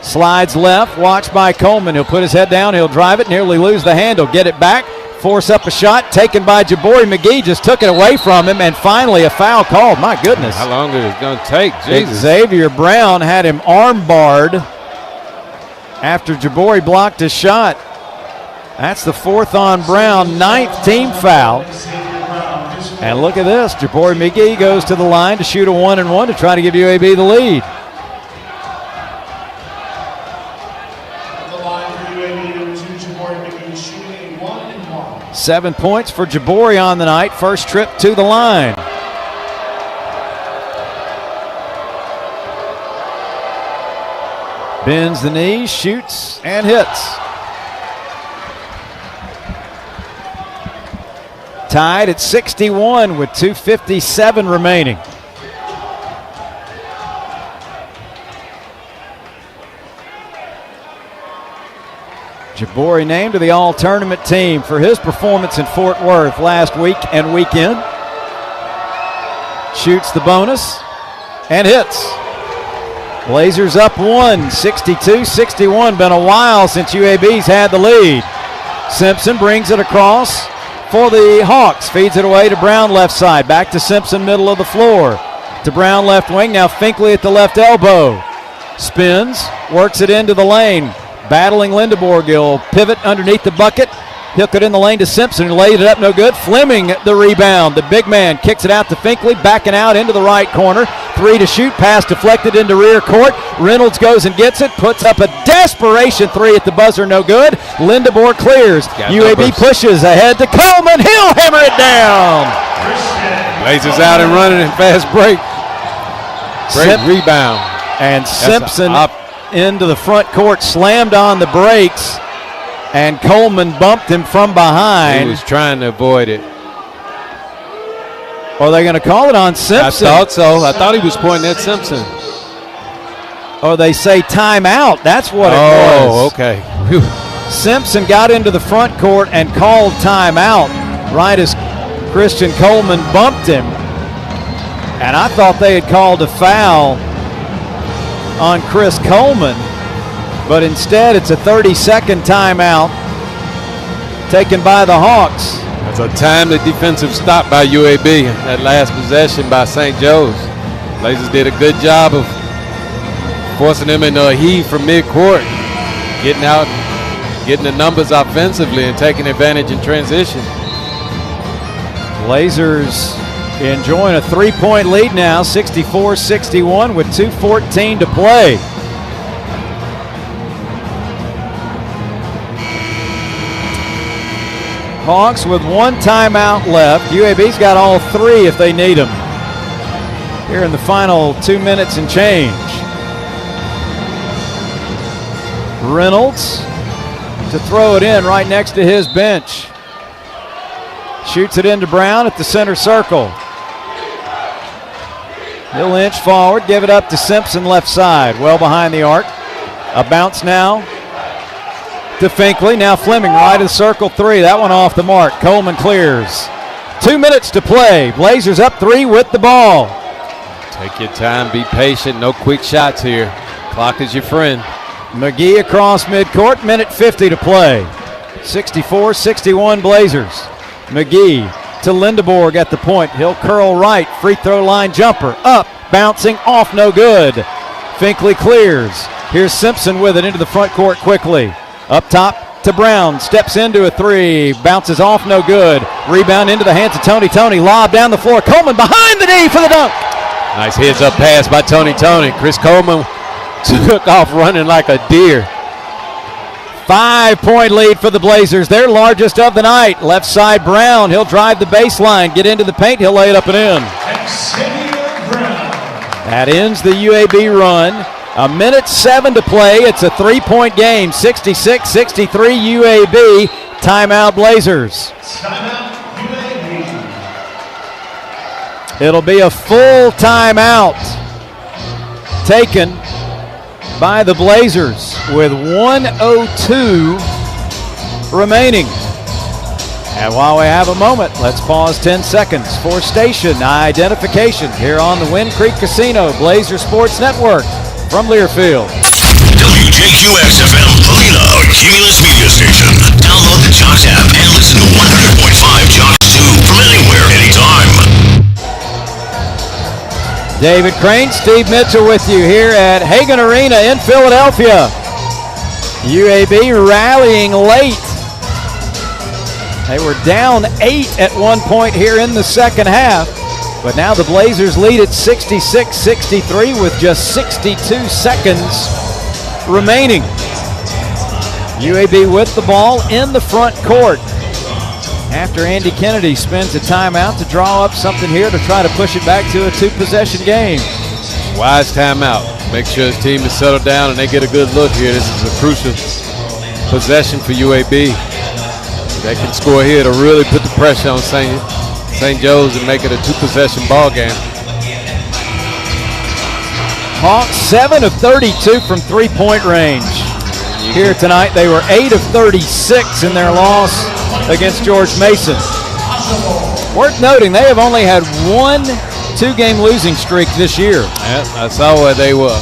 Slides left, watched by Coleman. He'll put his head down, he'll drive it, nearly lose the handle. Get it back, force up a shot, taken by Jabori McGee, just took it away from him, and finally a foul called. My goodness. How long is it going to take? Jesus. Xavier Brown had him arm barred after Jabori blocked his shot. That's the 4th on Brown, 9th team foul. And look at this, Jabori McGee goes to the line to shoot a 1-and-1 to try to give UAB the lead. 7 points for Jabori on the night. First trip to the line. Bends the knees, shoots, and hits. Tied at 61 with 2:57 remaining. Jabori named to the all-tournament team for his performance in Fort Worth last week and weekend. Shoots the bonus and hits. Blazers up 1, 62-61. Been a while since UAB's had the lead. Simpson brings it across for the Hawks. Feeds it away to Brown left side. Back to Simpson, middle of the floor. To Brown left wing. Now Finkley at the left elbow. Spins, works it into the lane. Battling Lindebor. He'll pivot underneath the bucket. Hook it in the lane to Simpson, who laid it up no good. Fleming the rebound. The big man kicks it out to Finkley, backing out into the right corner. 3 to shoot, pass deflected into rear court. Reynolds goes and gets it, puts up a desperation 3 at the buzzer, no good. Lindebor clears. UAB pushes ahead to Coleman. He'll hammer it down. Blazers out and running in fast break. Great rebound. And Simpson into the front court, slammed on the brakes, and Coleman bumped him from behind. He was trying to avoid it. Are they going to call it on Simpson? I thought so. I thought he was pointing at Simpson. Or they say timeout. That's what it was. Oh, okay. Simpson got into the front court and called timeout right as Christian Coleman bumped him. And I thought they had called a foul on Chris Coleman, but instead it's a 30-second timeout taken by the Hawks. That's a timely defensive stop by UAB. That last possession by St. Joe's. Blazers did a good job of forcing them into a heave from midcourt, getting out, getting the numbers offensively, and taking advantage in transition. Blazers enjoying a 3-point lead now, 64-61 with 2:14 to play. Hawks with 1 timeout left. UAB's got all 3 if they need them here in the final 2 minutes and change. Reynolds to throw it in right next to his bench. Shoots it into Brown at the center circle. He'll inch forward, give it up to Simpson left side, well behind the arc. A bounce now to Finkley. Now Fleming right of the circle 3. That one off the mark. Coleman clears. 2 minutes to play. Blazers up 3 with the ball. Take your time. Be patient. No quick shots here. Clock is your friend. McGee across midcourt. Minute 50 to play. 64-61 Blazers. McGee to Lindeborg at the point. He'll curl right. Free throw line jumper. Up. Bouncing off. No good. Finkley clears. Here's Simpson with it into the front court quickly. Up top to Brown. Steps into a 3. Bounces off. No good. Rebound into the hands of Tony. Tony lob down the floor. Coleman behind the knee for the dunk. Nice heads up pass by Tony. Chris Coleman took off running like a deer. 5-point lead for the Blazers. Their largest of the night. Left side Brown. He'll drive the baseline. Get into the paint. He'll lay it up and in. That ends the UAB run. 1:07 to play. It's a 3-point game. 66-63 UAB. Timeout Blazers. It'll be a full timeout taken by the Blazers with 1:02 remaining. And while we have a moment, let's pause 10 seconds for station identification here on the Wind Creek Casino Blazer Sports Network from Learfield. WJQX-FM Helena, a Cumulus media station. Download the Jocks app and listen to 100.5 Jocks 2 from anywhere, anytime. David Crane, Steve Mitchell with you here at Hagan Arena in Philadelphia. UAB rallying late. They were down 8 at one point here in the second half, but now the Blazers lead at 66-63 with just 62 seconds remaining. UAB with the ball in the front court after Andy Kennedy spends a timeout to draw up something here to try to push it back to a 2-possession game. Wise timeout. Make sure his team is settled down and they get a good look here. This is a crucial possession for UAB. They can score here to really put the pressure on St. Joe's and make it a 2-possession ball game. Hawks 7 of 32 from 3-point range. Here tonight, they were 8 of 36 in their loss against George Mason. Worth noting, they have only had one 2-game losing streak this year. Yeah, I saw where they were.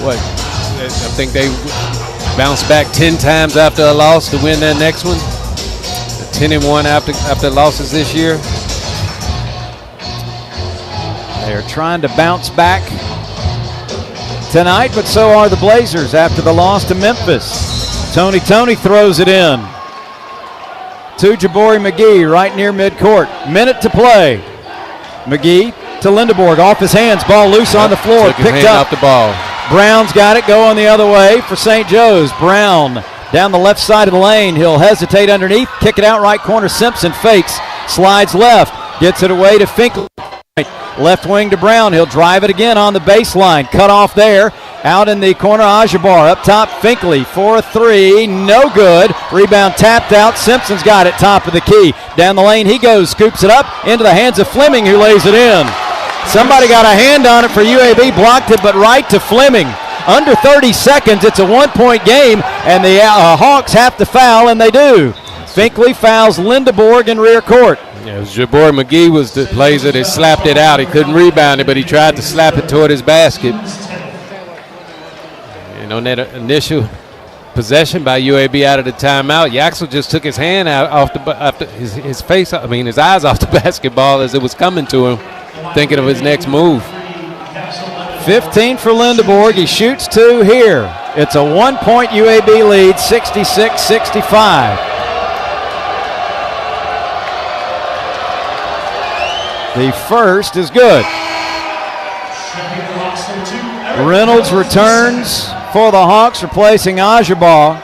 I think they bounced back 10 times after a loss to win their next one. 10-1 after losses this year. They are trying to bounce back tonight, but so are the Blazers after the loss to Memphis. Tony throws it in to Jabari McGee right near midcourt. Minute to play. McGee to Lindeborg, off his hands, ball loose on the floor, took his picked hand up. off the ball. Brown's got it, going the other way for St. Joe's. Brown down the left side of the lane. He'll hesitate underneath, kick it out right corner. Simpson fakes, slides left, gets it away to Finkley. Left wing to Brown. He'll drive it again on the baseline. Cut off there. Out in the corner, Ajabar. Up top, Finkley for a 3. No good. Rebound tapped out. Simpson's got it top of the key. Down the lane he goes. Scoops it up into the hands of Fleming, who lays it in. Somebody got a hand on it for UAB. Blocked it, but right to Fleming. Under 30 seconds. It's a 1-point game, and the Hawks have to foul, and they do. Finkley fouls Lindeborg in rear court. Yeah, it was Jabari McGee was the Blazer that slapped it out. He couldn't rebound it, but he tried to slap it toward his basket. And on that initial possession by UAB out of the timeout, Yaxel just took his hand out off his eyes off the basketball as it was coming to him, thinking of his next move. 15 for Lindeborg. He shoots 2 here. It's a 1-point UAB lead, 66-65. The first is good. Reynolds returns for the Hawks, replacing Ajabar,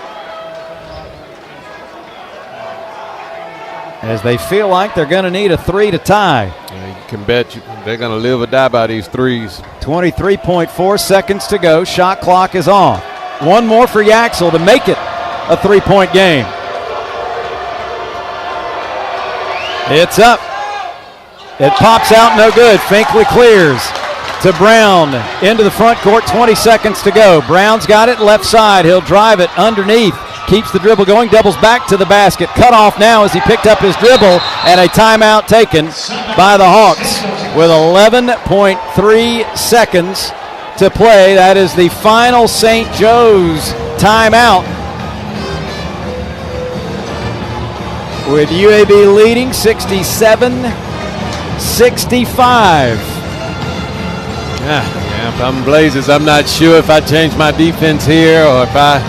as they feel like they're going to need a 3 to tie. Yeah, you can bet they're going to live or die by these threes. 23.4 seconds to go. Shot clock is on. One more for Yaxel to make it a 3-point game. It's up. It pops out, no good. Finkley clears to Brown into the front court, 20 seconds to go. Brown's got it left side. He'll drive it underneath. keeps the dribble going, doubles back to the basket. Cut off now as he picked up his dribble, and a timeout taken by the Hawks with 11.3 seconds to play. That is the final St. Joe's timeout, with UAB leading 67-65. Yeah, if I'm Blazers, I'm not sure if I change my defense here or if I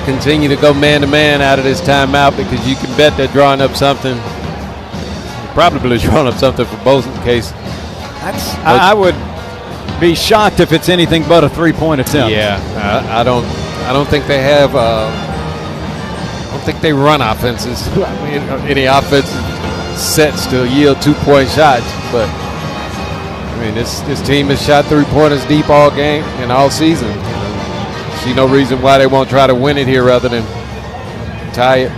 continue to go man-to-man out of this timeout, because you can bet they're drawing up something. Probably drawing up something for both in case. I would be shocked if it's anything but a three-point attempt. Yeah, I don't think they have. I don't think they run offenses. I mean, any offensive sets to yield 2-point shots, but I mean, this team has shot three-pointers deep all game and all season. See no reason why they won't try to win it here rather than tie it.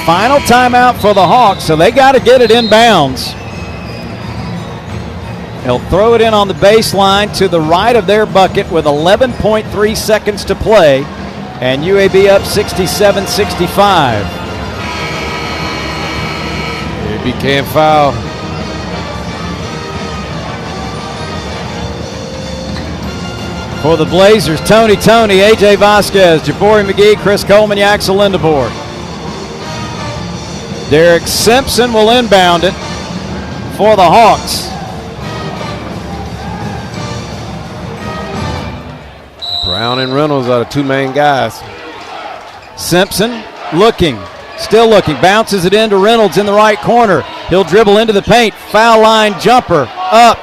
Final timeout for the Hawks, so they got to get it inbounds. They'll throw it in on the baseline to the right of their bucket with 11.3 seconds to play, and UAB up 67-65. UAB can't foul. For the Blazers, Tony, A.J. Vasquez, Jabori McGee, Chris Coleman, Yaxel Lindebord. Derek Simpson will inbound it for the Hawks. Brown and Reynolds are the two main guys. Simpson still looking, bounces it into Reynolds in the right corner. He'll dribble into the paint, foul line jumper, up,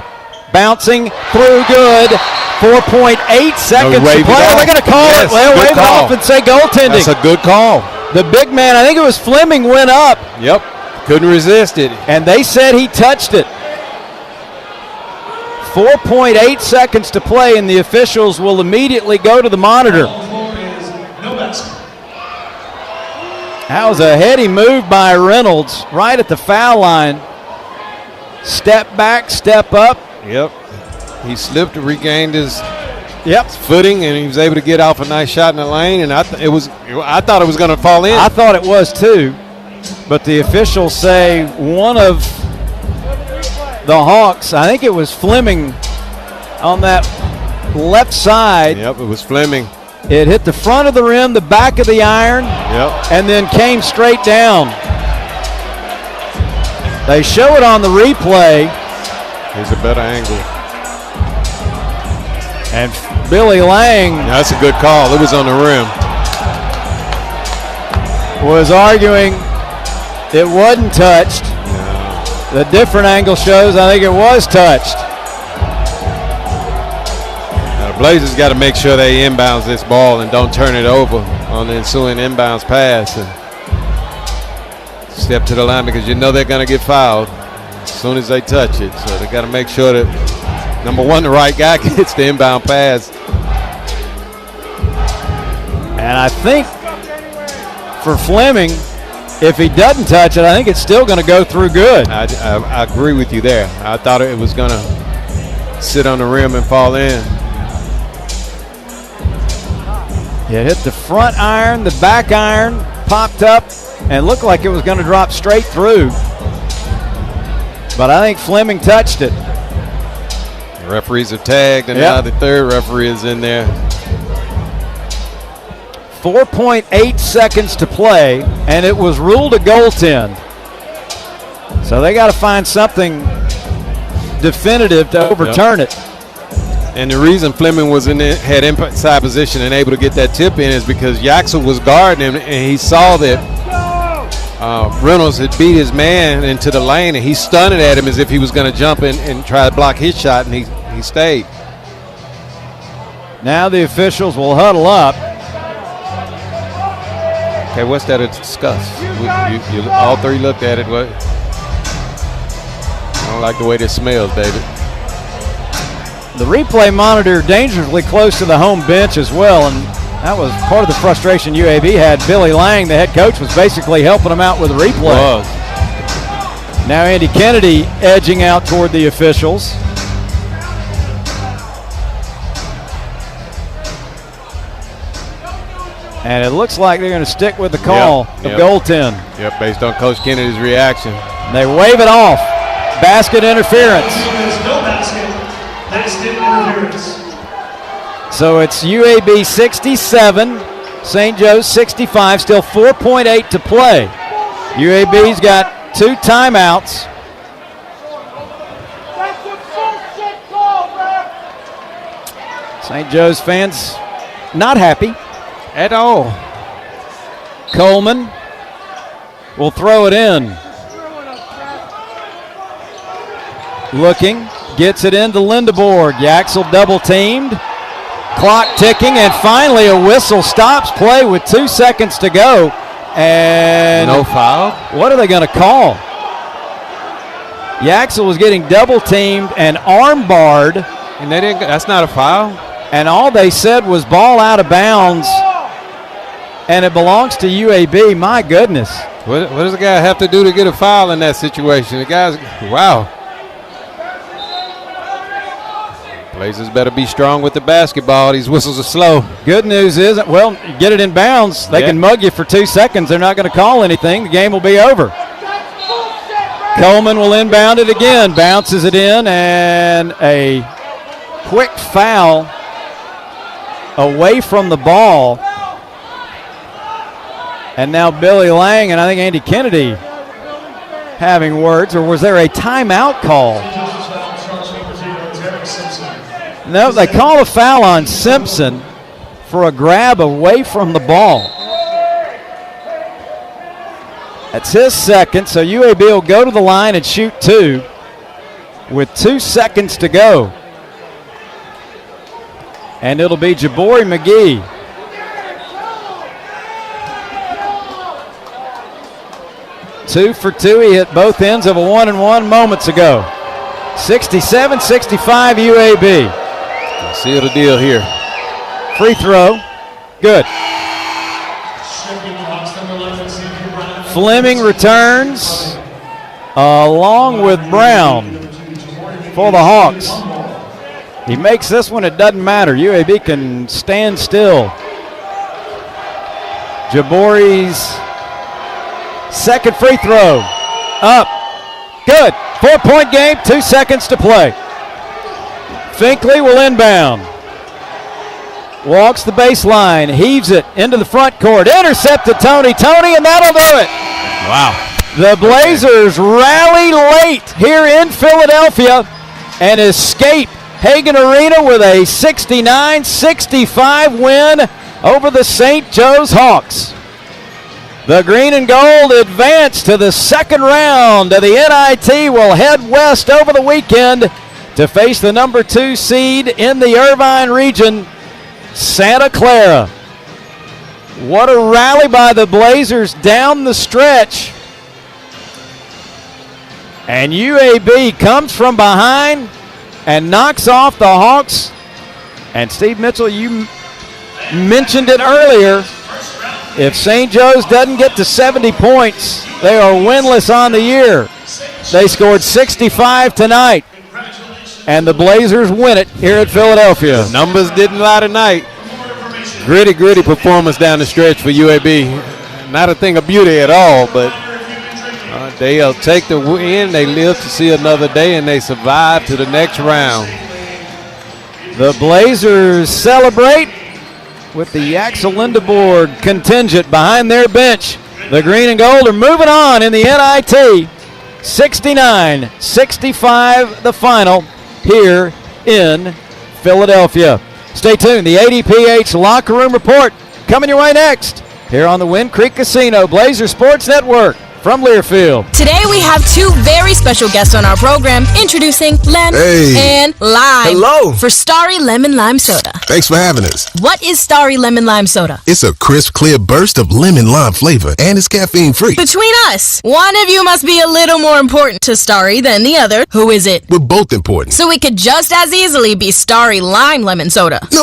bouncing through, good. 4.8 seconds to play. They're going to call it. They'll wave it off and say goaltending. That's a good call. The big man, I think it was Fleming, went up. Yep, couldn't resist it. And they said he touched it. 4.8 seconds to play, and the officials will immediately go to the monitor. That was a heady move by Reynolds right at the foul line. Step back, step up. Yep. He slipped, regained his footing, and he was able to get off a nice shot in the lane. And I thought it was going to fall in. I thought it was too, but the officials say one of the Hawks, I think it was Fleming, on that left side. Yep, it was Fleming. It hit the front of the rim, the back of the iron, and then came straight down. They show it on the replay. Here's a better angle. And Billy Lang. That's a good call. It was on the rim. Was arguing it wasn't touched. No. The different angle shows I think it was touched. Now the Blazers got to make sure they inbounds this ball and don't turn it over on the ensuing inbounds pass. And step to the line, because you know they're going to get fouled as soon as they touch it. So they got to make sure that, number one, the right guy gets the inbound pass. And I think for Fleming, if he doesn't touch it, I think it's still going to go through good. I agree with you there. I thought it was going to sit on the rim and fall in. It hit the front iron, the back iron, popped up, and looked like it was going to drop straight through. But I think Fleming touched it. The referees are tagged, and now the third referee is in there. 4.8 seconds to play, and it was ruled a goaltend. So they got to find something definitive to overturn it. And the reason Fleming was had inside position and able to get that tip in is because Yaxel was guarding him, and he saw that Reynolds had beat his man into the lane, and he stunned at him as if he was going to jump in and try to block his shot, and he stayed. Now the officials will huddle up. Okay, what's that to discuss? You all three looked at it. What? I don't like the way this smells, David. The replay monitor dangerously close to the home bench as well, and that was part of the frustration UAB had. Billy Lang, the head coach, was basically helping them out with the replay. Now Andy Kennedy edging out toward the officials. And it looks like they're going to stick with the call of goaltend. Yep, based on Coach Kennedy's reaction. They wave it off. Basket interference. No basket. Basket interference. So it's UAB 67, St. Joe's 65, still 4.8 to play. UAB's got 2 timeouts. St. Joe's fans not happy at all. Coleman will throw it in. Looking, gets it into Lindeborg. Yaxel double teamed. Clock ticking, and finally a whistle stops play with 2 seconds to go. And no foul? What are they going to call? Yaxel was getting double teamed and arm barred. And they didn't. That's not a foul. And all they said was ball out of bounds. And it belongs to UAB. My goodness. What does the guy have to do to get a foul in that situation? The guy's, wow. Blazers better be strong with the basketball. These whistles are slow. Good news is, well, get it in bounds. They can mug you for 2 seconds. They're not going to call anything. The game will be over. Coleman will inbound it again. Bounces it in, and a quick foul away from the ball. And now Billy Lang and I think Andy Kennedy having words. Or was there a timeout call? No, they call a foul on Simpson for a grab away from the ball. That's his second, so UAB will go to the line and shoot 2 with 2 seconds to go. And it'll be Jabori McGee. Two for 2. He hit both ends of a 1-and-1 moments ago. 67-65 UAB. Seal the deal here. Free throw. Good. Fleming returns along with Brown for the Hawks. He makes this one, it doesn't matter. UAB can stand still. Jabori's second free throw. Up. Good. 4-point game, 2 seconds to play. Finkley will inbound. Walks the baseline, heaves it into the front court. Intercepted Tony, and that'll do it. Wow. The Blazers rally late here in Philadelphia and escape Hagan Arena with a 69-65 win over the St. Joe's Hawks. The green and gold advance to the second round of the NIT. Will head west over the weekend to face the number 2 seed in the Irvine region, Santa Clara. What a rally by the Blazers down the stretch. And UAB comes from behind and knocks off the Hawks. And Steve Mitchell, you mentioned it earlier. If St. Joe's doesn't get to 70 points, they are winless on the year. They scored 65 tonight. And the Blazers win it here at Philadelphia. The numbers didn't lie tonight. Gritty performance down the stretch for UAB. Not a thing of beauty at all, but they'll take the win. They live to see another day, and they survive to the next round. The Blazers celebrate with the Yaxel Lindeborg contingent behind their bench. The green and gold are moving on in the NIT. 69-65 the final here in Philadelphia. Stay tuned. The ADPH Locker Room Report coming your way next here on the Wind Creek Casino Blazer Sports Network from Learfield. Today we have 2 very special guests on our program, introducing Lem and Lime. Hello. For Starry Lemon Lime Soda. Thanks for having us. What is Starry Lemon Lime Soda? It's a crisp, clear burst of lemon lime flavor, and it's caffeine-free. Between us, one of you must be a little more important to Starry than the other. Who is it? We're both important. So it could just as easily be Starry Lime Lemon Soda. No,